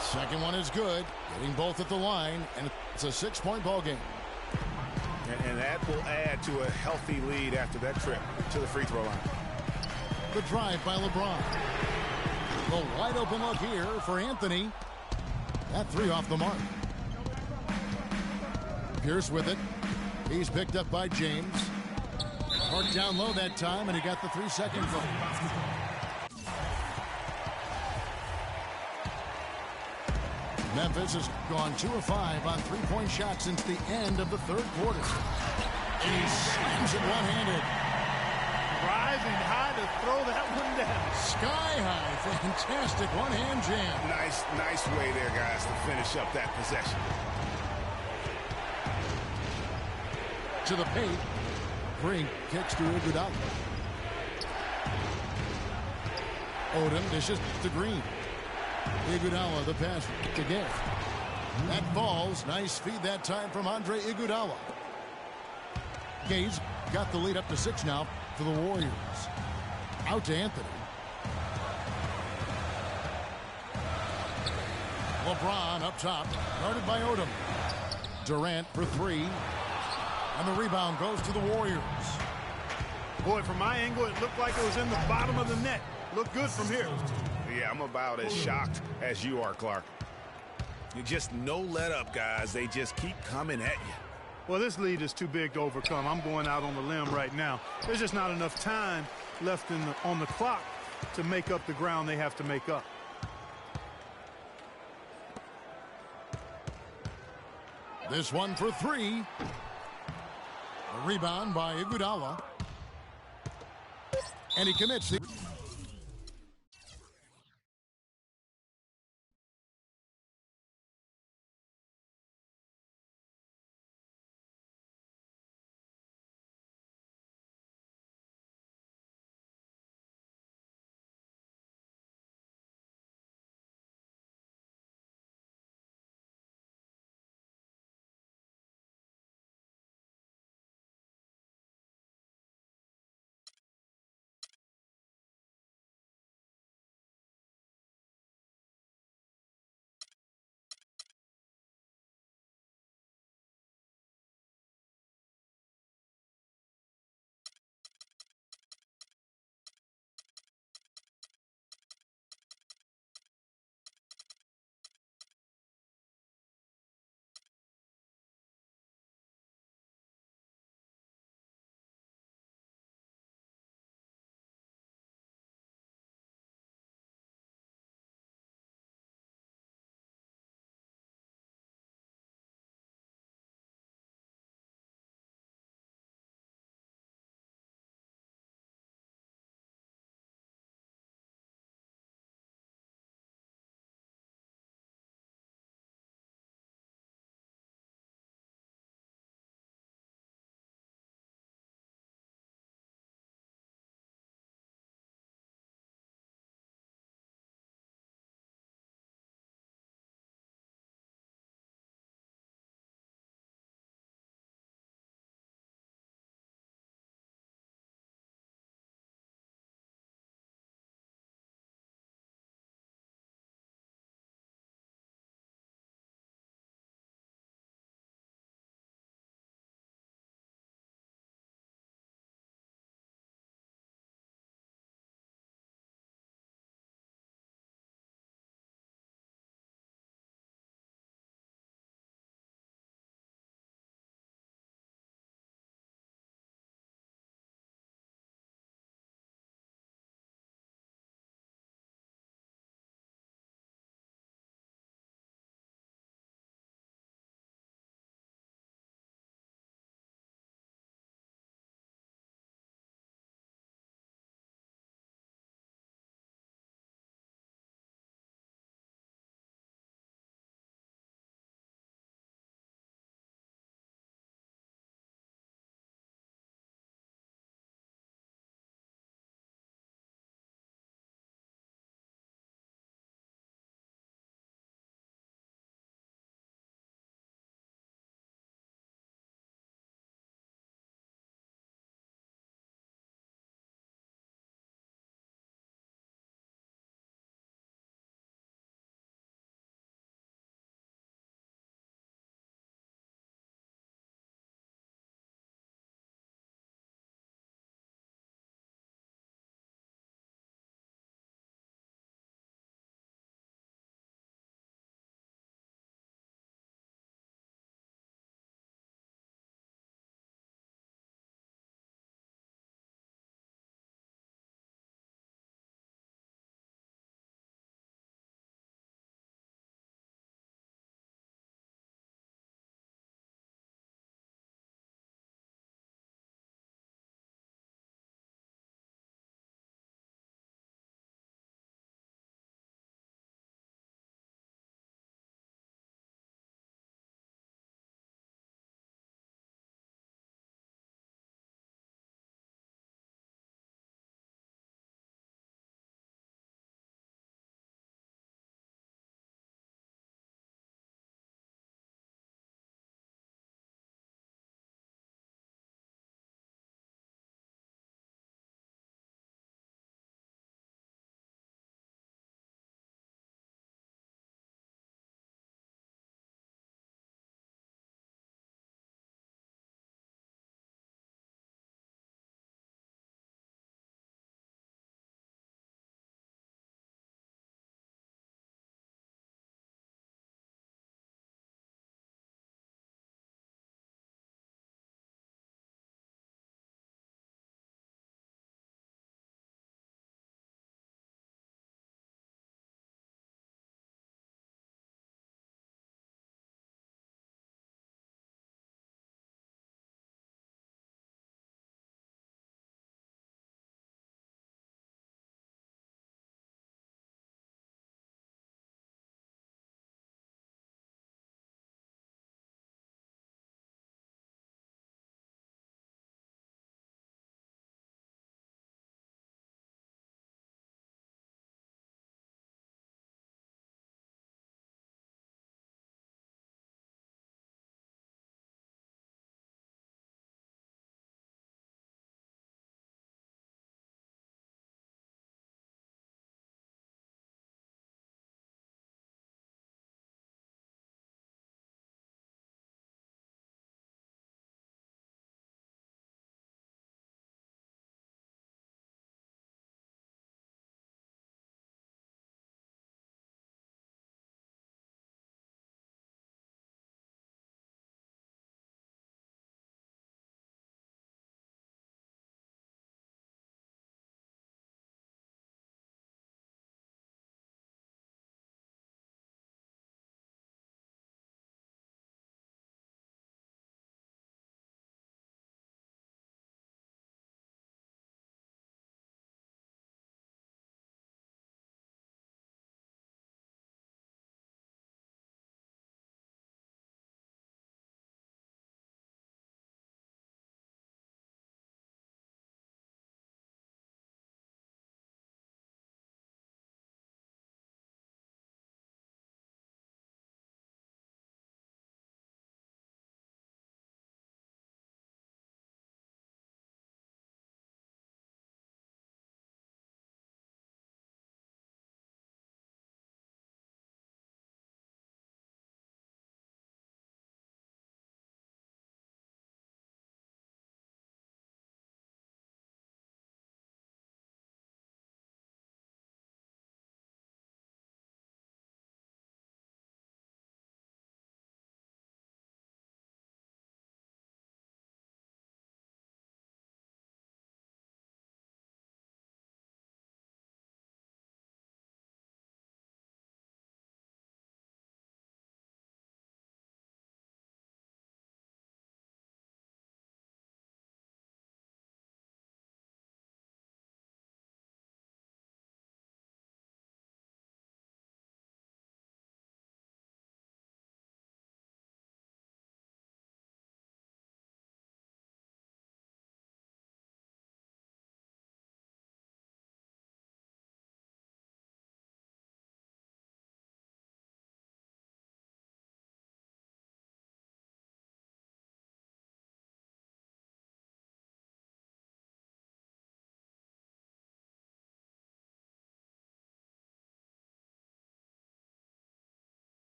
Second one is good. Getting both at the line, and it's a 6-point ball game. And that will add to a healthy lead after that trip to the free throw line. The drive by LeBron. The wide open look here for Anthony. That 3 off the mark. Pierce with it. He's picked up by James. Marked down low that time, and he got the 3-second vote. Memphis has gone 2 of 5 on three-point shots since the end of the third quarter. And he slams it one-handed. Rising high to throw that one down. Sky high. Fantastic one-hand jam. Nice way there, guys, to finish up that possession. To the paint. Brink kicks to Iguodala. Odom dishes to Green. Iguodala the pass to Gay. That falls. Nice feed that time from Andre Iguodala. Gay's got the lead up to 6 now for the Warriors. Out to Anthony. LeBron up top, guarded by Odom. Durant for 3. And the rebound goes to the Warriors. Boy, from my angle, it looked like it was in the bottom of the net. Looked good from here. Yeah, I'm about as shocked as you are, Clark. You just no let up, guys. They just keep coming at you. Well, this lead is too big to overcome. I'm going out on the limb right now. There's just not enough time left on the clock to make up the ground they have to make up. This one for 3. A rebound by Iguodala. And he commits the...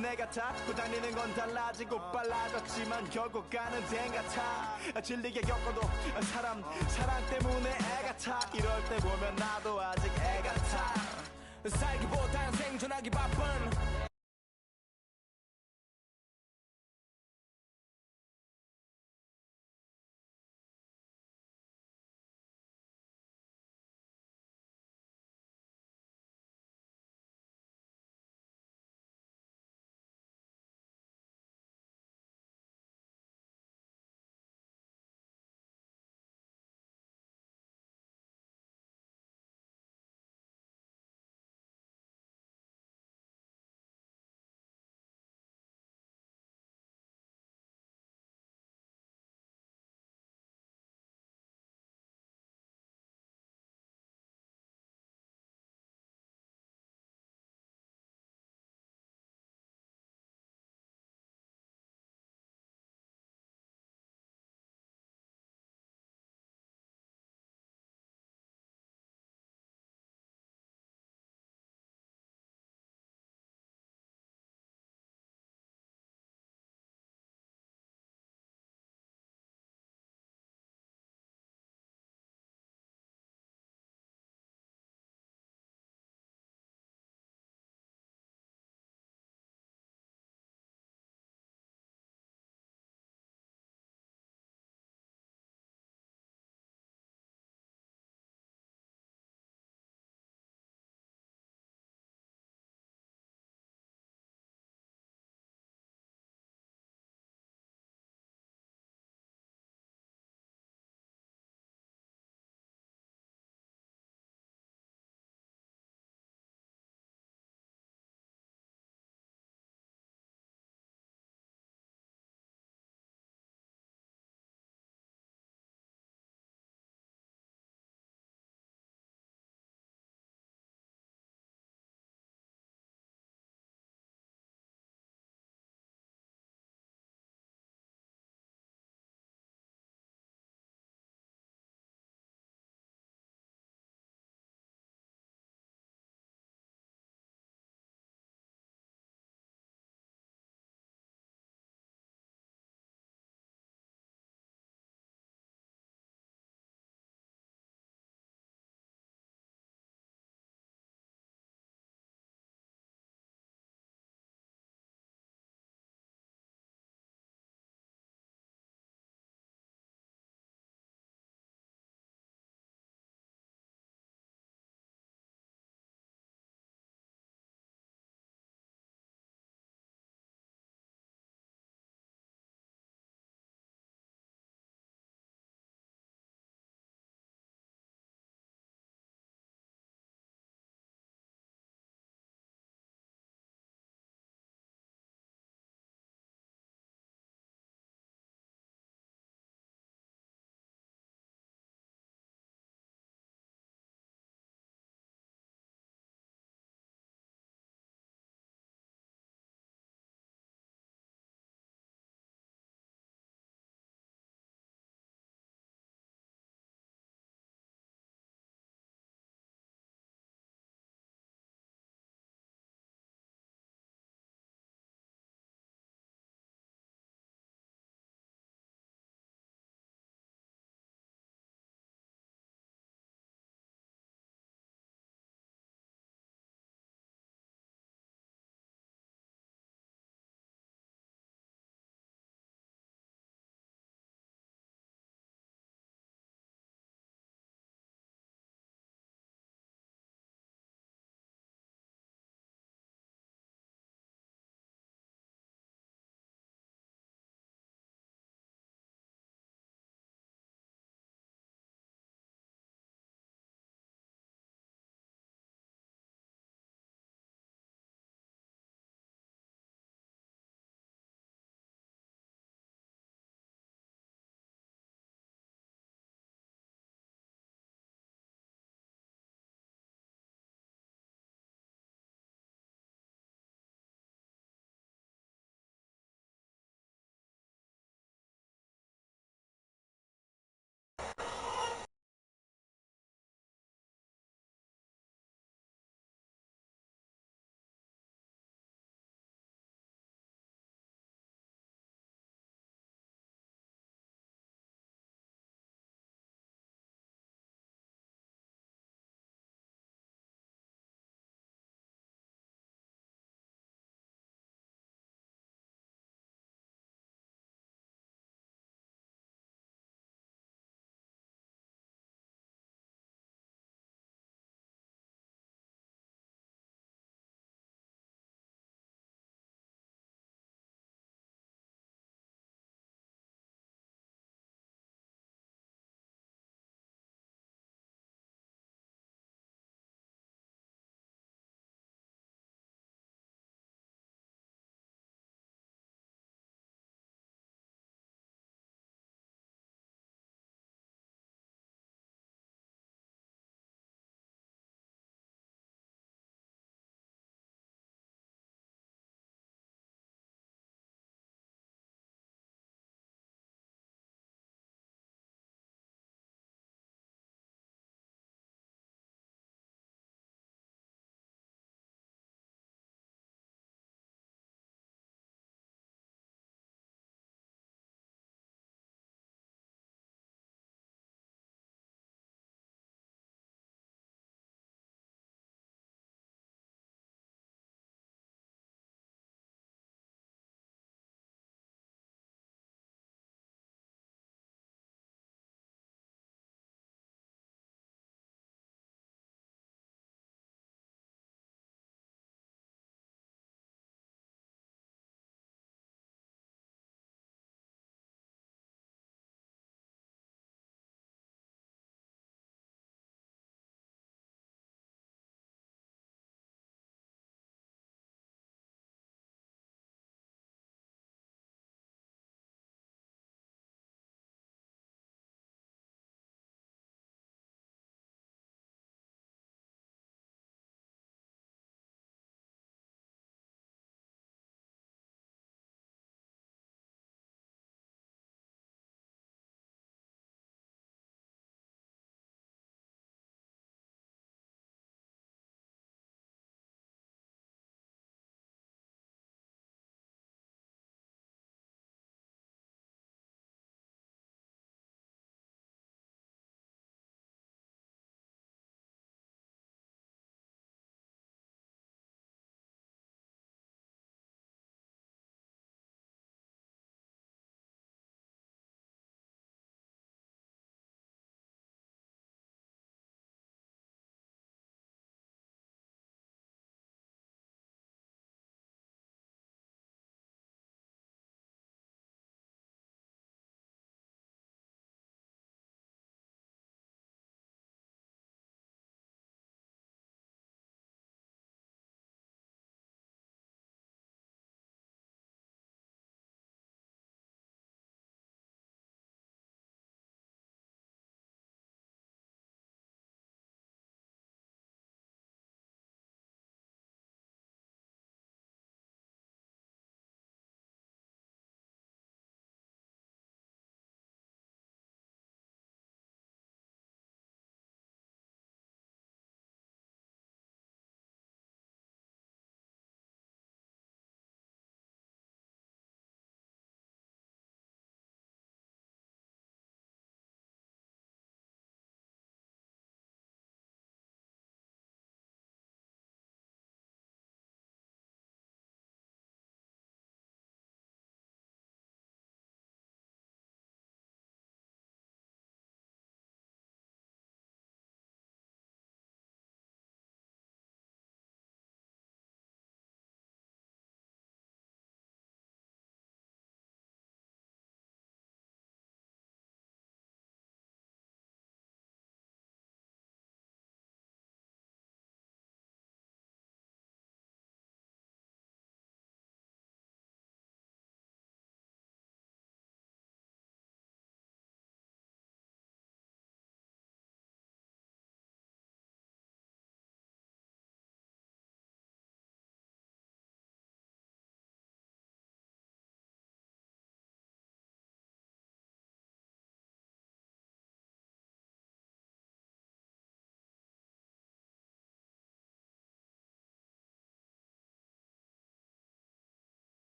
보면 내 같아 부다니는 건 달라지고 빨라졌지만 결국 가는 댕 같아 질리게 겪어도 사랑 때문에 애 같아 이럴 때 보면 나도 아직 애 같아 살기보단 생존하기 바쁜